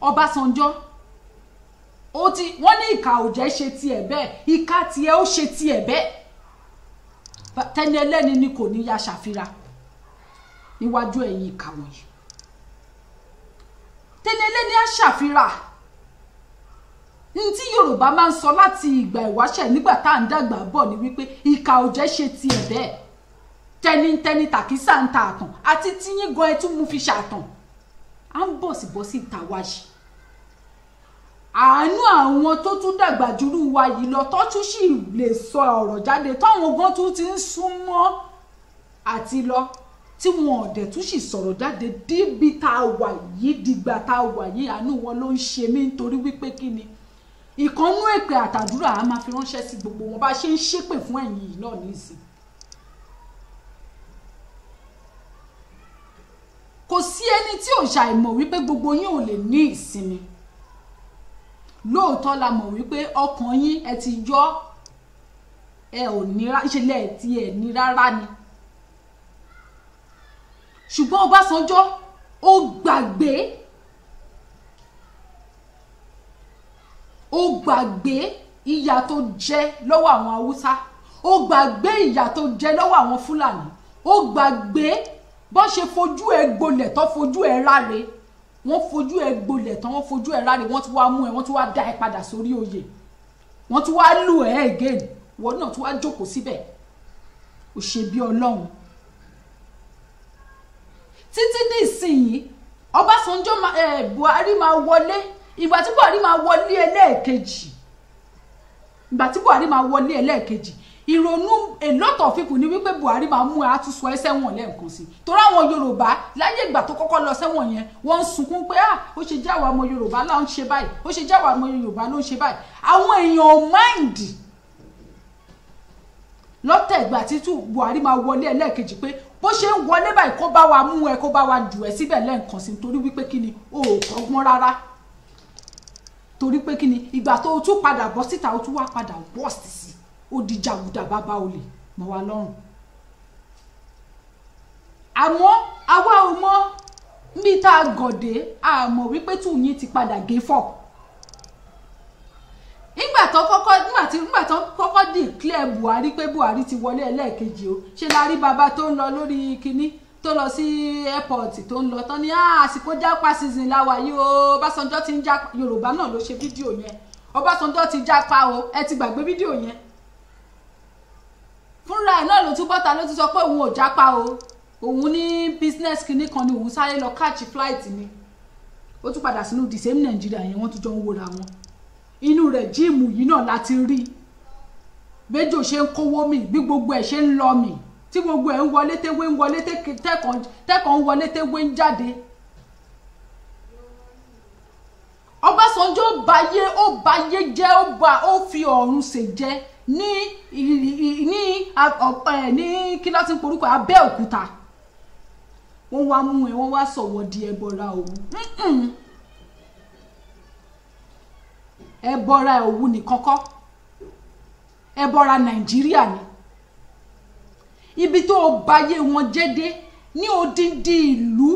Ọbásanjọ́ wọ́n ní ìka ò jẹ́ ṣe tiẹ̀ bẹ́ẹ̀, ìka tiẹ̀ ó ṣe tiẹ̀ bẹ́ẹ̀. Tẹ́ni ẹlẹ́ni ni kò ní ya ṣàfira níwájú ẹ̀yin ìka wọ̀nyí. Tẹ́ni ẹlẹ́ni á ṣàfira. Ní tí Yorùbá máa ń sọ láti ìgbà ìwáṣẹ̀ nígbà tá à ń dàgbà bọ̀ ni wípé ìka ò jẹ́ ṣe tiẹ̀ bẹ́ẹ̀. tẹnitẹni tàkísà ń ta àtàn àti tíyín gan ẹ tún mú fi ṣàtàn à ń bọ̀ sí ìta wáyé àánú àwọn tó tún dàgbà jùlọ wa yìí lọ tó tún sì lè sọ ọ̀rọ̀ jáde táwọn gan tún ti ń súnmọ́ àti lọ tí wọn ò dẹ̀ tún sì sọ̀rọ̀ jáde díbi tá a wà yìí dìgbà tá a wà yìí àánú wọn ló ń ṣe mí nítorí wípé kí ni ìkànnú èpè àtàdúrà a máa fi ránṣẹ́ sí gbogbo wọn bá ṣe ń ṣépè fún ẹ̀yin yìí náà nísìn kò sí ẹni tí ò ṣàìmọ̀ wípé gbogbo yín ò lè ní ìsinmi lóòótọ́ la mọ̀ wípé ọkàn yín ẹ ti yọ ẹ ò ní ìṣẹ̀lẹ̀ ẹ̀ tí ẹ̀ ní rárá ni ṣùgbọ́n Ọbásanjọ́ ó gbàgbé ìyà tó jẹ lọ́wọ́ àwọn Haúsá ó gbàgbé ìyà tó jẹ lọ́wọ́ àwọn Fúlàní ó gbàgbé bó ṣe fojú ẹ gbolẹ̀ tó fojú ẹ ráre wọ́n fojú ẹ gbolẹ̀ tán wọ́n fojú ẹ ráre wọ́n ti wá mú ẹ wọ́n ti wá dá ẹ padà sórí oyè wọ́n ti wá lù ẹ again wọ́n náà ti wá jókòó síbẹ̀ ó ṣe bí Ọlọ́run títí ní ìsinyìí Ọbásanjọ́ Buhari máa wọlé ìgbà tí Buhari máa wọlé ẹlẹ́ẹ̀kejì ìrònú a lot of people ní wípé Buhari máa mú àtúnṣe ẹsẹ̀wọ̀n lẹ́ẹ̀kan sí torí àwọn Yorùbá láyé ìgbà tó kọ́kọ́ lọ sẹ́wọ̀n yẹn wọ́n ń sunkún pé ó ṣe jáwọ́ ọmọ Yorùbá ló ń ṣe báyìí ó ṣe jáwọ́ ọmọ Yorùbá ló ń ṣe báyìí àwọn èèyàn ò máìndì lọ́tẹ̀ ìgbà tí Buhari máa wọlé ẹlẹ́ẹ̀kejì pé bó ṣe ń wọlé báyìí kó bá wa mú ẹ kó bá wa jù ẹ síbẹ̀ lẹ́ẹ̀kan sí torí wípé kí ni ó kọ́gbọ́n rárá torí pé kí ni ìgbà tó tún padà bọ́ síta ó tún wá padà worst sí ó di jàgùdà bàbá olè mọ́ wa lọ́rùn àmọ́ àwa ò mọ̀ bí tá a gọ̀dé àmọ́ wípé tù yín ti padà gé fọ́ nígbà tó kọ́kọ́ declare Buhari pé Buhari ti wọlé ẹlẹ́ẹ̀kejì o ṣe la rí bàbá tó ń lọ lórí kinní tó lọ sí airport tó ń lọ tán ní àsìkò jápa season láwa yìí o Ọbásanjọ́ ti ń já Yorùbá náà ló ṣe fídíò yẹn Ọbásanjọ́ ti jápa o ẹ ti gbàgbé fídíò yẹn fúnra ẹ̀ náà ló tún bọ́ta ló ti sọ pé òun ò jápa o òun ní business kinní kan ni òun sáré lọ catch flight ni ó tún padà sínú the same Nàìjíríà yẹn wọ́n tún jọ ń wòra wọn inú rẹ̀ jíìmù yìí náà láti rí bẹ́jọ́ ṣe ń kówó mi bí gbogbo ẹ̀ ṣe ń lọ mi tí gbogbo ẹ̀ ń wọlé téwé ń wọlé tẹ́kàn ń wọlé téwé ń jáde Ọbásanjọ́ ó bayé jẹ́ ó fi ọ̀run ṣe jẹ́ ní kí ló ti ń porúkọ Abẹ́òkúta wọ́n wá mú ẹ wọ́n wá sọ̀wọ́ di ẹbọra òwú ẹbọra òwú nìkan kọ́ ẹbọra Nàìjíríà ni ibi tó bayé wọn jẹ́dé ní odindi ìlú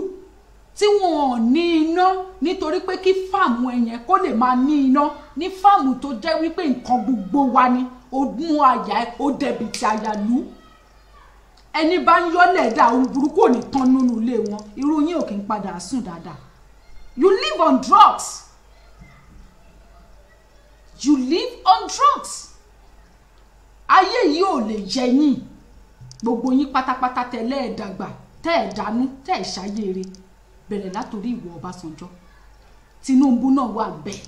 tí wọn ò ní iná nítorí pé kí fáàmù ẹ̀yẹn kó lè máa ní iná ní fáàmù tó jẹ́ wípé nǹkan gbogbo wa ni ó mú àyà ẹ ó dẹ̀bi ti àyàlú ẹni bá ń yọ́lẹ̀ dá ohun burúkú ò ní tán nínú ilé wọn irú yín ò kí ń padà sùn dáadáa you live on drugs ayé yìí ò lè yẹ yín gbogbo yín pátápátá tẹ́lẹ̀ ẹ̀dàgbà tẹ́ ẹ̀ dánú tẹ́ ẹ̀ ṣayére bẹ̀rẹ̀ látòrí ìwọ Ọbásanjọ́ Tinubu náà wà bẹ́ẹ̀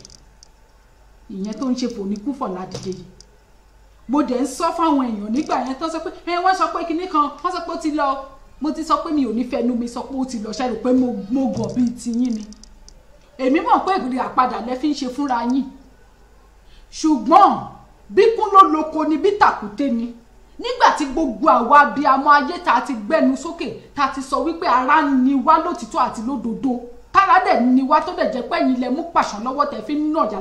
ìyẹn tó ń ṣe fòníkú fọ̀ládìde yìí mo dẹ̀ ń sọ fáwọn èèyàn nígbà yẹn tó sọ pé wọ́n sọ pé kinní kan wọ́n sọ pé ó ti lọ mo ti sọ pé mi ò ní fẹnu mi sọ pé ó ti lọ ṣe rò pé mo gọ̀ bíi tiyín ni èmi mọ̀ pé ìgbìrì àpadà lẹ fi ń ṣe fúnra yín ṣùgbọ́n bí kún ló loko ni bí tàkúté ni nígbà tí gbogbo àwa abiyamọ ayé ta ti gbẹnu sókè ta ti sọ wípé ara ni wá lótìtọ́ àti lódodo tára dẹ̀ ni wá tó dẹ̀ jẹ́ pé ẹ̀yin lẹ mú pàṣán lọ́wọ́ tẹ̀ fi ń nàjà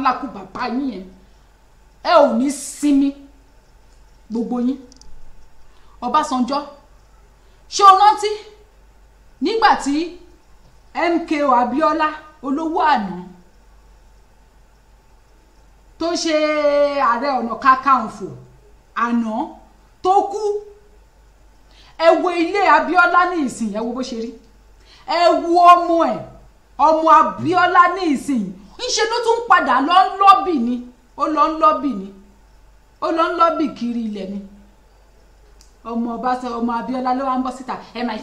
lákùbàbá yín yẹn ẹ ò ní sinmi gbogbo yín Ọbásanjọ́ ṣé o rántí nígbà tí MKO Abíọ́lá olówó àná tó ṣe Ààrẹ Ọ̀nà Kakanfò àná tó kú ẹ wo ilé Abíọ́lá ní ìsìn ẹ wo bó ṣe rí ẹ wo ọmọ Abíọ́lá ní ìsìn ńṣe ló tún padà lọ ń lọ́bì ni ó lọ ń lọ́bì kiri ilẹ̀ ni ọmọ Abíọ́lá ló wá ń bọ́ síta my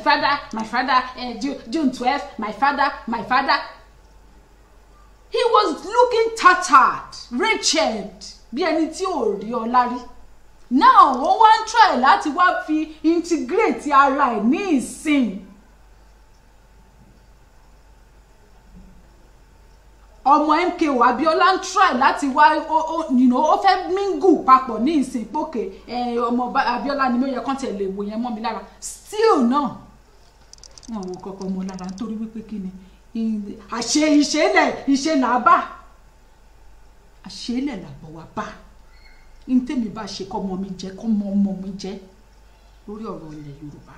father June 12 my father he was looking tattered wretched bí ẹni tí ò rí ọlá rí now ó wá ń try láti wá fi integrate ara ẹ̀ ní ìsìn ọmọ MKO Abíọ́lá ń try láti wá ó fẹ́ mingle papọ̀ ní ìsìn pókè ọmọ Abíọ́lá ni mo yẹ kán tẹ̀lé wò yẹn mọ́ mi lára still náà wọn wò kọ́kọ́ mọ́ lára nítorí wípé kí ni ìṣe làbá àṣẹlẹ̀ làbọ̀ wá bá ní tèmi bá ṣe kọ́ ọmọ mi jẹ́ kọ́ ọmọ mi jẹ́ lórí ọ̀rọ̀ ilẹ̀ Yorùbá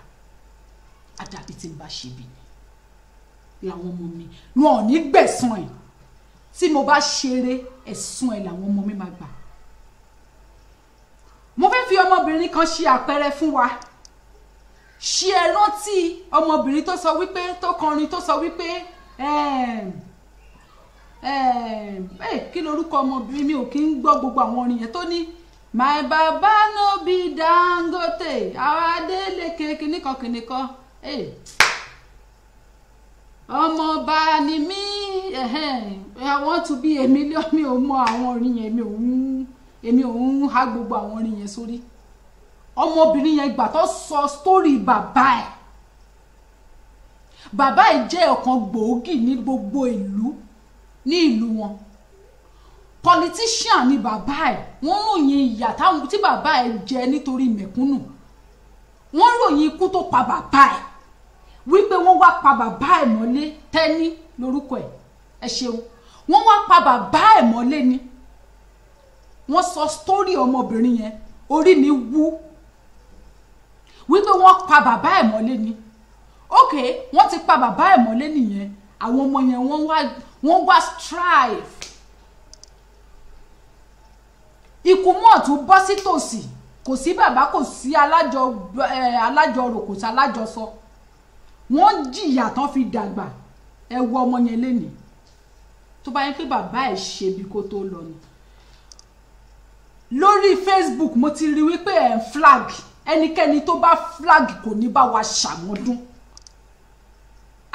àdàbí tí n bá ṣe bí làwọn ọmọ mi wọn ò ní gbẹ̀san ẹ̀ tí mo bá ṣeré ẹ̀sùn ẹ̀ làwọn ọmọ mi máa gbà. mo fẹ́ fi ọmọbìnrin kan ṣe àpẹẹrẹ fún wa ṣe ẹ rántí ọmọbìnrin tó sọ wípé tó kọrin tó sọ wípé kí lorúkọ ọmọbìnrin mi ò kí ń gbọ́ gbogbo àwọn orin yẹn tó ní my baba no be Dangote Adeleke kìnìkan ọmọọba ni mí I want to be a million mi ò mọ àwọn orin yẹn èmi ò ń há gbogbo àwọn orin yẹn sórí ọmọbìnrin yẹn gbà tó sọ story bàbá ẹ̀ jẹ́ ọ̀kan gbòógì ní gbogbo ìlú ní ìlú wọn politician ni bàbá ẹ̀ wọ́n ròyìn ìyà tí bàbá ẹ̀ jẹ nítorí mẹ̀kúnnù wọ́n ròyìn ikú tó pa bàbá ẹ̀ wípé wọ́n wá pa bàbá ẹ̀ mọ́lé Tẹ́ní lórúkọ ẹ̀ ṣeun wọ́n wá pa bàbá ẹ̀ mọ́lé ni wọ́n sọ story ọmọbìnrin yẹn orí mi wú wípé wọ́n pa bàbá ẹ̀ mọ́lé ni ok wọ́n ti pa bàbá ẹ̀ mọ́lé nìyẹn àwọn ọmọ yẹn wọ́n wá strive ikú mọ́ tún bọ́ sí tòsí kò sí bàbá kò sí alájọrò kò sí alájọsọ wọ́n jìyà tán fi dàgbà ẹ wo ọmọ yẹn lénìí tó bá yẹ pé bàbá ẹ̀ ṣe bí kó tó lọ ni lórí Facebook mo ti rí wípé ẹ̀ ń flag ẹnikẹ́ni tó bá flag kò ní bá wa ṣàmọ́dún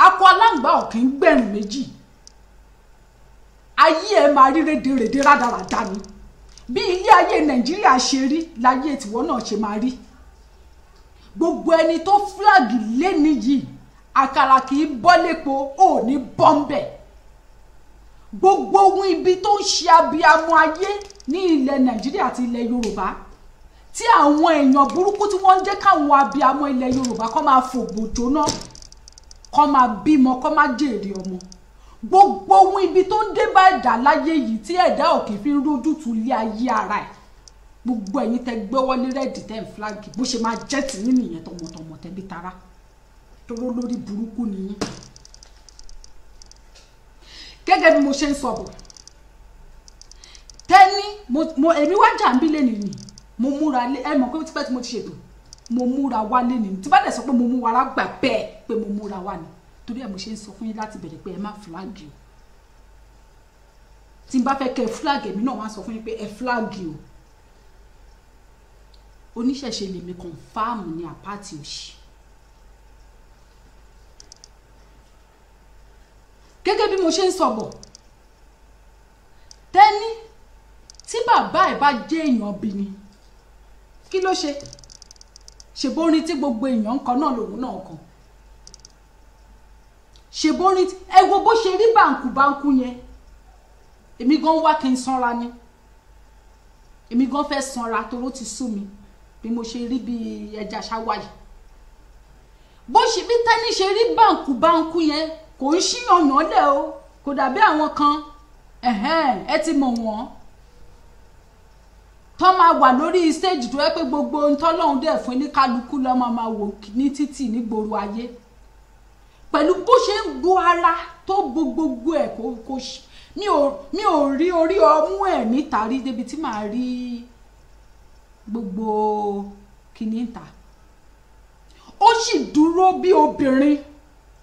akọ aláǹgbá ọ̀kìn gbẹ̀rún méjì ayé ẹ̀ máa rí rédèrèdè rádaràdà ni bí ilé ayé Nàìjíríà ṣe rí láyé tiwọn náà ṣe máa rí gbogbo ẹni tó flag léni yìí àkàrà kì í bọ́ lépo ò ní bọ́m̀bẹ̀ gbogbo ohun ibi tó ń ṣe abiyamọ ayé ní ilẹ̀ Nàìjíríà àti ilẹ̀ Yorùbá tí àwọn èèyàn burúkú tí wọ́n ń jẹ́ káwọn abiyamọ ilẹ̀ Yorùbá kó máa fògbò jóná kó máa bímọ kó máa jèrè ọmọ gbogbo ohun ibi tó ń dé bá ẹ̀dá láyé yìí tí ẹ̀dá òkè fi ń rójútu lé ayé ara ẹ̀ gbogbo ẹ̀yin tẹ́ gbé wọlé rẹ́ẹ̀dì tẹ́ ń flag bó ṣe máa jẹ́ tì nínú ìyẹn tọmọtọmọ tẹ́bí tara toró lórí burúkú nìyí gẹ́gẹ́ bí mo ṣe ń sọ bọ̀ Tẹ́ní èmi wá jà ń bí lẹ́nu ni mo múra lé ẹ mọ̀ pé tipẹ́ tí mo ti ṣètò mo múra wá lẹ́nu ni tí bá dẹ̀ sọ pé mo mú wa lágbà bẹ́ẹ̀ pé mo múra wá ni torí ẹ̀ mo ṣe ń sọ fún yín láti bẹ̀rẹ̀ pé ẹ má flag o tí n bá fẹ́ kẹ́ flag èmi náà wá sọ fún yín pé ẹ flag o oníṣẹ̀ṣe lèmi confam ní àpáàtì òṣì gẹ́gẹ́ bí mo ṣe ń sọ bọ̀ Tẹ́ní tí bàbá ẹ̀ bá jẹ́ èèyàn bí ni kí ló ṣe ṣèbórin tí gbogbo èèyàn ń kọ náà lòun náà kọ ṣèbórin ẹ wo bó ṣe rí báǹkù yẹn èmi gan wá kí n sanra ni èmi gan fẹ́ sanra toró ti sú mi bí mo ṣe rí bí ẹja ṣáwáyì bó ṣe bí Tẹ́ní ṣe rí báǹkù yẹn kò ń ṣíyànyàn lẹ̀ o kò dàbí àwọn kan ẹ ti mọ̀ wọ́n tó máa wà lórí stage tó yẹ pé gbogbo ohun tọ́lọ́run dẹ̀ fún ní kálukú lọ́mọ máa wò ní títì nígboro ayé pẹ̀lú bó ṣe ń bo ara tó bo gbogbo ẹ̀ kò mi ò rí orí ọmú ẹ̀ níta rí débi tí màá rí gbogbo kìíní ta ó sì dúró bí obìnrin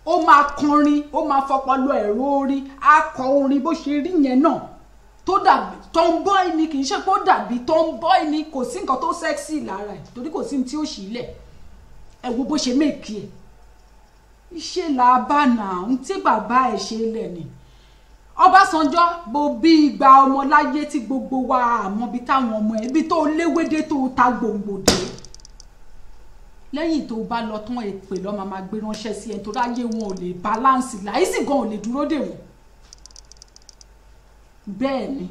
ó máa kọrin ó máa fọpọlọ ẹ̀rọ orin akọ orin bó ṣe rí yẹn náà tó dàbí tomboy ni kì í ṣe pé ó dàbí tomboy ni kò sí nǹkan tó sexy lára ẹ̀ torí kò sí ní tí ó ṣì lẹ̀ ẹ wo bó ṣe make ẹ̀ iṣẹ́ là bá nà ń tí bàbá ẹ̀ ṣe lẹ̀ ni Ọbásanjọ́ bó bí igba ọmọ láyé tí gbogbo wa àmọ́ bí táwọn ọmọ ẹ̀ bí tó léwédé tó ta gbòǹgbòdè lẹ́yìn tó bá lọ tán èpè lọ́ máa gbé ránṣẹ́ sí ẹ̀ tó ráyé wọn ò lè balance láìsí gan ò lè dúró dè wọ́n bẹ́ẹ̀ ni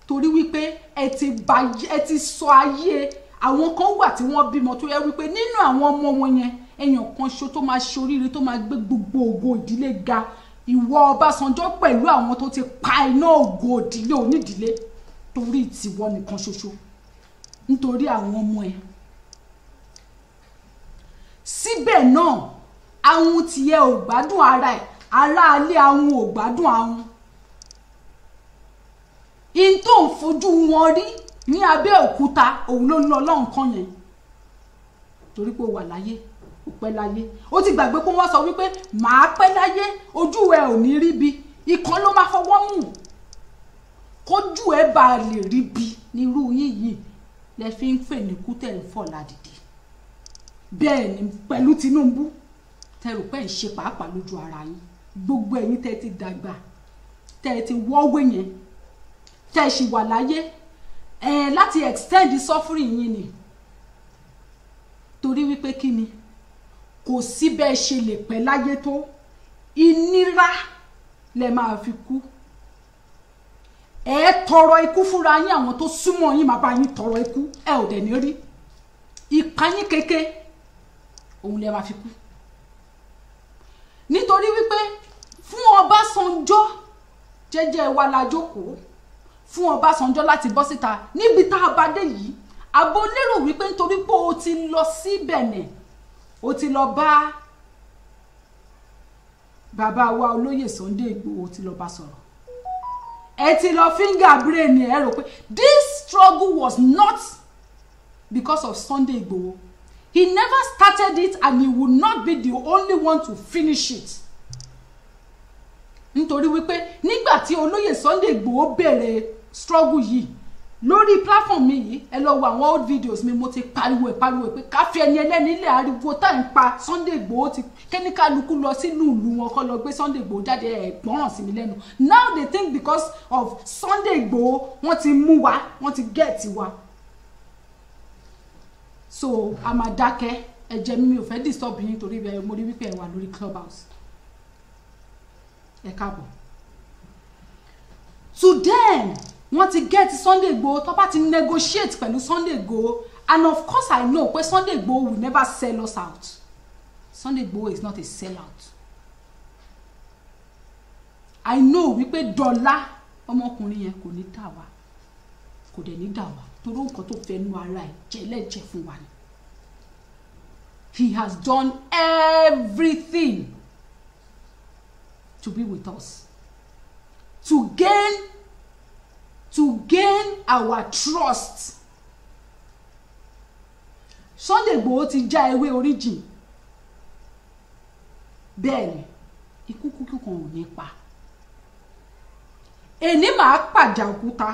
torí wípé ẹ ti sọ ayé àwọn kan wà tí wọ́n bímọ tó yẹ wípé nínú àwọn ọmọ wọn yẹn èèyàn kan ṣo tó máa ṣoríire tó máa gbé gbogbo ògo ìdílé ga ìwọ Ọbásanjọ́ pẹ̀lú àwọn tó ti pa iná ògo ìdílé onídìílé torí tiwọ nìkan ṣoṣo nítorí àwọn ọmọ ẹ síbẹ̀ náà àwọn tiẹ̀ ò gbádùn ara ẹ̀ aráalé àwọn ò gbádùn àwọn in tó ń fojú wọn rí ní Abẹ́òkúta òun ló ń lọ lọ́nkàn yẹn torí pé ó wà láyé ó pẹ́ láyé ó ti gbàgbé pé wọ́n sọ wípé màá pẹ́ láyé ojú ẹ ò ní rí bi ikán ló máa fọwọ́ mú kójú ẹ bá lè rí bi nírú yìí lẹ fi ń fè ní kútẹ̀ ń fọ̀ ládìdì bẹ́ẹ̀ ni pẹ̀lú Tinubu tẹrù pé ń ṣe pàápàá lójú ara yín gbogbo ẹ̀yin tẹ́ ti dàgbà tẹ́ ti wọ́wé yẹn tẹ́ ṣì wà láyé láti extend suffering yín ni torí wípé kí ni kò sí bẹ́ẹ̀ ṣe lè pẹ́ láyé tó ìnira lẹ máa fi kú ẹ tọrọ ikú fúnra yín àwọn tó súnmọ́ yín máa bá yín tọrọ ikú ẹ ò dẹ̀ ní rí ìpayín kéke òun lẹ máa fi kú nítorí wípé fún Ọbásanjọ́ jẹ́jẹ́ wa la jókòó fún Ọbásanjọ́ láti bọ́ síta níbi tá a bá dé yìí àbò lérò wípé nítorí pé o ti lọ sí Benin o ti lọ bá bàbá wa olóyè Sunday Igboho o ti lọ bá sọ̀rọ̀ ẹ ti lọ finger brain ẹ rò pé this struggle was not because of Sunday Igboho he never started it and he would not be the only one to finish it nítorí wípé nígbà tí olóyè Sunday Igboho bẹ̀rẹ̀ struggle yìí lórí platform mi yìí ẹ lọ wo àwọn old videos mi mo ti pariwo pé ká fi ẹni ẹlẹ́ni ilé ariwo tá ń pa Sunday Igboho ti kẹ́níkàlùkù lọ sínú ìlú wọn kọ́ lọ gbé Sunday Igboho jáde ẹ̀gbọ́ràn sí mi lẹ́nu now they think because of Sunday Igboho wọ́n ti mú wa wọ́n ti get wa so a máa dákẹ́ ẹ̀jẹ̀ mi ò fẹ́ disturb yín torí mo rí wípé ẹ wà lórí Clubhouse ẹ káàbọ̀ to them wọ́n ti get Sunday Igboho tó bá ti negotiate pẹ̀lú Sunday Igboho and of course I know pé Sunday Igboho will never sell us out Sunday Igboho is not a sellout I know wípé dọ́là ọmọkùnrin yẹn kò ní dà wá kò dẹ̀ ní dà wá torí nǹkan tó fẹ́ nu ara ẹ̀ jẹ́lẹ́jẹ́ fún wa ni he has done everything to be with us to gain our trust Sunday Igboho ti já ewé origin bẹ́ẹ̀ ni ikú kúkú kan ò ní pa èní máa pàjà òkúta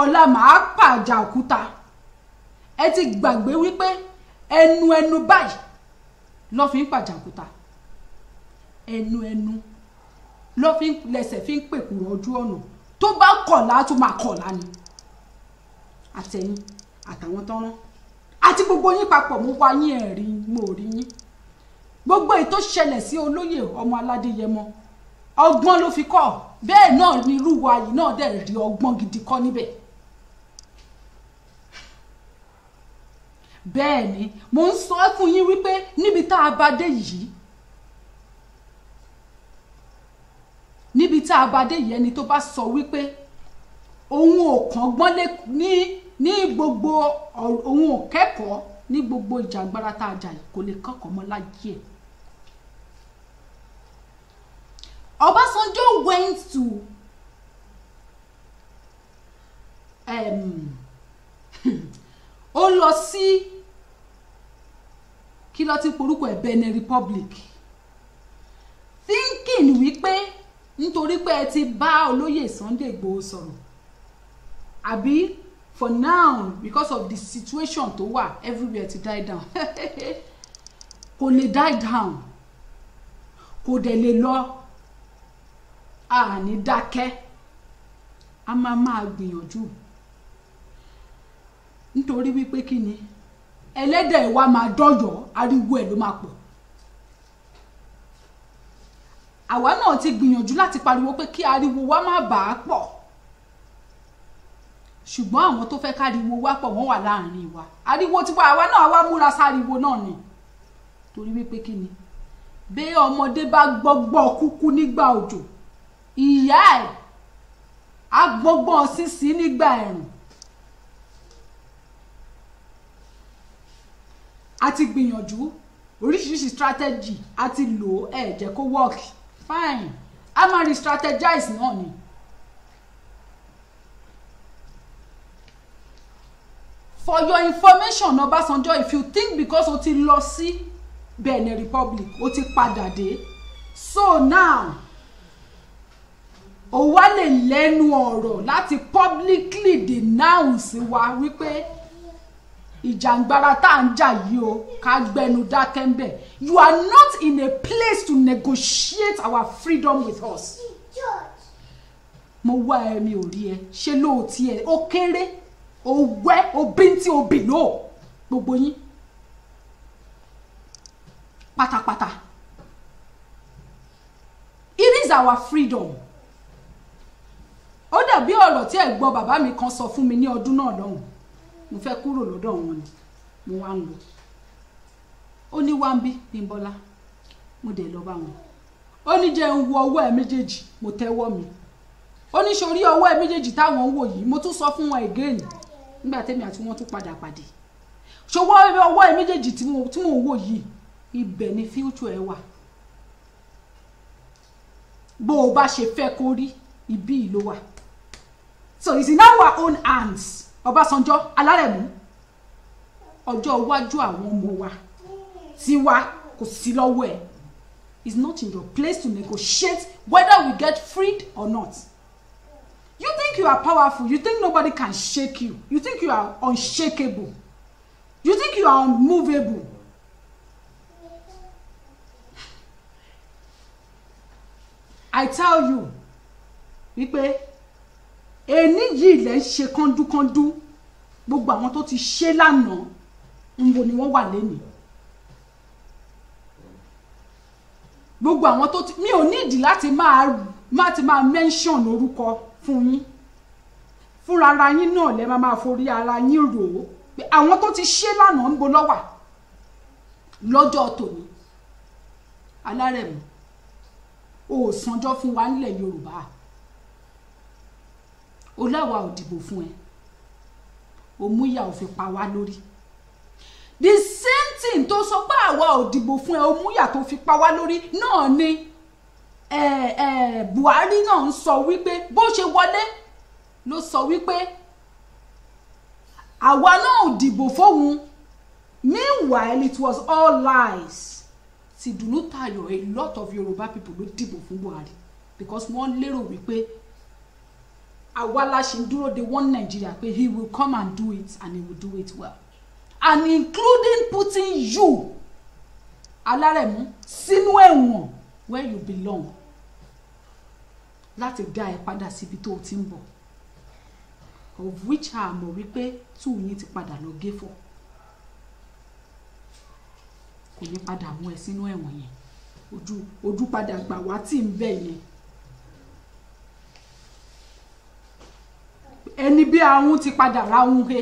ọ̀la máa pàjà òkúta ẹ ti gbàgbé wípé ẹnu báyìí ló fi ń pàjà òkúta ẹnu ló fi ń lẹ́sẹ̀ fi ń pèkùrọ̀ ojú ọ̀nà tó bá kọ̀lá tó máa kọ̀lá ni àtẹ̀yìn àtàwọn tọ́rán àti gbogbo yín papọ̀ mo wá yín ẹ̀rí mo rí yín gbogbo èyí tó ṣẹlẹ̀ sí olóyè ọmọ Aládéyẹmọ ọgbọ́n ló fi kọ́ bẹ́ẹ̀ náà ni irú wa yìí náà dẹ̀ rí ọgbọ́n gidi kọ́ níbẹ̀ bẹ́ẹ̀ ni mo ń sọ fún yín wípé níbi tá a bá dé yìí ẹni tó bá sọ wípé òun ò kọ́gbọ́n lé ní gbogbo òun ò kẹ́kọ̀ọ́ ní gbogbo ìjàngbara tá a jà yìí kò lè kọ́kọ́ mọ́ láyé ẹ̀. Obasanjo went to ó lọ sí kí ló ti porúkọ ẹ̀ Benin Republic thinking wípé nítorí pé ẹ ti bá olóyè Sunday Igboho sọ̀rọ̀ àbí for now because of the situation tó wà everywhere to die down kò lè die down kò dẹ̀ lè lọ àní dákẹ́ a máa gbìyànjú nítorí wípé kí ni ẹlẹ́dẹ̀ wa máa dọ́yọ̀ ariwo ẹ̀ ló máa pọ̀ àwa náà ti gbìyànjú láti pariwo pé kí ariwo wa má bàa pọ̀ ṣùgbọ́n àwọn tó fẹ́ káriwo wa pọ̀ wọ́n wà láàrin wa ariwo tiwa àwa náà wá múra sáriwo náà ni torí wípé kí ni bí ọmọdé bá gbọ́gbọ́ kúkú nígbà òjò ìyá ẹ̀ á gbọ́gbọ́ sísí nígbà ẹ̀rùn a ti gbìyànjú oríṣiríṣi strategy a ti lò ẹ̀ jẹ́ kó work fine a máa re-strategize náà ni for your information Obasanjo if you think because o ti lọ sí Benin Republic o ti padà dé so now o wá lè lẹ́nu ọ̀rọ̀ láti publicly denounce wa wípé ìjàngbara tá ń jà yìí o ká gbẹnu dákẹ́ ńbẹ̀ you are not in a place to negotiate our freedom with us mo wá ẹ mi ò rí ẹ ṣe lóòótí ẹ ó kéré ó wẹ́ ó bíntí ó bì lóò gbogbo yín pátápátá it is our freedom ó dàbí ọ̀rọ̀ tí ẹ̀gbọ́n bàbá mi kan sọ fún mi ní ọdún náà lọ́hùn mo fẹ́ kúrò lọ́dọ̀ wọn ni mo wá ń lọ ó ní wá ń bí Bímbọ́lá mo dẹ̀ lọ bá wọn ó ní jẹ́ ń wo ọwọ́ ẹ̀ méjèèjì mo tẹ́wọ́ mi ó ní sórí ọwọ́ ẹ̀ méjèèjì táwọn ń wò yìí mo tún sọ fún wọn again nígbà tẹ́mi àti wọn tún padà pàdé ṣọwọ́ ọwọ́ ẹ̀ méjèèjì tí mo ń wò yìí ibẹ̀ ni future ẹ wà bó o bá ṣe fẹ́ kó rí ibi ló wà so it's in our own hands Ọbásanjọ́ Alárẹ̀mú ọjọ́ iwájú àwọn ọmọ wa tiwa kò sí lọ́wọ́ ẹ̀ it's not in your place to negotiate whether we get freed or not you think you are powerful you think nobody can shake you you think you are unshakable you think you are unmovable I tell you wípé ẹni yìí lẹ ń ṣe kọ́ndúkọ́ndú gbogbo àwọn tó ti ṣe lánàá ńbo ni wọ́n wà lẹ́nìí gbogbo àwọn tó ti mi ò nídìí láti máa mention orúkọ fún yín fúnra ara yín náà lẹ máa forí ara yín rò ó pé àwọn tó ti ṣe lánàá ńbo ló wà lọ́jọ́ tòní Alárẹ̀mú ó sanjọ́ fún wa nílẹ̀ Yorùbá ó láwa ò dìbò fún ẹ ó mú ìyà ó fi pa wá lórí the same thing tó sọ pé àwa ò dìbò fún ẹ ó mú ìyà tó fi pa wá lórí náà ni Buhari náà ń sọ wípé bó ṣe wọlé ló sọ wípé àwa náà ò dìbò fóun meanwhile it was all lies Tìdùnnú Tayọ̀ a lot of Yoruba people ló dìbò fún Buhari because wọ́n lérò wípé àwa la ṣe ń dúró de one Nigeria pé he will come and do it and he will do it well and including putting you Alárẹ̀mú sínú ẹ̀wọ̀n where you belong láti dá ẹ padà síbi tó o ti ń bọ̀ of which a mọ̀ wípé tú yín ti padà lọ gé fọ́ kò ní padà mú ẹ sínú ẹ̀wọ̀n yẹn ojú padà gbà wá tí ń bẹ̀ yẹn ẹni bí ahun ti padà ráhun he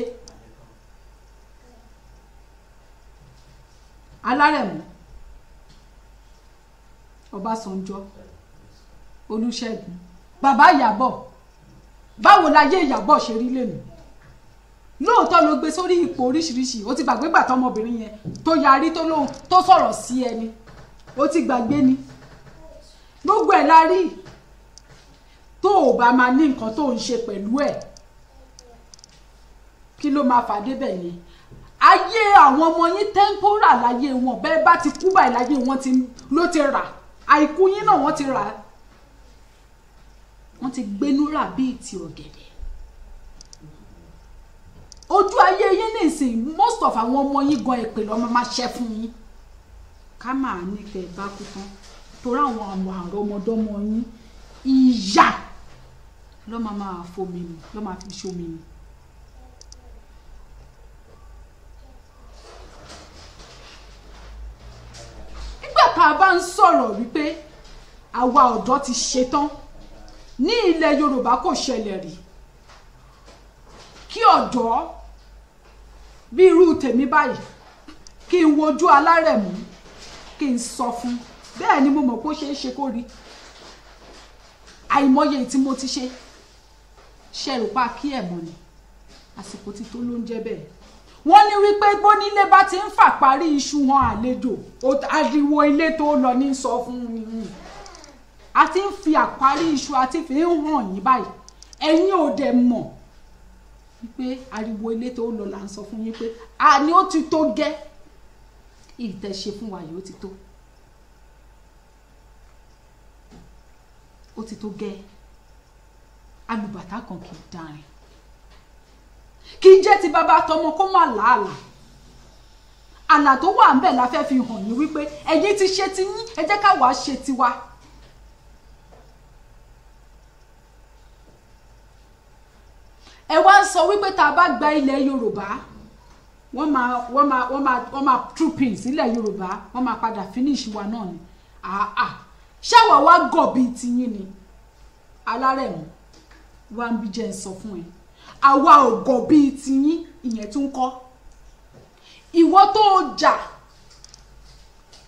Alárẹ̀mú Ọbásanjọ́ Olúṣẹ́gun bàbá Ìyábọ̀ báwo láyé Ìyábọ̀ ṣe rí lẹ́nu lóòótọ́ ló gbé sórí ipò oríṣiríṣi ó ti gbàgbé gbà tọmọbìnrin yẹn tó yarí tó sọ̀rọ̀ sí ẹni ó ti gbàgbé ni gbogbo ẹ̀ la rí tó o bá máa ní nǹkan tó ń ṣe pẹ̀lú ẹ̀ kí ló máa fà débẹ̀ yẹn ayé àwọn ọmọ yín temporal láyé wọn bẹ́ẹ̀ bá ti kú báyìí láyé wọn ló ti rà àìkú yín náà wọ́n ti rà wọ́n ti gbénúrà bíi ti ọ̀gẹ̀dẹ̀. Ojú ayé yín nísìn most of àwọn ọmọ yín gan èpè lọ́mọ máa ṣẹ́ fún yín. Ká máa ní kẹ́ bá kú tán torí àwọn àrò ọmọdọ́mọ yín ìyà ló máa fomi ni ló máa fi ṣomi ni. Nígbà tá a bá ń sọ̀rọ̀ wípé àwa ọ̀dọ́ ti ṣetán ní ilẹ̀ Yorùbá kò ṣẹlẹ̀ rí kí ọ̀dọ́ bí irú tèmi báyìí kí n wojú alárẹ̀mú kí n sọ fún bẹ́ẹ̀ ni mo mọ̀ pé ó ṣeé ṣe kó rí àìmọye tí mo ti ṣe ṣẹ̀rù pa kí ẹ̀ mọ̀ ni àsìkò tí tó ló ń jẹ́ bẹ́ẹ̀. Wọ́n ní wípé gbónílé bá ti ń fà parí iṣu hàn àlejò ariwo ilé tó lọ ní sọ fún mi a ti ń fi àparí iṣu àti fi ń hàn yín báyìí ẹ̀yin ò dẹ̀ mọ̀ wípé ariwo ilé tó lọ là ń sọ fún yín pé àní ó ti tó gẹ́ ìtẹ̀ṣe fún wa yìí ó ti tó. Ó ti tó gẹ́ alùbàtà kan kì í dárin kì í jẹ́ ti bàbá tọmọ kó má làálà àlà tó wà ń bẹ̀ la fẹ́ fi hàn yín wípé ẹ̀yin ti ṣe ti yín ẹ jẹ́ ká wàá ṣe tiwa. Ẹ wá ń sọ wípé tá a bá gba ilẹ̀ Yorùbá wọ́n máa trooping sílẹ̀ Yorùbá wọ́n máa padà finish wa náà ni ṣáwa wá gọ̀ bíi tiyín ni alárẹ̀mú wá ń bí jẹ́ ń sọ fún ẹ àwa ò gọ̀ bíi tiyín ìyẹn tún kọ́ ìwọ tó jà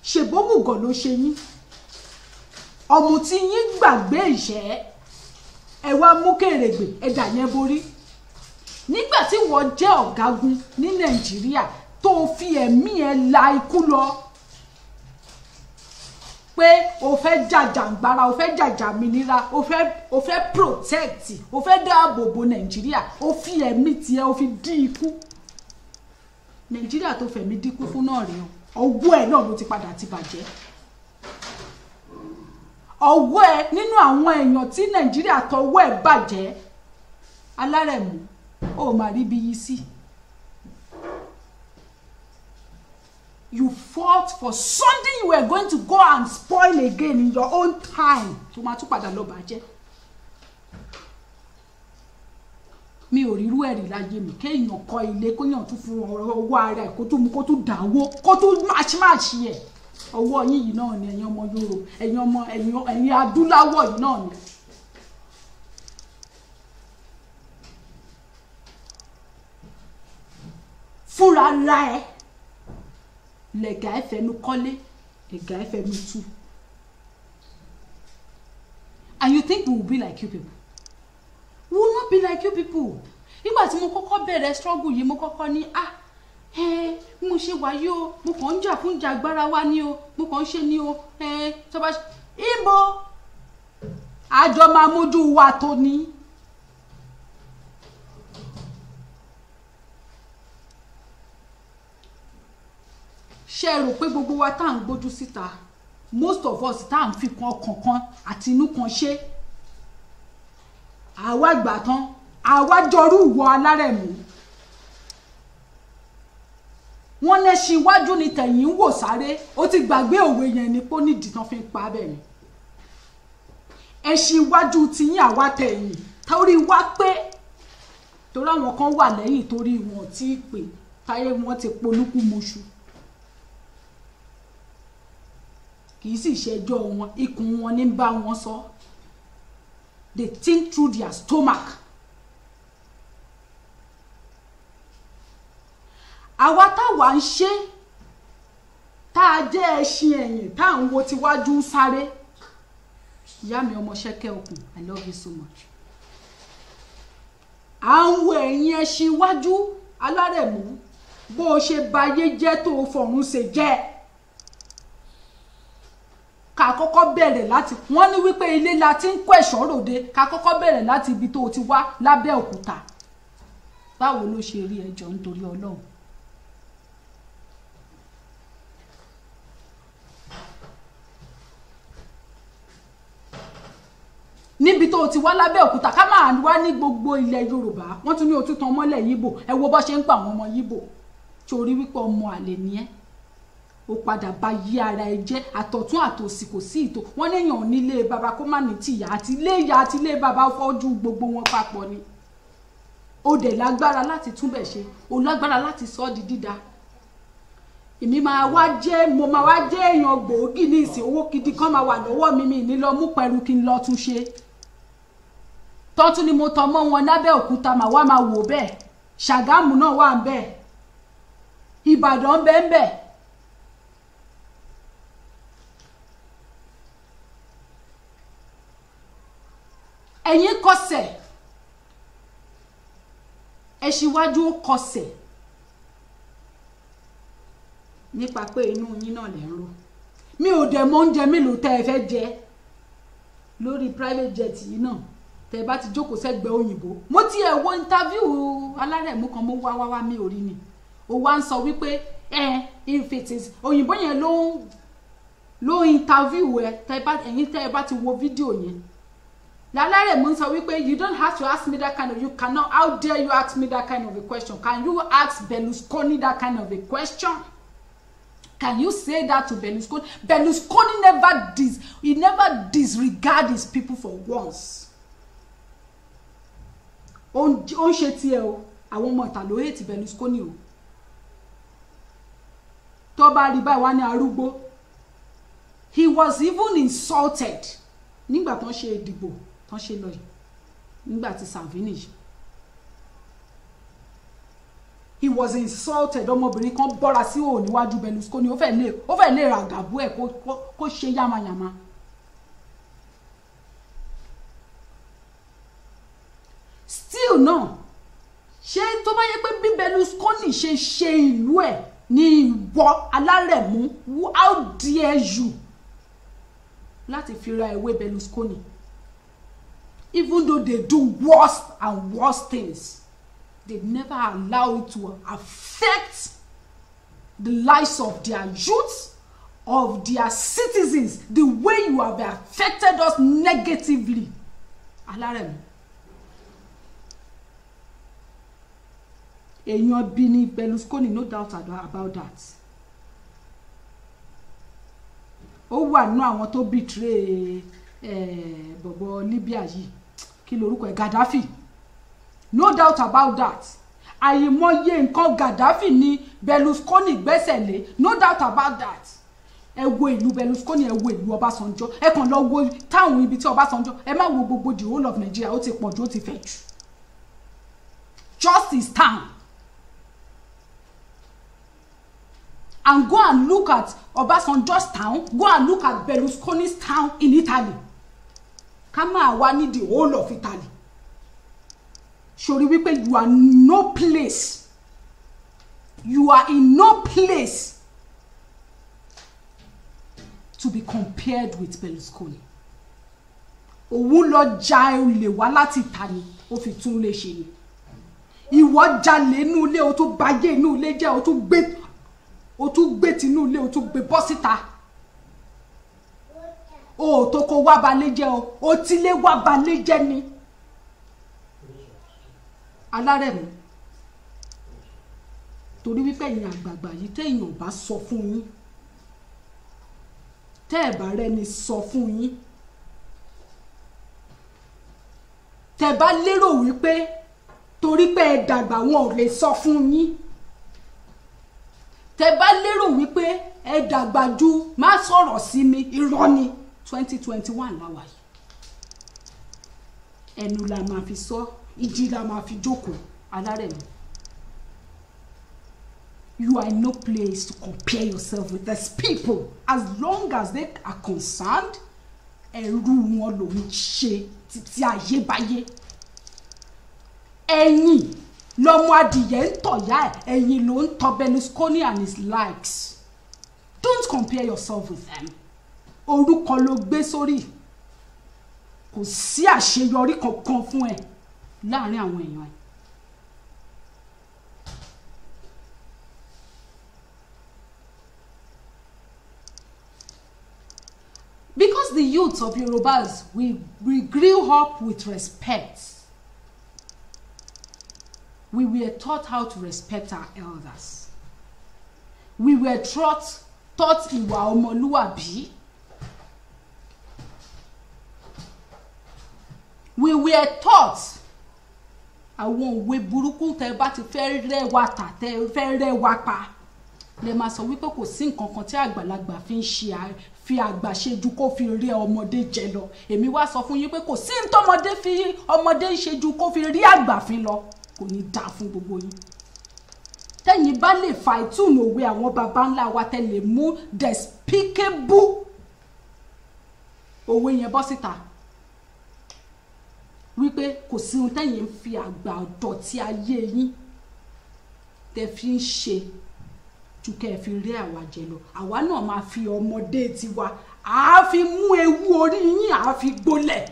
ṣèbómùgọ̀ ló ṣe yín ọmọ tí yín gbàgbé ìṣẹ́ ẹ wá mú kèrègbè ẹ̀dà yẹn borí nígbà tí wọ́n jẹ́ ọ̀gágun ní Nàìjíríà tó fi ẹ̀mí ẹ la ikú lọ pé o fẹ́ jàjàǹgbara o fẹ́ jàjàmínira o fẹ́ protect o fẹ́ dáàbò bo Nàìjíríà o fi ẹ̀mí tiẹ̀ o fi dín ikú Nàìjíríà tó fẹ̀mí dínkù fún náà rèé ọwọ́ ẹ̀ náà ló ti padà ti bàjẹ́ ọwọ́ ẹ̀ nínú àwọn èèyàn tí Nàìjíríà tọwọ́ ẹ̀ bàjẹ́ alárẹ̀mú ó máa rí bí yí sí. You fought for something you were going to go and spoil again in your own time. Tó máa tún padà lọ bàjẹ́. Mi ò rírú ẹ̀rí láyé mi kéèyàn kọ́ ilé kóyàn tún fún ọwọ́ ara ẹ̀ kó tún mú kó tún dáwó kó tún máṣímáṣí ẹ̀. Ọwọ́ yín yìí náà ni ẹ̀yin ọmọ Yorùbá ẹ̀yin adúláwọ̀ yìí náà ni. Fúnra ra ẹ̀. Lẹ̀gà ẹ̀fẹ̀nu kọ́lé lẹ̀gà ẹ̀fẹ̀nu tú. And you think we will be like you people? We will not be like you people. Nígbà tí mo kọ́kọ́ bẹ̀rẹ̀ struggle yìí mo kọ́kọ́ ní mo ṣe wáyé o mo kàn ń jà fún ìjàgbára wa ni o mo kàn ń ṣe ni o tó bá ṣe ibo àjọ máa mójú wa tó ní. Ṣé rò pé gbogbo wa tá à ń gbójú síta most of us tá à ń fi kan kankan àti inú kan ṣe àwa gbà tán àwa jọrú ìwọ alárẹ̀mú wọ́n lẹ́ṣin iwájú ni tẹ̀yìn ń wò sáré ó ti gbàgbé òwe yẹn ni pó nídìí tán fi ń pa bẹ́ẹ̀ ni ẹṣin iwájú ti yín àwa tẹ̀yìn torí wá pé torí àwọn kan wà lẹ́yìn torí wọn tí ì pè táyé wọn ti polúkú mọṣú kì í sì ṣẹjọ́ wọn ikùn wọn ní bá wọn sọ they think through their stomach. Àwa táwa ń ṣe tá a jẹ́ ẹṣin ẹ̀yìn tá à ń wo tiwájú sáré ìyá mi ọmọ ṣẹ́kẹ́ okùn I love you so much. À ń wo ẹ̀yìn ẹṣin iwájú alárẹ̀mú bó o ṣe bayé jẹ́ tó o fọ̀run ṣe jẹ́ ká kọ́kọ́ bẹ̀rẹ̀ láti wọ́n ní wípé ilé la ti ń kó ẹ̀ṣọ́ ròde ká kọ́kọ́ bẹ̀rẹ̀ láti ibi tó o ti wá lábẹ́ òkúta báwo ló ṣe rí ẹjọ́ nítorí Ọlọ́run. níbi tó tó ti wá lábẹ́ òkúta ká máa wá ní gbogbo ilẹ̀ Yorùbá wọ́n tún ní òtútù ọmọlẹ̀ Yíbò ẹ wo bó ṣe ń pa àwọn ọmọ Yíbò torí wípé ọmọ àlè ni ẹ́ ó padà bá yí ara ẹ jẹ́ àtọ̀tún àtòsì kò sí ìtò wọ́n léèyàn nílé baba kó má ní tìyá àti ilé ìyá àti ilé baba fọ́jú gbogbo wọn papọ̀ ni ó dẹ̀ lágbára láti túbẹ̀ ṣe ó lágbára láti sọ ọ́ di dídá èmi máa wá jẹ́ mo máa wá jẹ́ èèyàn gbòógì ní ìsìn owó gidi kan máa wà lọ́wọ́ mi ní lọ mú pẹ̀lú kí n lọ tún ṣe tọ́tún ni mo tọ́ mọ́ wọn lábẹ́ òkúta màá wá máa wò bẹ́ẹ̀ Ṣàgámù náà wà ń bẹ́ẹ̀ Ìbàdàn bẹ́ẹ̀ ń bẹ́ẹ̀ ẹ̀yin kọsẹ̀ Ẹ̀sìwájú ó kọsẹ̀ nípa pé inú yín náà lè ń ro mi ò dẹ̀ mọ̀ oúnjẹ mélòó tẹ́ ẹ fẹ́ jẹ lórí private jet yìí náà tẹ́ ẹ bá ti jókòó sẹ́gbẹ̀ẹ́ òyìnbó mo ti ẹ̀ wo interview alárẹ̀mú kan mo wá mi ò rí ni ó wá ń sọ wípé if it is òyìnbó yẹn ló interview ẹ ẹ̀yin tẹ́ ẹ bá ti wo fídíò yẹn alárẹ̀mú ń sọ wípé you don't have to ask me that kind of you cannot how dare you ask me that kind of a question can you ask Berlusconi that kind of a question. Can you say that to Berlusconi? Berlusconi never disregard his people for once. On ṣe tiẹ̀ o, àwọn ọmọ ìta ló hate Berlusconi o. Tó bá rí báyìí wá ní arúgbó. He was even insulted nígbà tán ṣe ìdìbò tán ṣe lọ yìí. Nígbà tí Salvini yìí. He was insulted ọmọbìnrin kan bọ́ra sí òun níwájú Berlusconi ó fẹ́ lè ra gàbú ẹ̀ kó ṣe yamayama. Still náà ṣé tó bá yẹ pé bí Berlusconi ṣe ìlú ẹ̀ ní ìwọ alárẹ̀mú how dare you láti fi ra ìwé Berlusconi even though they do worse and worse things. They never allow it to affect the lives of their youth, of their citizens, the way you have affected us negatively. Alarem. Èèyàn bí ní Berlusconi, no doubt about that. Ó wà nínú àwọn tó betray bọ̀bọ̀ Libya yìí. Kí lorúkọ ẹ̀ Gaddafi. No doubt about that. Àìmọye nǹkan Gaddafi ni Berlusconi gbẹ́sẹ̀ lé. No doubt about that. Ẹ wo ìlú Berlusconi, ẹ wo ìlú Obasanjo. Ẹ kàn lọ wo táwọn ibi tí Obasanjo. Ẹ má wo gbogbo the whole of Nigeria. Ó ti pọ̀ jù, ó ti fẹ̀ jù. Just his town. And go and look at Obasanjo's town. Go and look at Berlusconi's town in Italy. Come on, wá ní the whole of Italy. Sori wípé you are no place. You are in no place to be compared with Berlusconi. Òun lọ ja olè wá láti ìta ni ó fi tún lè ṣe ni. Ìwọ jalè inú ilé ó tún bàjẹ́ inú ilé jẹ́ ó tún gbé tinú ilé ó tún gbé bọ́ síta. O tó kó wá balẹ̀ jẹ́ o, ó ti lé wá balẹ̀ jẹ́ ni. Alárẹ̀mú torí wípé ẹ̀yin àgbààgbà yìí téèyàn bá sọ fún yín tẹ́ ẹ̀ bá rẹ́ni sọ fún yín tẹ́ bá lérò wípé torí pé ẹ dàgbà wọn ò lè sọ fún yín tẹ́ bá lérò wípé ẹ dàgbà ju má sọ̀rọ̀ sí mi irọ́ ni 2021 láwa yìí ẹnu la máa fi sọ ìjì la máa fi jókòó Alárẹ̀mú. You are in no place to compare yourself with these people as long as they are concerned. Ẹrú wọn ló ń ṣe títí ayébáyé. Ẹ̀yin lọmọ adìyẹ ń tọ̀yá ẹ̀ ẹ̀yin ló ń tọ̀ Berlusconi and his likes. Don't compare yourself with them. Orúkọ ló gbé sórí. Kò sí àṣeyọrí kankan fún ẹ láàrin àwọn èèyàn ẹ. Because the youth of Yorubas, we grew up with respect. We were taught how to respect our elders. We were taught ìwà ọmọlúwàbí. We were taught àwọn òwe burúkú tẹ́ bá ti fẹ́ rẹ́ wa tà tẹ́ fẹ́ rẹ́ wa pa. Lè máa sọ wípé kò sí nǹkan kan tí àgbàlagbà fi àgbà ṣe ju kó fi rí ọmọdé jẹ lọ. Èmi wá sọ fún yín pé kò sí ntọ́mọdé fi ọmọdé ṣe ju kó fi rí àgbà fin lọ. Kò ní dá fún gbogbo yín. Tẹ́yin bá lè fa ìtùnú òwe àwọn baba ńlá wa tẹ́ lè mú despicable òwe yẹn bọ́ síta. Wípé kò sí ohun tẹ́yin ń fi àgbà dọ̀tí ayé yín tẹ́ fi ń ṣe ju kẹ́ fi rí àwa jẹ lọ. Àwa náà máa fi ọmọdé tiwa á fi mú ewu orí yín á fi gbólẹ̀.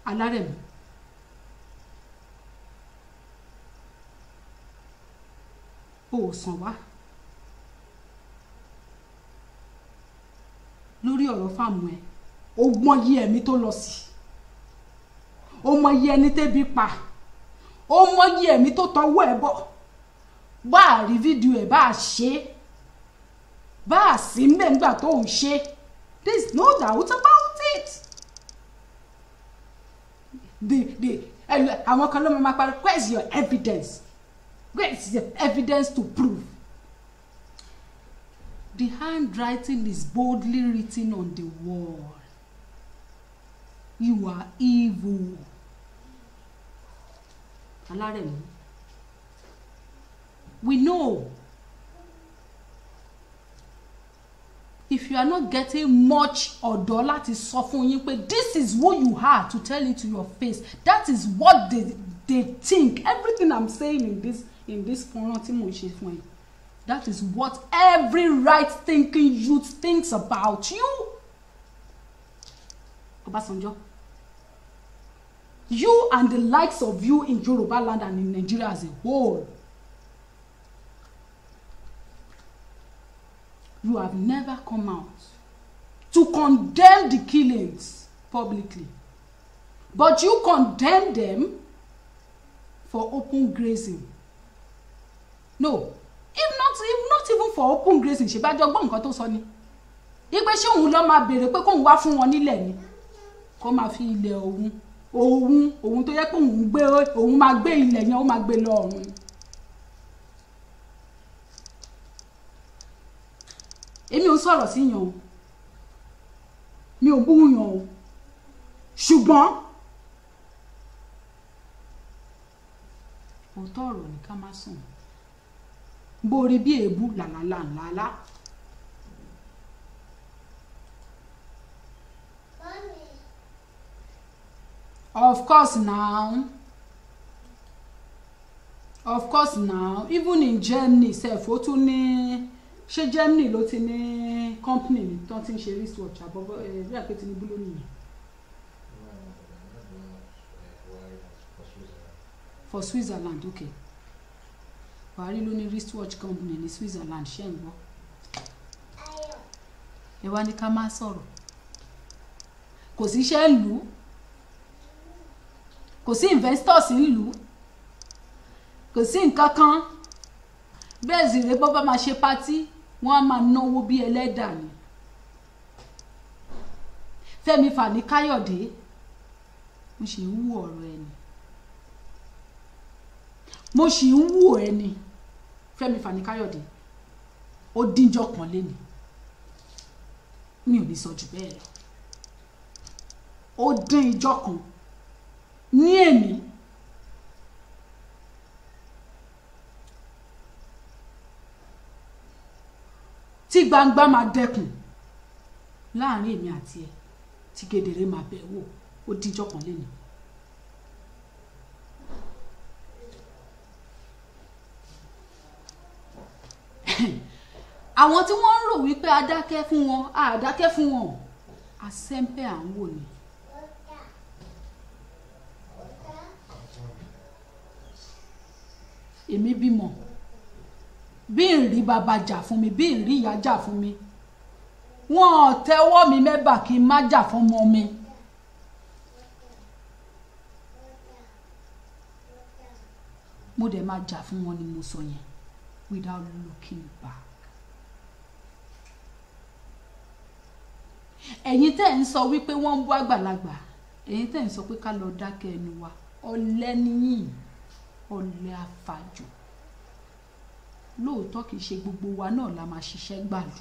Alárẹ̀mí. Ó sàn wá lórí ọ̀rọ̀ fáàmù ẹ̀. Ó mọyì ẹ̀mí tó lọ sí. Ó mọyì ẹni tẹ́bi pa. Ó mọyì ẹ̀mí tó tọwọ́ ẹ̀ bọ̀. Bá a rí fídíò ẹ̀ bá a ṣe. Bá a sí mbẹ̀ nígbà tó ń ṣe. There is no doubt about it. Àwọn kan ló máa parí. Where is your evidence? Where is the evidence to prove? The handwriting is boldly written on the wall. You are evil. Alárẹ̀mú. We know. If you are not getting much ọ̀dọ́ láti sọ fún yín pé this is who you are, to tell it to your face. That is what they think. Everything I'm saying in this fọ́nrán tí mo ṣe fún ẹ. That is what every right-thinking youth thinks about you. Obasanjo. You and the likes of you in Yoruba land and in Nigeria as a whole. You have never come out to condemn the killings publicly. But you condemn them for open grazing. No. If not even for open grazing, ṣe bá jọ gbọ́ nǹkan tó sọ ni. Ipe ṣé òun lọ máa béèrè pé kóun wá fún wọn nílẹ̀ ni. Kó máa fi ilẹ̀ òun tó yẹ pé òun máa gbé ilẹ̀ yẹn, ó máa gbé lọ ọ̀run. Èmi ò sọ̀rọ̀ sí yàn o. Mi ò bú yàn o. Ṣùgbọ́n òótọ́ ọ̀rọ̀ ni ká má sùn. Borí bí èébú làlàlàlàlà. Of course now, even in Germany sef ó tún ní ṣé Germany ló ti ní company ní tó ti ń ṣe research àbọ̀bọ̀ bí àpè tí ní búlò nìyẹn. For Switzerland, okay. Buhari ló ní research company ní Switzerland ṣe ń gbọ́. Ẹ wá ní ká má sọ̀rọ̀. Kò sí iṣẹ́ ìlú. Kò sí investors ìlú. Kò sí nǹkan kan. Bẹ́ẹ̀ sì rè bọ́ bá máa ṣe party, wọ́n á máa náwó bí ẹlẹ́dà ni. Fẹ́mi Fani Káyọ̀dé, mo sì ń wú ọ̀rọ̀ ẹni. Mo sì ń wú ẹni. Fẹ́mi Fani Káyọ̀dé, ó dínjọ́ kan léni. Mi ò ní sọ jù bẹ́ẹ̀ lọ. Ó dín ìjọ́ kan ní èmi. Tí gbangba máa dẹkùn láàrin èmi àti ẹ, tí kedere máa bẹ̀ wò, ó dínjọ́ kan léni. Àwọn tí wọ́n ń rò wípé adákẹ́ fún wọn, àdákẹ́ fún wọn, àsẹ́ńpẹ́ à ń wò ni. Èmi bímọ. Bí n rí bàbá jà fún mi, bí n rí ìyá jà fún mi, Wọ́n tẹ́wọ́ mi mẹ́bà kí n má jà fún ọmọ mi. Mo dẹ̀ máa jà fún wọn ni mo sọ yẹn without looking back. Ẹ̀yin tẹ́ ń sọ wípé wọ́n ń bú àgbàlagbà, ẹ̀yin tẹ́ ń sọ pé ká lọ dákẹ́ ẹnu wa, ọ̀lẹ nìyín, ọ̀lẹ afàjò. Lóòótọ́ kìí ṣe gbogbo wa náà la máa ṣiṣẹ́ gbàlù.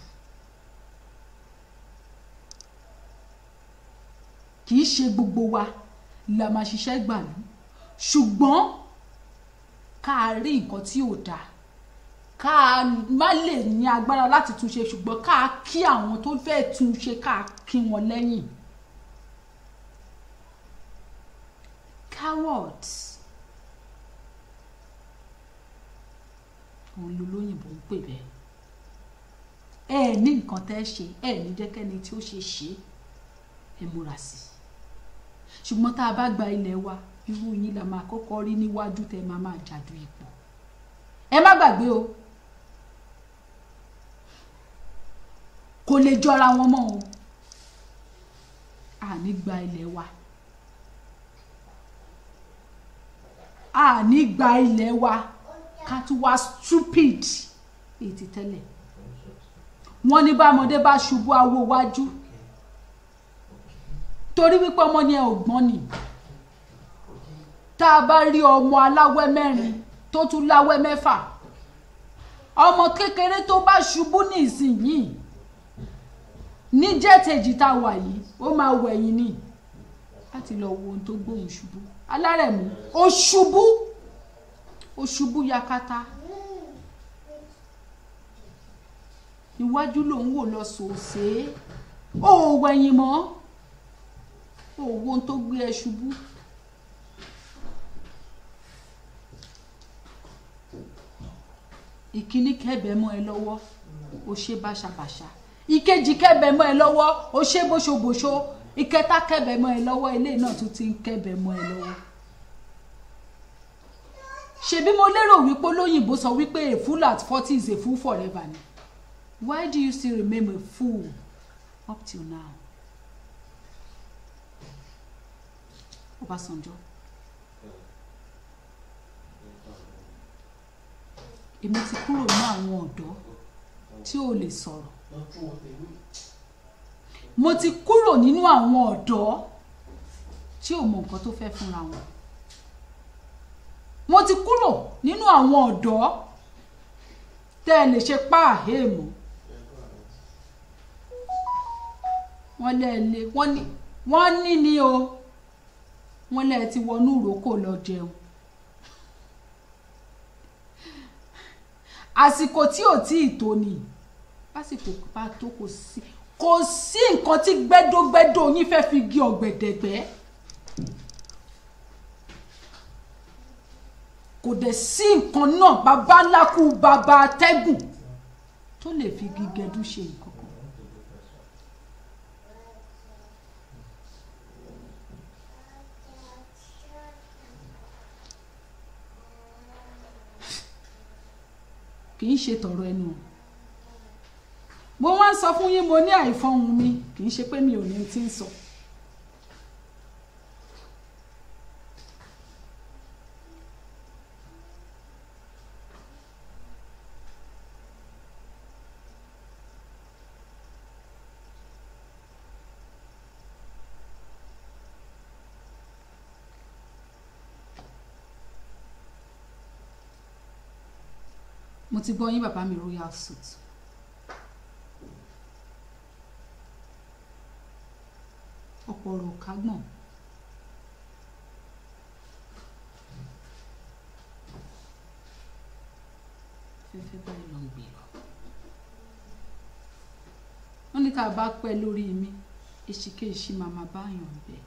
Kìí ṣe gbogbo wa la máa ṣiṣẹ́ gbàlù. Ṣùgbọ́n ká rí nǹkan tí ò dáa, ká má lè ní agbára láti túnṣe, ṣùgbọ́n ká kí àwọn tó fẹ́ túnṣe, ká kí wọn lẹ́yìn. Cowards. Òun lolóyìnbó ń pè bẹ́ẹ̀. Ẹ ní nǹkan tẹ́ ṣe, ẹ ní jẹ́kẹ́ni tí ó ṣe ṣe, ẹ múra sí. Ṣùgbọ́n tá a bá gba ilẹ̀ wa, irú yín la máa kọ́kọ́ rí níwájú tẹ́ máa jàdù ipò. Ẹ má gbàgbé o. Kò lè jọra wọn mọ́ o. A ní gba ilẹ̀ wa. A ní gba ilẹ̀ wa ká tún wá stupid ètí tẹ́lẹ̀. Wọ́n ní bá ọmọdé bá ṣubú awo wájú. Torí wípé ọmọ ni ẹ ò gbọ́n ni. Tá a bá rí ọmọ aláwẹ́ mẹ́rin tó tún láwẹ́ mẹ́fà, ọmọ kékeré tó bá ṣubú ní ìsinyìí ní jẹ́tẹ̀jì tá a wà yìí, ó máa wẹ̀yìn ni láti lọ wo ohun tó gbóhùn ṣubú. Alárẹ̀mú ó ṣubú yakata. Iwájú ló ń wò lọ sòsé, ó wẹ̀yìn mọ́, ó wo ohun tó gbé ẹ ṣubú. Ìkíní kẹ́bẹ̀ mọ́ ẹ lọ́wọ́, ó ṣe báṣabàṣa. Ìkejì kẹ́bẹ̀ mọ́ ẹ lọ́wọ́, ó ṣe bóṣobòṣo. Ìkẹta kẹ́bẹ̀ mọ́ ẹ lọ́wọ́, ilé náà tún ti ń kẹ́bẹ̀ mọ́ ẹ lọ́wọ́. Ṣebí mo lérò wípé olóyìnbó sọ wípé a fool at 40 is a fool forever ni. Why do you still remain a fool up till now? Obasanjo. Èmi ti kúrò ní àwọn ọ̀dọ́ tí ò lè sọ̀rọ̀. Mo ti kúrò nínú àwọn ọ̀dọ́ tí ò mọ nǹkan tó fẹ́ fúnra wọn. Mo ti kúrò nínú àwọn ọ̀dọ́ tẹ́ ẹ lè ṣe páàhé mọ́. Wọ́n ní ni o. Wọ́n lẹ́ ti wọnú ìrókò lọ jẹun. Àsìkò tí ò tí ì tó ni. Àsìkò bá tó kò sí nǹkan tí gbẹ́dógbẹ́dó yín fẹ́ fi gé ọ̀gbẹ̀dẹ̀gbẹ́. Kò dẹ̀ sí nǹkan náà bàbá ńlá kú bàbá atẹ́gùn tó lè fi gígẹdú ṣe nǹkan kan. Kì í ṣe tọ̀rọ̀ ẹnu. Mo wá ń sọ fún yín, mo ní àìfọhùn mi, kì í ṣe pé mi ò ní tí ń sọ. Mo ti gbọ́ yín bàbá mi royal suit. Ọ̀pọ̀ ọ̀rọ̀ kágbọ̀n. Fẹ́fẹ́ báyìí lọ ń gbé lọ. Wọ́n ní tá a bá pẹ́ lórí mi, èṣìkéṣì màmá báyọ̀ ń bẹ̀.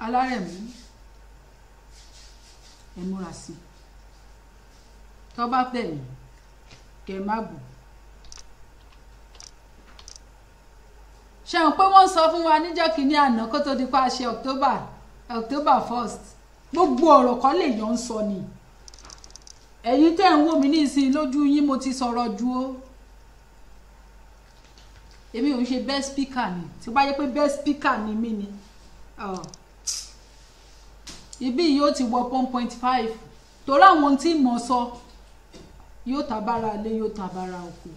alárẹ̀mú ẹ múra sí tó bá bẹ̀ mí kẹ́ má bù ṣé ń pé wọ́n sọ fún wa níjọ́ kìíní àná kó tó di pa ṣe October 1st gbogbo ọ̀rọ̀ kan lè yàn ń sọ ni ẹ̀yin tẹ́ ń wò mí ní ìsìn lójú yín mo ti sọ̀rọ̀ ju ó èmi ò ń ṣe best speaker ni tí bá yẹ pé best speaker ni mí ni ibi yóò ti wọ 1.5 torí àwọn tí mo sọ yóò tabara lé yóò tabara oko.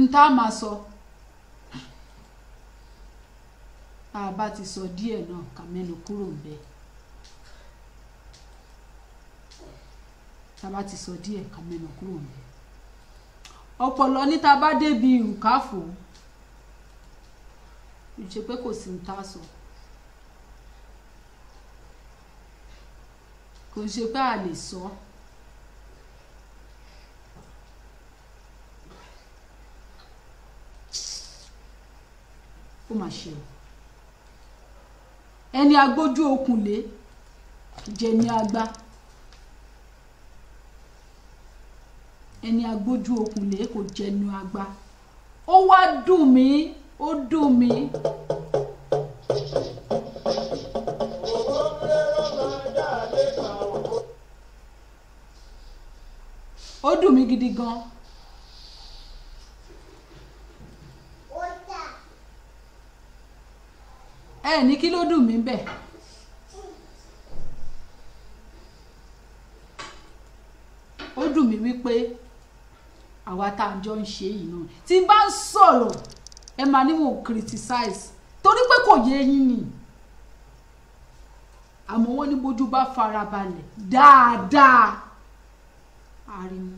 Nta máa sọ àbá ti sọ díẹ̀ náà ká mẹ́nu kúrò ńbẹ̀ tá bá ti sọ díẹ̀ ká mẹ́nu kúrò ńbẹ̀ ọpọlọ ní tá bá débi ìrùkáfò ṣe pé kò sí nta sọ kò ṣe pé a lè sọ ó mà ṣe ẹni agbójú okùn lé jẹ ní agbá ẹni agbójú okùn lé kò jẹ ní agbá ó wá dùn mí ó dùn mí ó dùn mí gidi gan. Ní kí ló dùn mí bẹ́ẹ̀ ó dùn mí wípé àwa tá à ń jọ ń ṣe yìí náà tí n bá ń sọ̀rọ̀ ẹ máa ní wọn criticize torí pé kò yé yín ni àmọ́ wọ́n ní bójú bá farabalẹ̀ dáadáa arimu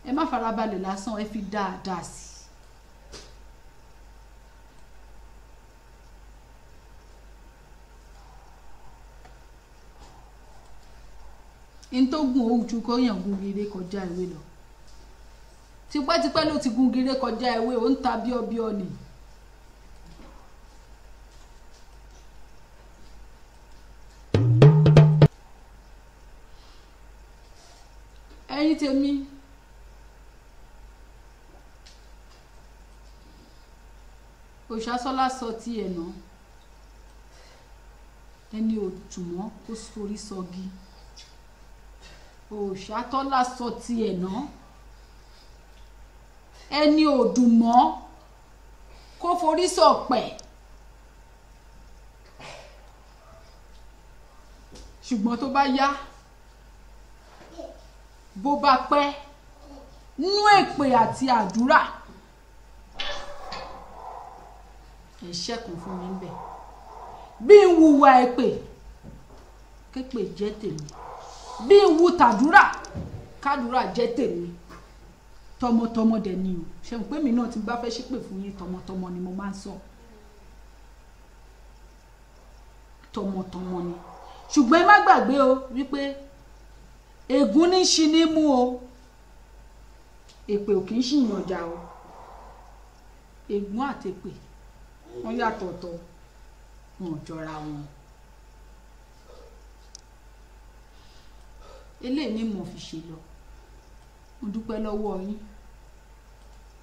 ẹ má farabalẹ̀ lásán ẹ fi dáadáa sí. In tó gùn ojú kó yàn gun gire kọjá ewé lọ tipẹ́tipẹ́ ló ti gun gire kọjá ewé ó ń ta bíọ́bíọ́ ni ẹ̀yin tèmi Òṣàsọ́lá sọ tí ẹ̀ náà ẹni òtùmọ́ kó forí sọgi Òṣàtọ́lá sọ tiẹ̀ náà ẹni òdùmọ́ kó forí sọ̀pẹ̀ ṣùgbọ́n tó bá yá bó bá pẹ́ nú èpè àti àdúrà ẹ ṣẹ́kùn fún mi bẹ́ẹ̀ bí n hùwà èpè képè jẹ́ tèmi bí n wu tàdúrà kádúrà jẹ́ tèmi tọmọtọmọ dẹ̀ ni o ṣe ń pé mi náà tí bá fẹ́ ṣépè fún yín tọmọtọmọ ni mo máa ń sọ tọmọtọmọ ni ṣùgbọ́n ẹ má gbàgbé o wípé ègún ní ṣi ní mú o èpè ò kì í ṣìyàn ọjà o ègún àtèpè wọ́n yàtọ̀ ọ̀tọ̀ wọn ò jọra wọn. Eléyìí ni mo fi ṣe lọ mo dúpẹ́ lọ́wọ́ yín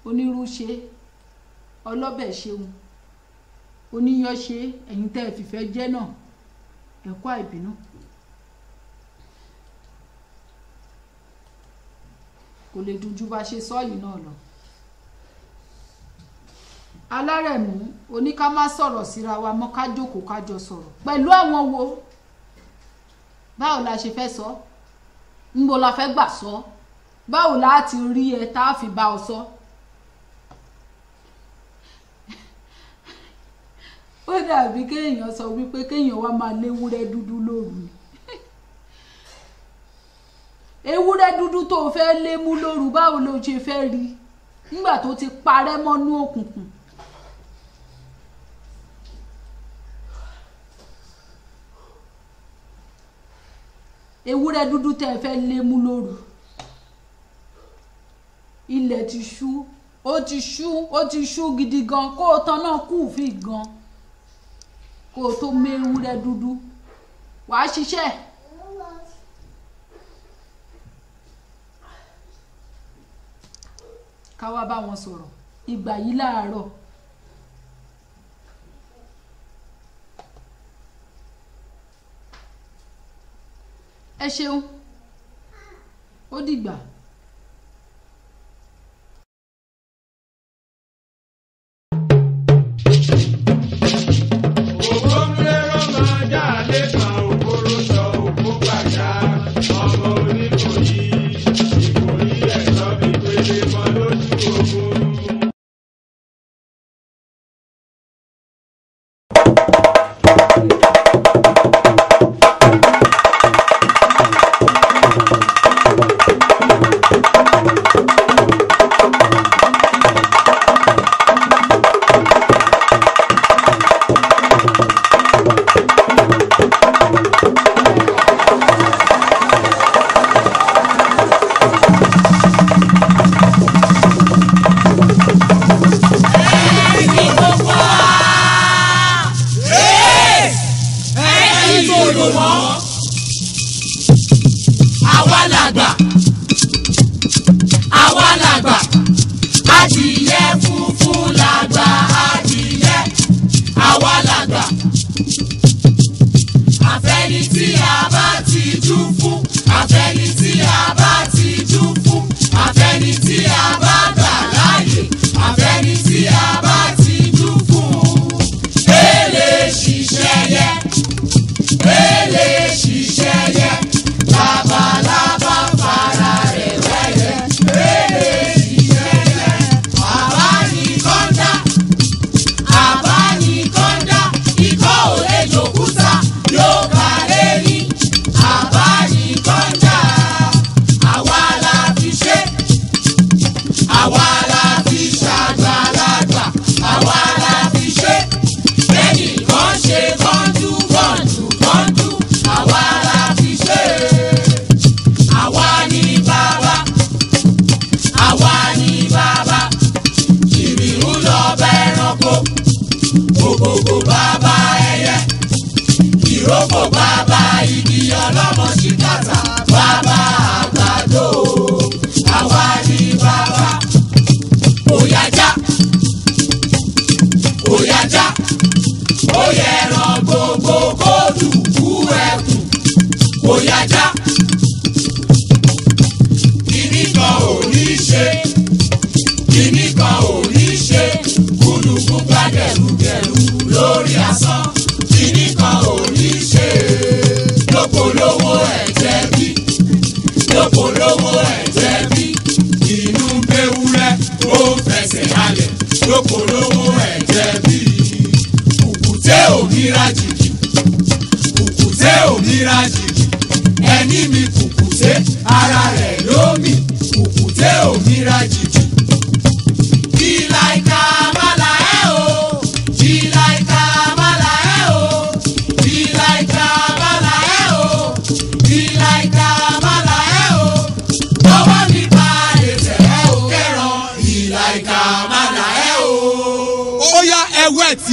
onírú ṣe ọlọ́bẹ̀ ṣeun oníyàn ṣe ẹ̀yin tẹ́ ẹ fìfẹ́ jẹ́ náà ẹ kú àìbínú kò lè dùn ju bá ṣe sọ yìí náà lọ. Alárẹ̀mú oní ká má sọ̀rọ̀ síra wa mọ́ ká jókòó ká jọ sọ̀rọ̀ pẹ̀lú àwọn wo báwo la ṣe fẹ́ sọ ńbo la fẹ́ gbà sọ báwo láti rí ẹ tá a fi bá ọ sọ. Ó dàbí kéèyàn sọ wípé kéèyàn wá máa léwúrẹ́ dúdú lóru ewúrẹ́ dúdú tó fẹ́ lé mú lóru báwo ló ṣe fẹ́ rí nígbà tó ti parẹ́ mọ́nú òkùnkùn. ewúrẹ́ dúdú tẹ́ fẹ́ lé mú lóru ilẹ̀ ti ṣú ó ti ṣú gidi gan kó o tán náà kù fi gan kó o tó mú ewúrẹ́ dúdú wàá ṣiṣẹ́. ká wá bá wọn sọ̀rọ̀ ìgbà yìí láàárọ̀. ẹ ṣeun ó dìgbà.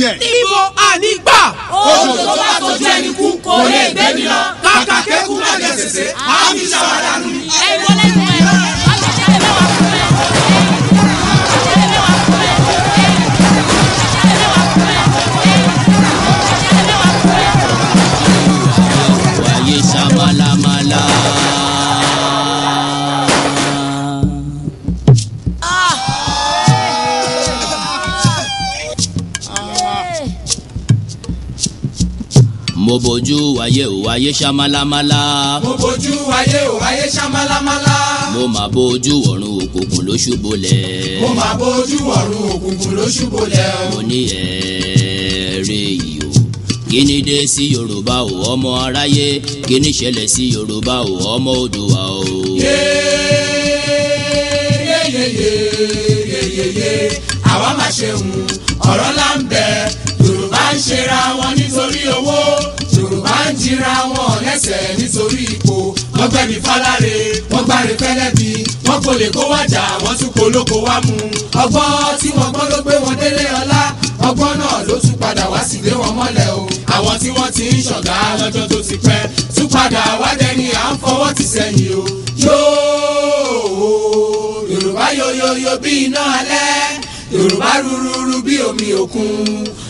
Ibo ànígbà. Oṣù tó bá tọ́jú ẹni kú kò lè gbé mi lọ. Kàkà kékun má jẹ sèse, àmì ṣàwádà nù. Ẹ wọlé fún ẹ, àjẹjẹ lè wà fún ẹ. Àjẹjẹ lè wà fún ẹ. Àjẹjẹ lè wà fún ẹ. Àjẹjẹ lè wà fún ẹ. Wáyé ṣàmàlàmàlà. Mo bójú wáyé o wáyé ṣàmàlàmàlà. Mo bójú wáyé o wáyé ṣàmàlàmàlà. Mo máa bójú ọ̀run òkùnkùn ló ṣubúlẹ̀. Mo máa bójú ọ̀run òkùnkùn ló ṣubúlẹ̀ o. Mo ní ẹ̀ẹ́rẹ́ yìí o kíni dé sí Yorùbá o ọmọ aráyé kíni ṣẹlẹ̀ sí Yorùbá o ọmọ Oòduà o. àwa máa ṣeun ọ̀rọ̀ là ń bẹ Yorùbá ń ṣera wọn nítorí owó Yorùbá ń jìra wọn lẹ́sẹ̀ nítorí ipò wọ́n gbẹ̀mí fáláre wọ́n gbáre fẹ́lẹ́bí wọ́n kò lè kó wájà wọ́n tún kó lóko wá mú ọgbọ́n tí wọ́n gbọ́n ló gbé wọn délé ọlá ọgbọ́n náà ló tún padà wá sí lé wọn mọ́lẹ̀ o àwọn tí wọ́n ti ń ṣọ̀gá lọ́jọ́ tó ti pẹ́ tún padà wá dẹni à ń fọwọ́ ti sẹ́yìn o yóò Yorùbá yoyoyo bí iná alẹ́ Yorùbá rúrúrú bí omi òkun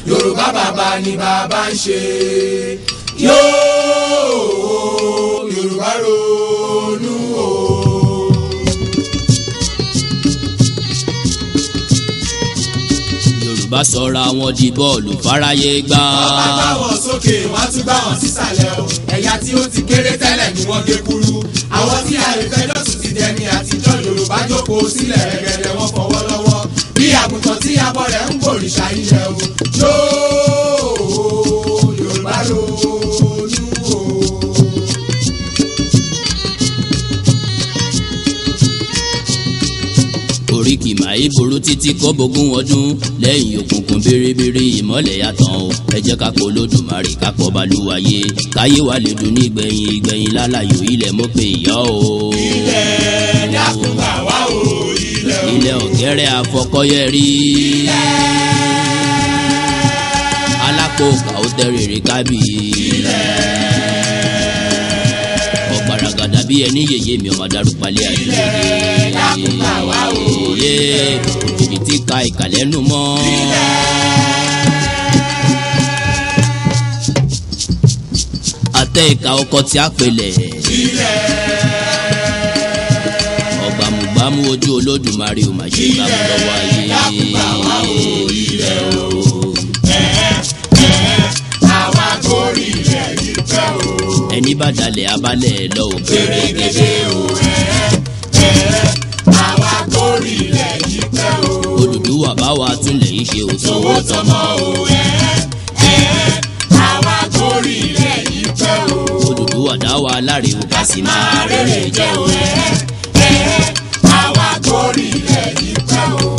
Yorùbá bàbá ni bàbá ń ṣe yóò Yorùbá ronú o. Yorùbá sọra wọn di bọ́ọ̀lù fáráyé gbá. wọ́n bá gbá wọn sókè wọ́n á tún gbá wọn sísàlẹ̀ o ẹ̀yà tí ó ti kéré tẹ́lẹ̀ ni wọ́n gé kúrú àwọn tí àìfẹ́ lọ́sùn ti dẹni àtijọ́ Yorùbá jókòó sílẹ̀ rẹ̀gẹ̀dẹ̀ wọn fọwọ́ lọ́wọ́ bí àgùntàn tí abọ́ rẹ̀ ń gbòrìṣà ilẹ̀ o yóò Yorùbá ronú o. oríkì màí burú títí kó bógún ọdún lẹ́yìn òkùnkùn bèrèbèrè ìmọ́lẹ̀ yàtọ̀ o ẹ jẹ́ ká pọ̀ Olódùmarè ká pọ̀ Balùwàyé káyé wa lè dùn ní ìgbẹ̀yìn ìgbẹ̀yìn lálàyò ilẹ̀ mọ́ pé ìyá o. ilẹ̀ dákun gbà wá o ilẹ̀ o. ilẹ̀ ọ̀gẹ́rẹ́ àfọkọ́yẹrí. alápò kàó tẹ́rẹ̀ẹ́rẹ́ kábì. ọ̀gbaragàdà bí ẹni yèyé mi ọmọ darúpalẹ̀ àdúgbò. ilẹ̀ dákun gbà wá o. òjijì tí ka ìkàlẹ́nu mọ́. àtẹ ìka ọkọ tí a pèlè. ọgbàmùgbàmù ojú Olódùmarè ò mà ṣe gbàmù lọ́wọ́ ayé. àwa gorí ilẹ̀ yìí pẹ́ o. ẹni bá dalẹ̀ abalẹ̀ lọ ò pèrègèdè o. àwa gorí ilẹ̀ yìí pẹ́ o. Odùduwà bá wa túnlẹ̀ yìí ṣe òtún. owó tọmọ o. àwa gorí ilẹ̀ yìí pẹ́ o. Odùduwà dá wa láre o ká sì máa rere jẹ́ o. àwa gorí ilẹ̀ yìí pẹ́ o.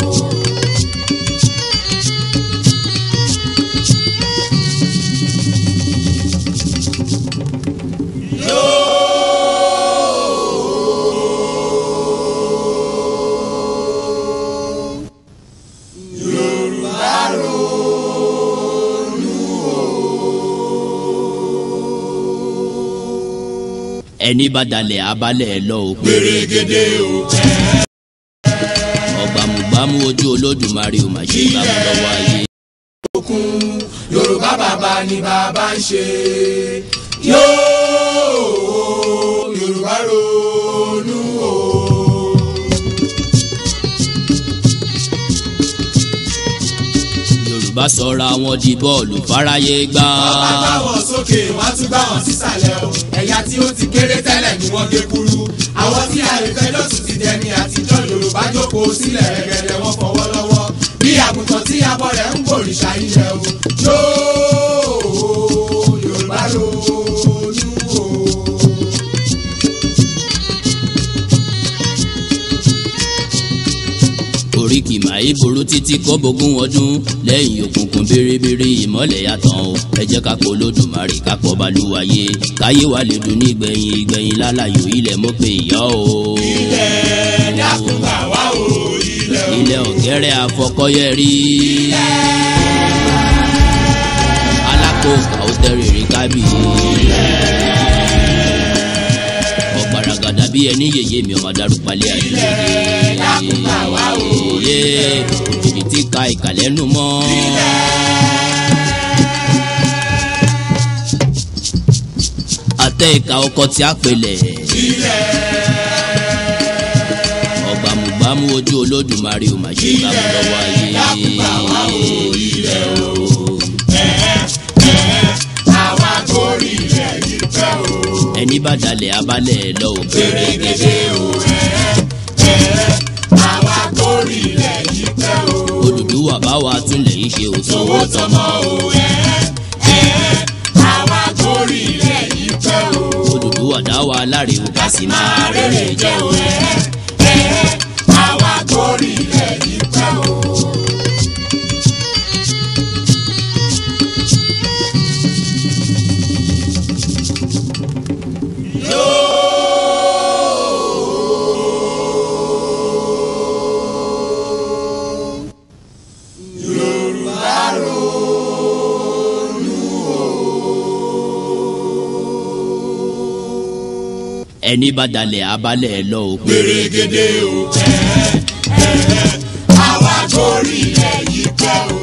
ẹni bá dalẹ̀ abalẹ̀ lọ ò pèrègèdè o. ọgbàmùgbàmù ojú Olódùmarè ò mà ṣe gbàmù lọ́wọ́ ayé. Yorùbá bàbá ni bàbá ń ṣe yóò Yorùbá ronú o. Yorùbá sọra wọn di bọ́ọ̀lù fáráyé gbá. wọ́n bá gbá wọn sókè wọ́n á tún gbá wọn sísàlẹ̀ o ẹ̀yà tí ó ti kéré tẹ́lẹ̀ ni wọ́n gé kúrú àwọn tí àìfẹ́ lọ́sùn ti dẹni àtijọ́ Yorùbá jókòó sílẹ̀ rẹ̀gẹ̀dẹ̀ wọn fọwọ́ lọ́wọ́ bí àgùntàn tí abọ́ rẹ̀ ń gbòrìṣà ilẹ̀ o yóò Yorùbá ronú o. oríkì màí burú títí kó bógún ọdún lẹ́yìn òkùnkùn bèrèbèrè ìmọ́lẹ̀ yàtọ̀ o ẹ jẹ́ ká pọ̀ Olódùmarè ká pọ̀ Balùwàyé káyé wa lè dùn ní ìgbẹ̀yìn ìgbẹ̀yìn lálàyò ilẹ̀ mọ́ pé ìyá o. ilẹ̀ dákun gbà wá o ilẹ̀ o. ilẹ̀ ọ̀gẹ́rẹ́ àfọkọ́yẹrí. alápò kàó tẹ́rẹ̀ẹ́rẹ́ kábì. ọ̀gbaragàdà bí ẹni yèyé mi ọmọ darúpalẹ̀ àdúgbò. ilẹ̀ dákun gbà wá o. òjijì tí ka ìkàlẹ́nu mọ́. àtẹ ìka ọkọ tí a pèlè. ọgbàmùgbàmù ojú Olódùmarè ò mà ṣe gbàmù lọ́wọ́ ayé. àwa gorí ilẹ̀ yìí pẹ́ o. ẹni bá dalẹ̀ abalẹ̀ lọ ò pèrègèdè o. àwa gorí ilẹ̀ yìí pẹ́ o. Odùduwà bá wa túnlẹ̀ yìí ṣe òtún. owó tọmọ o. dá wa láre o ká sì máa rere jẹ́ o. Àwa gorí ilẹ̀ yìí pẹ́ o. Ẹni bá dalẹ̀ abalẹ̀ lọ o. Gbèrègèdè o. Àwa gorí ilẹ̀ yìí pẹ́ o.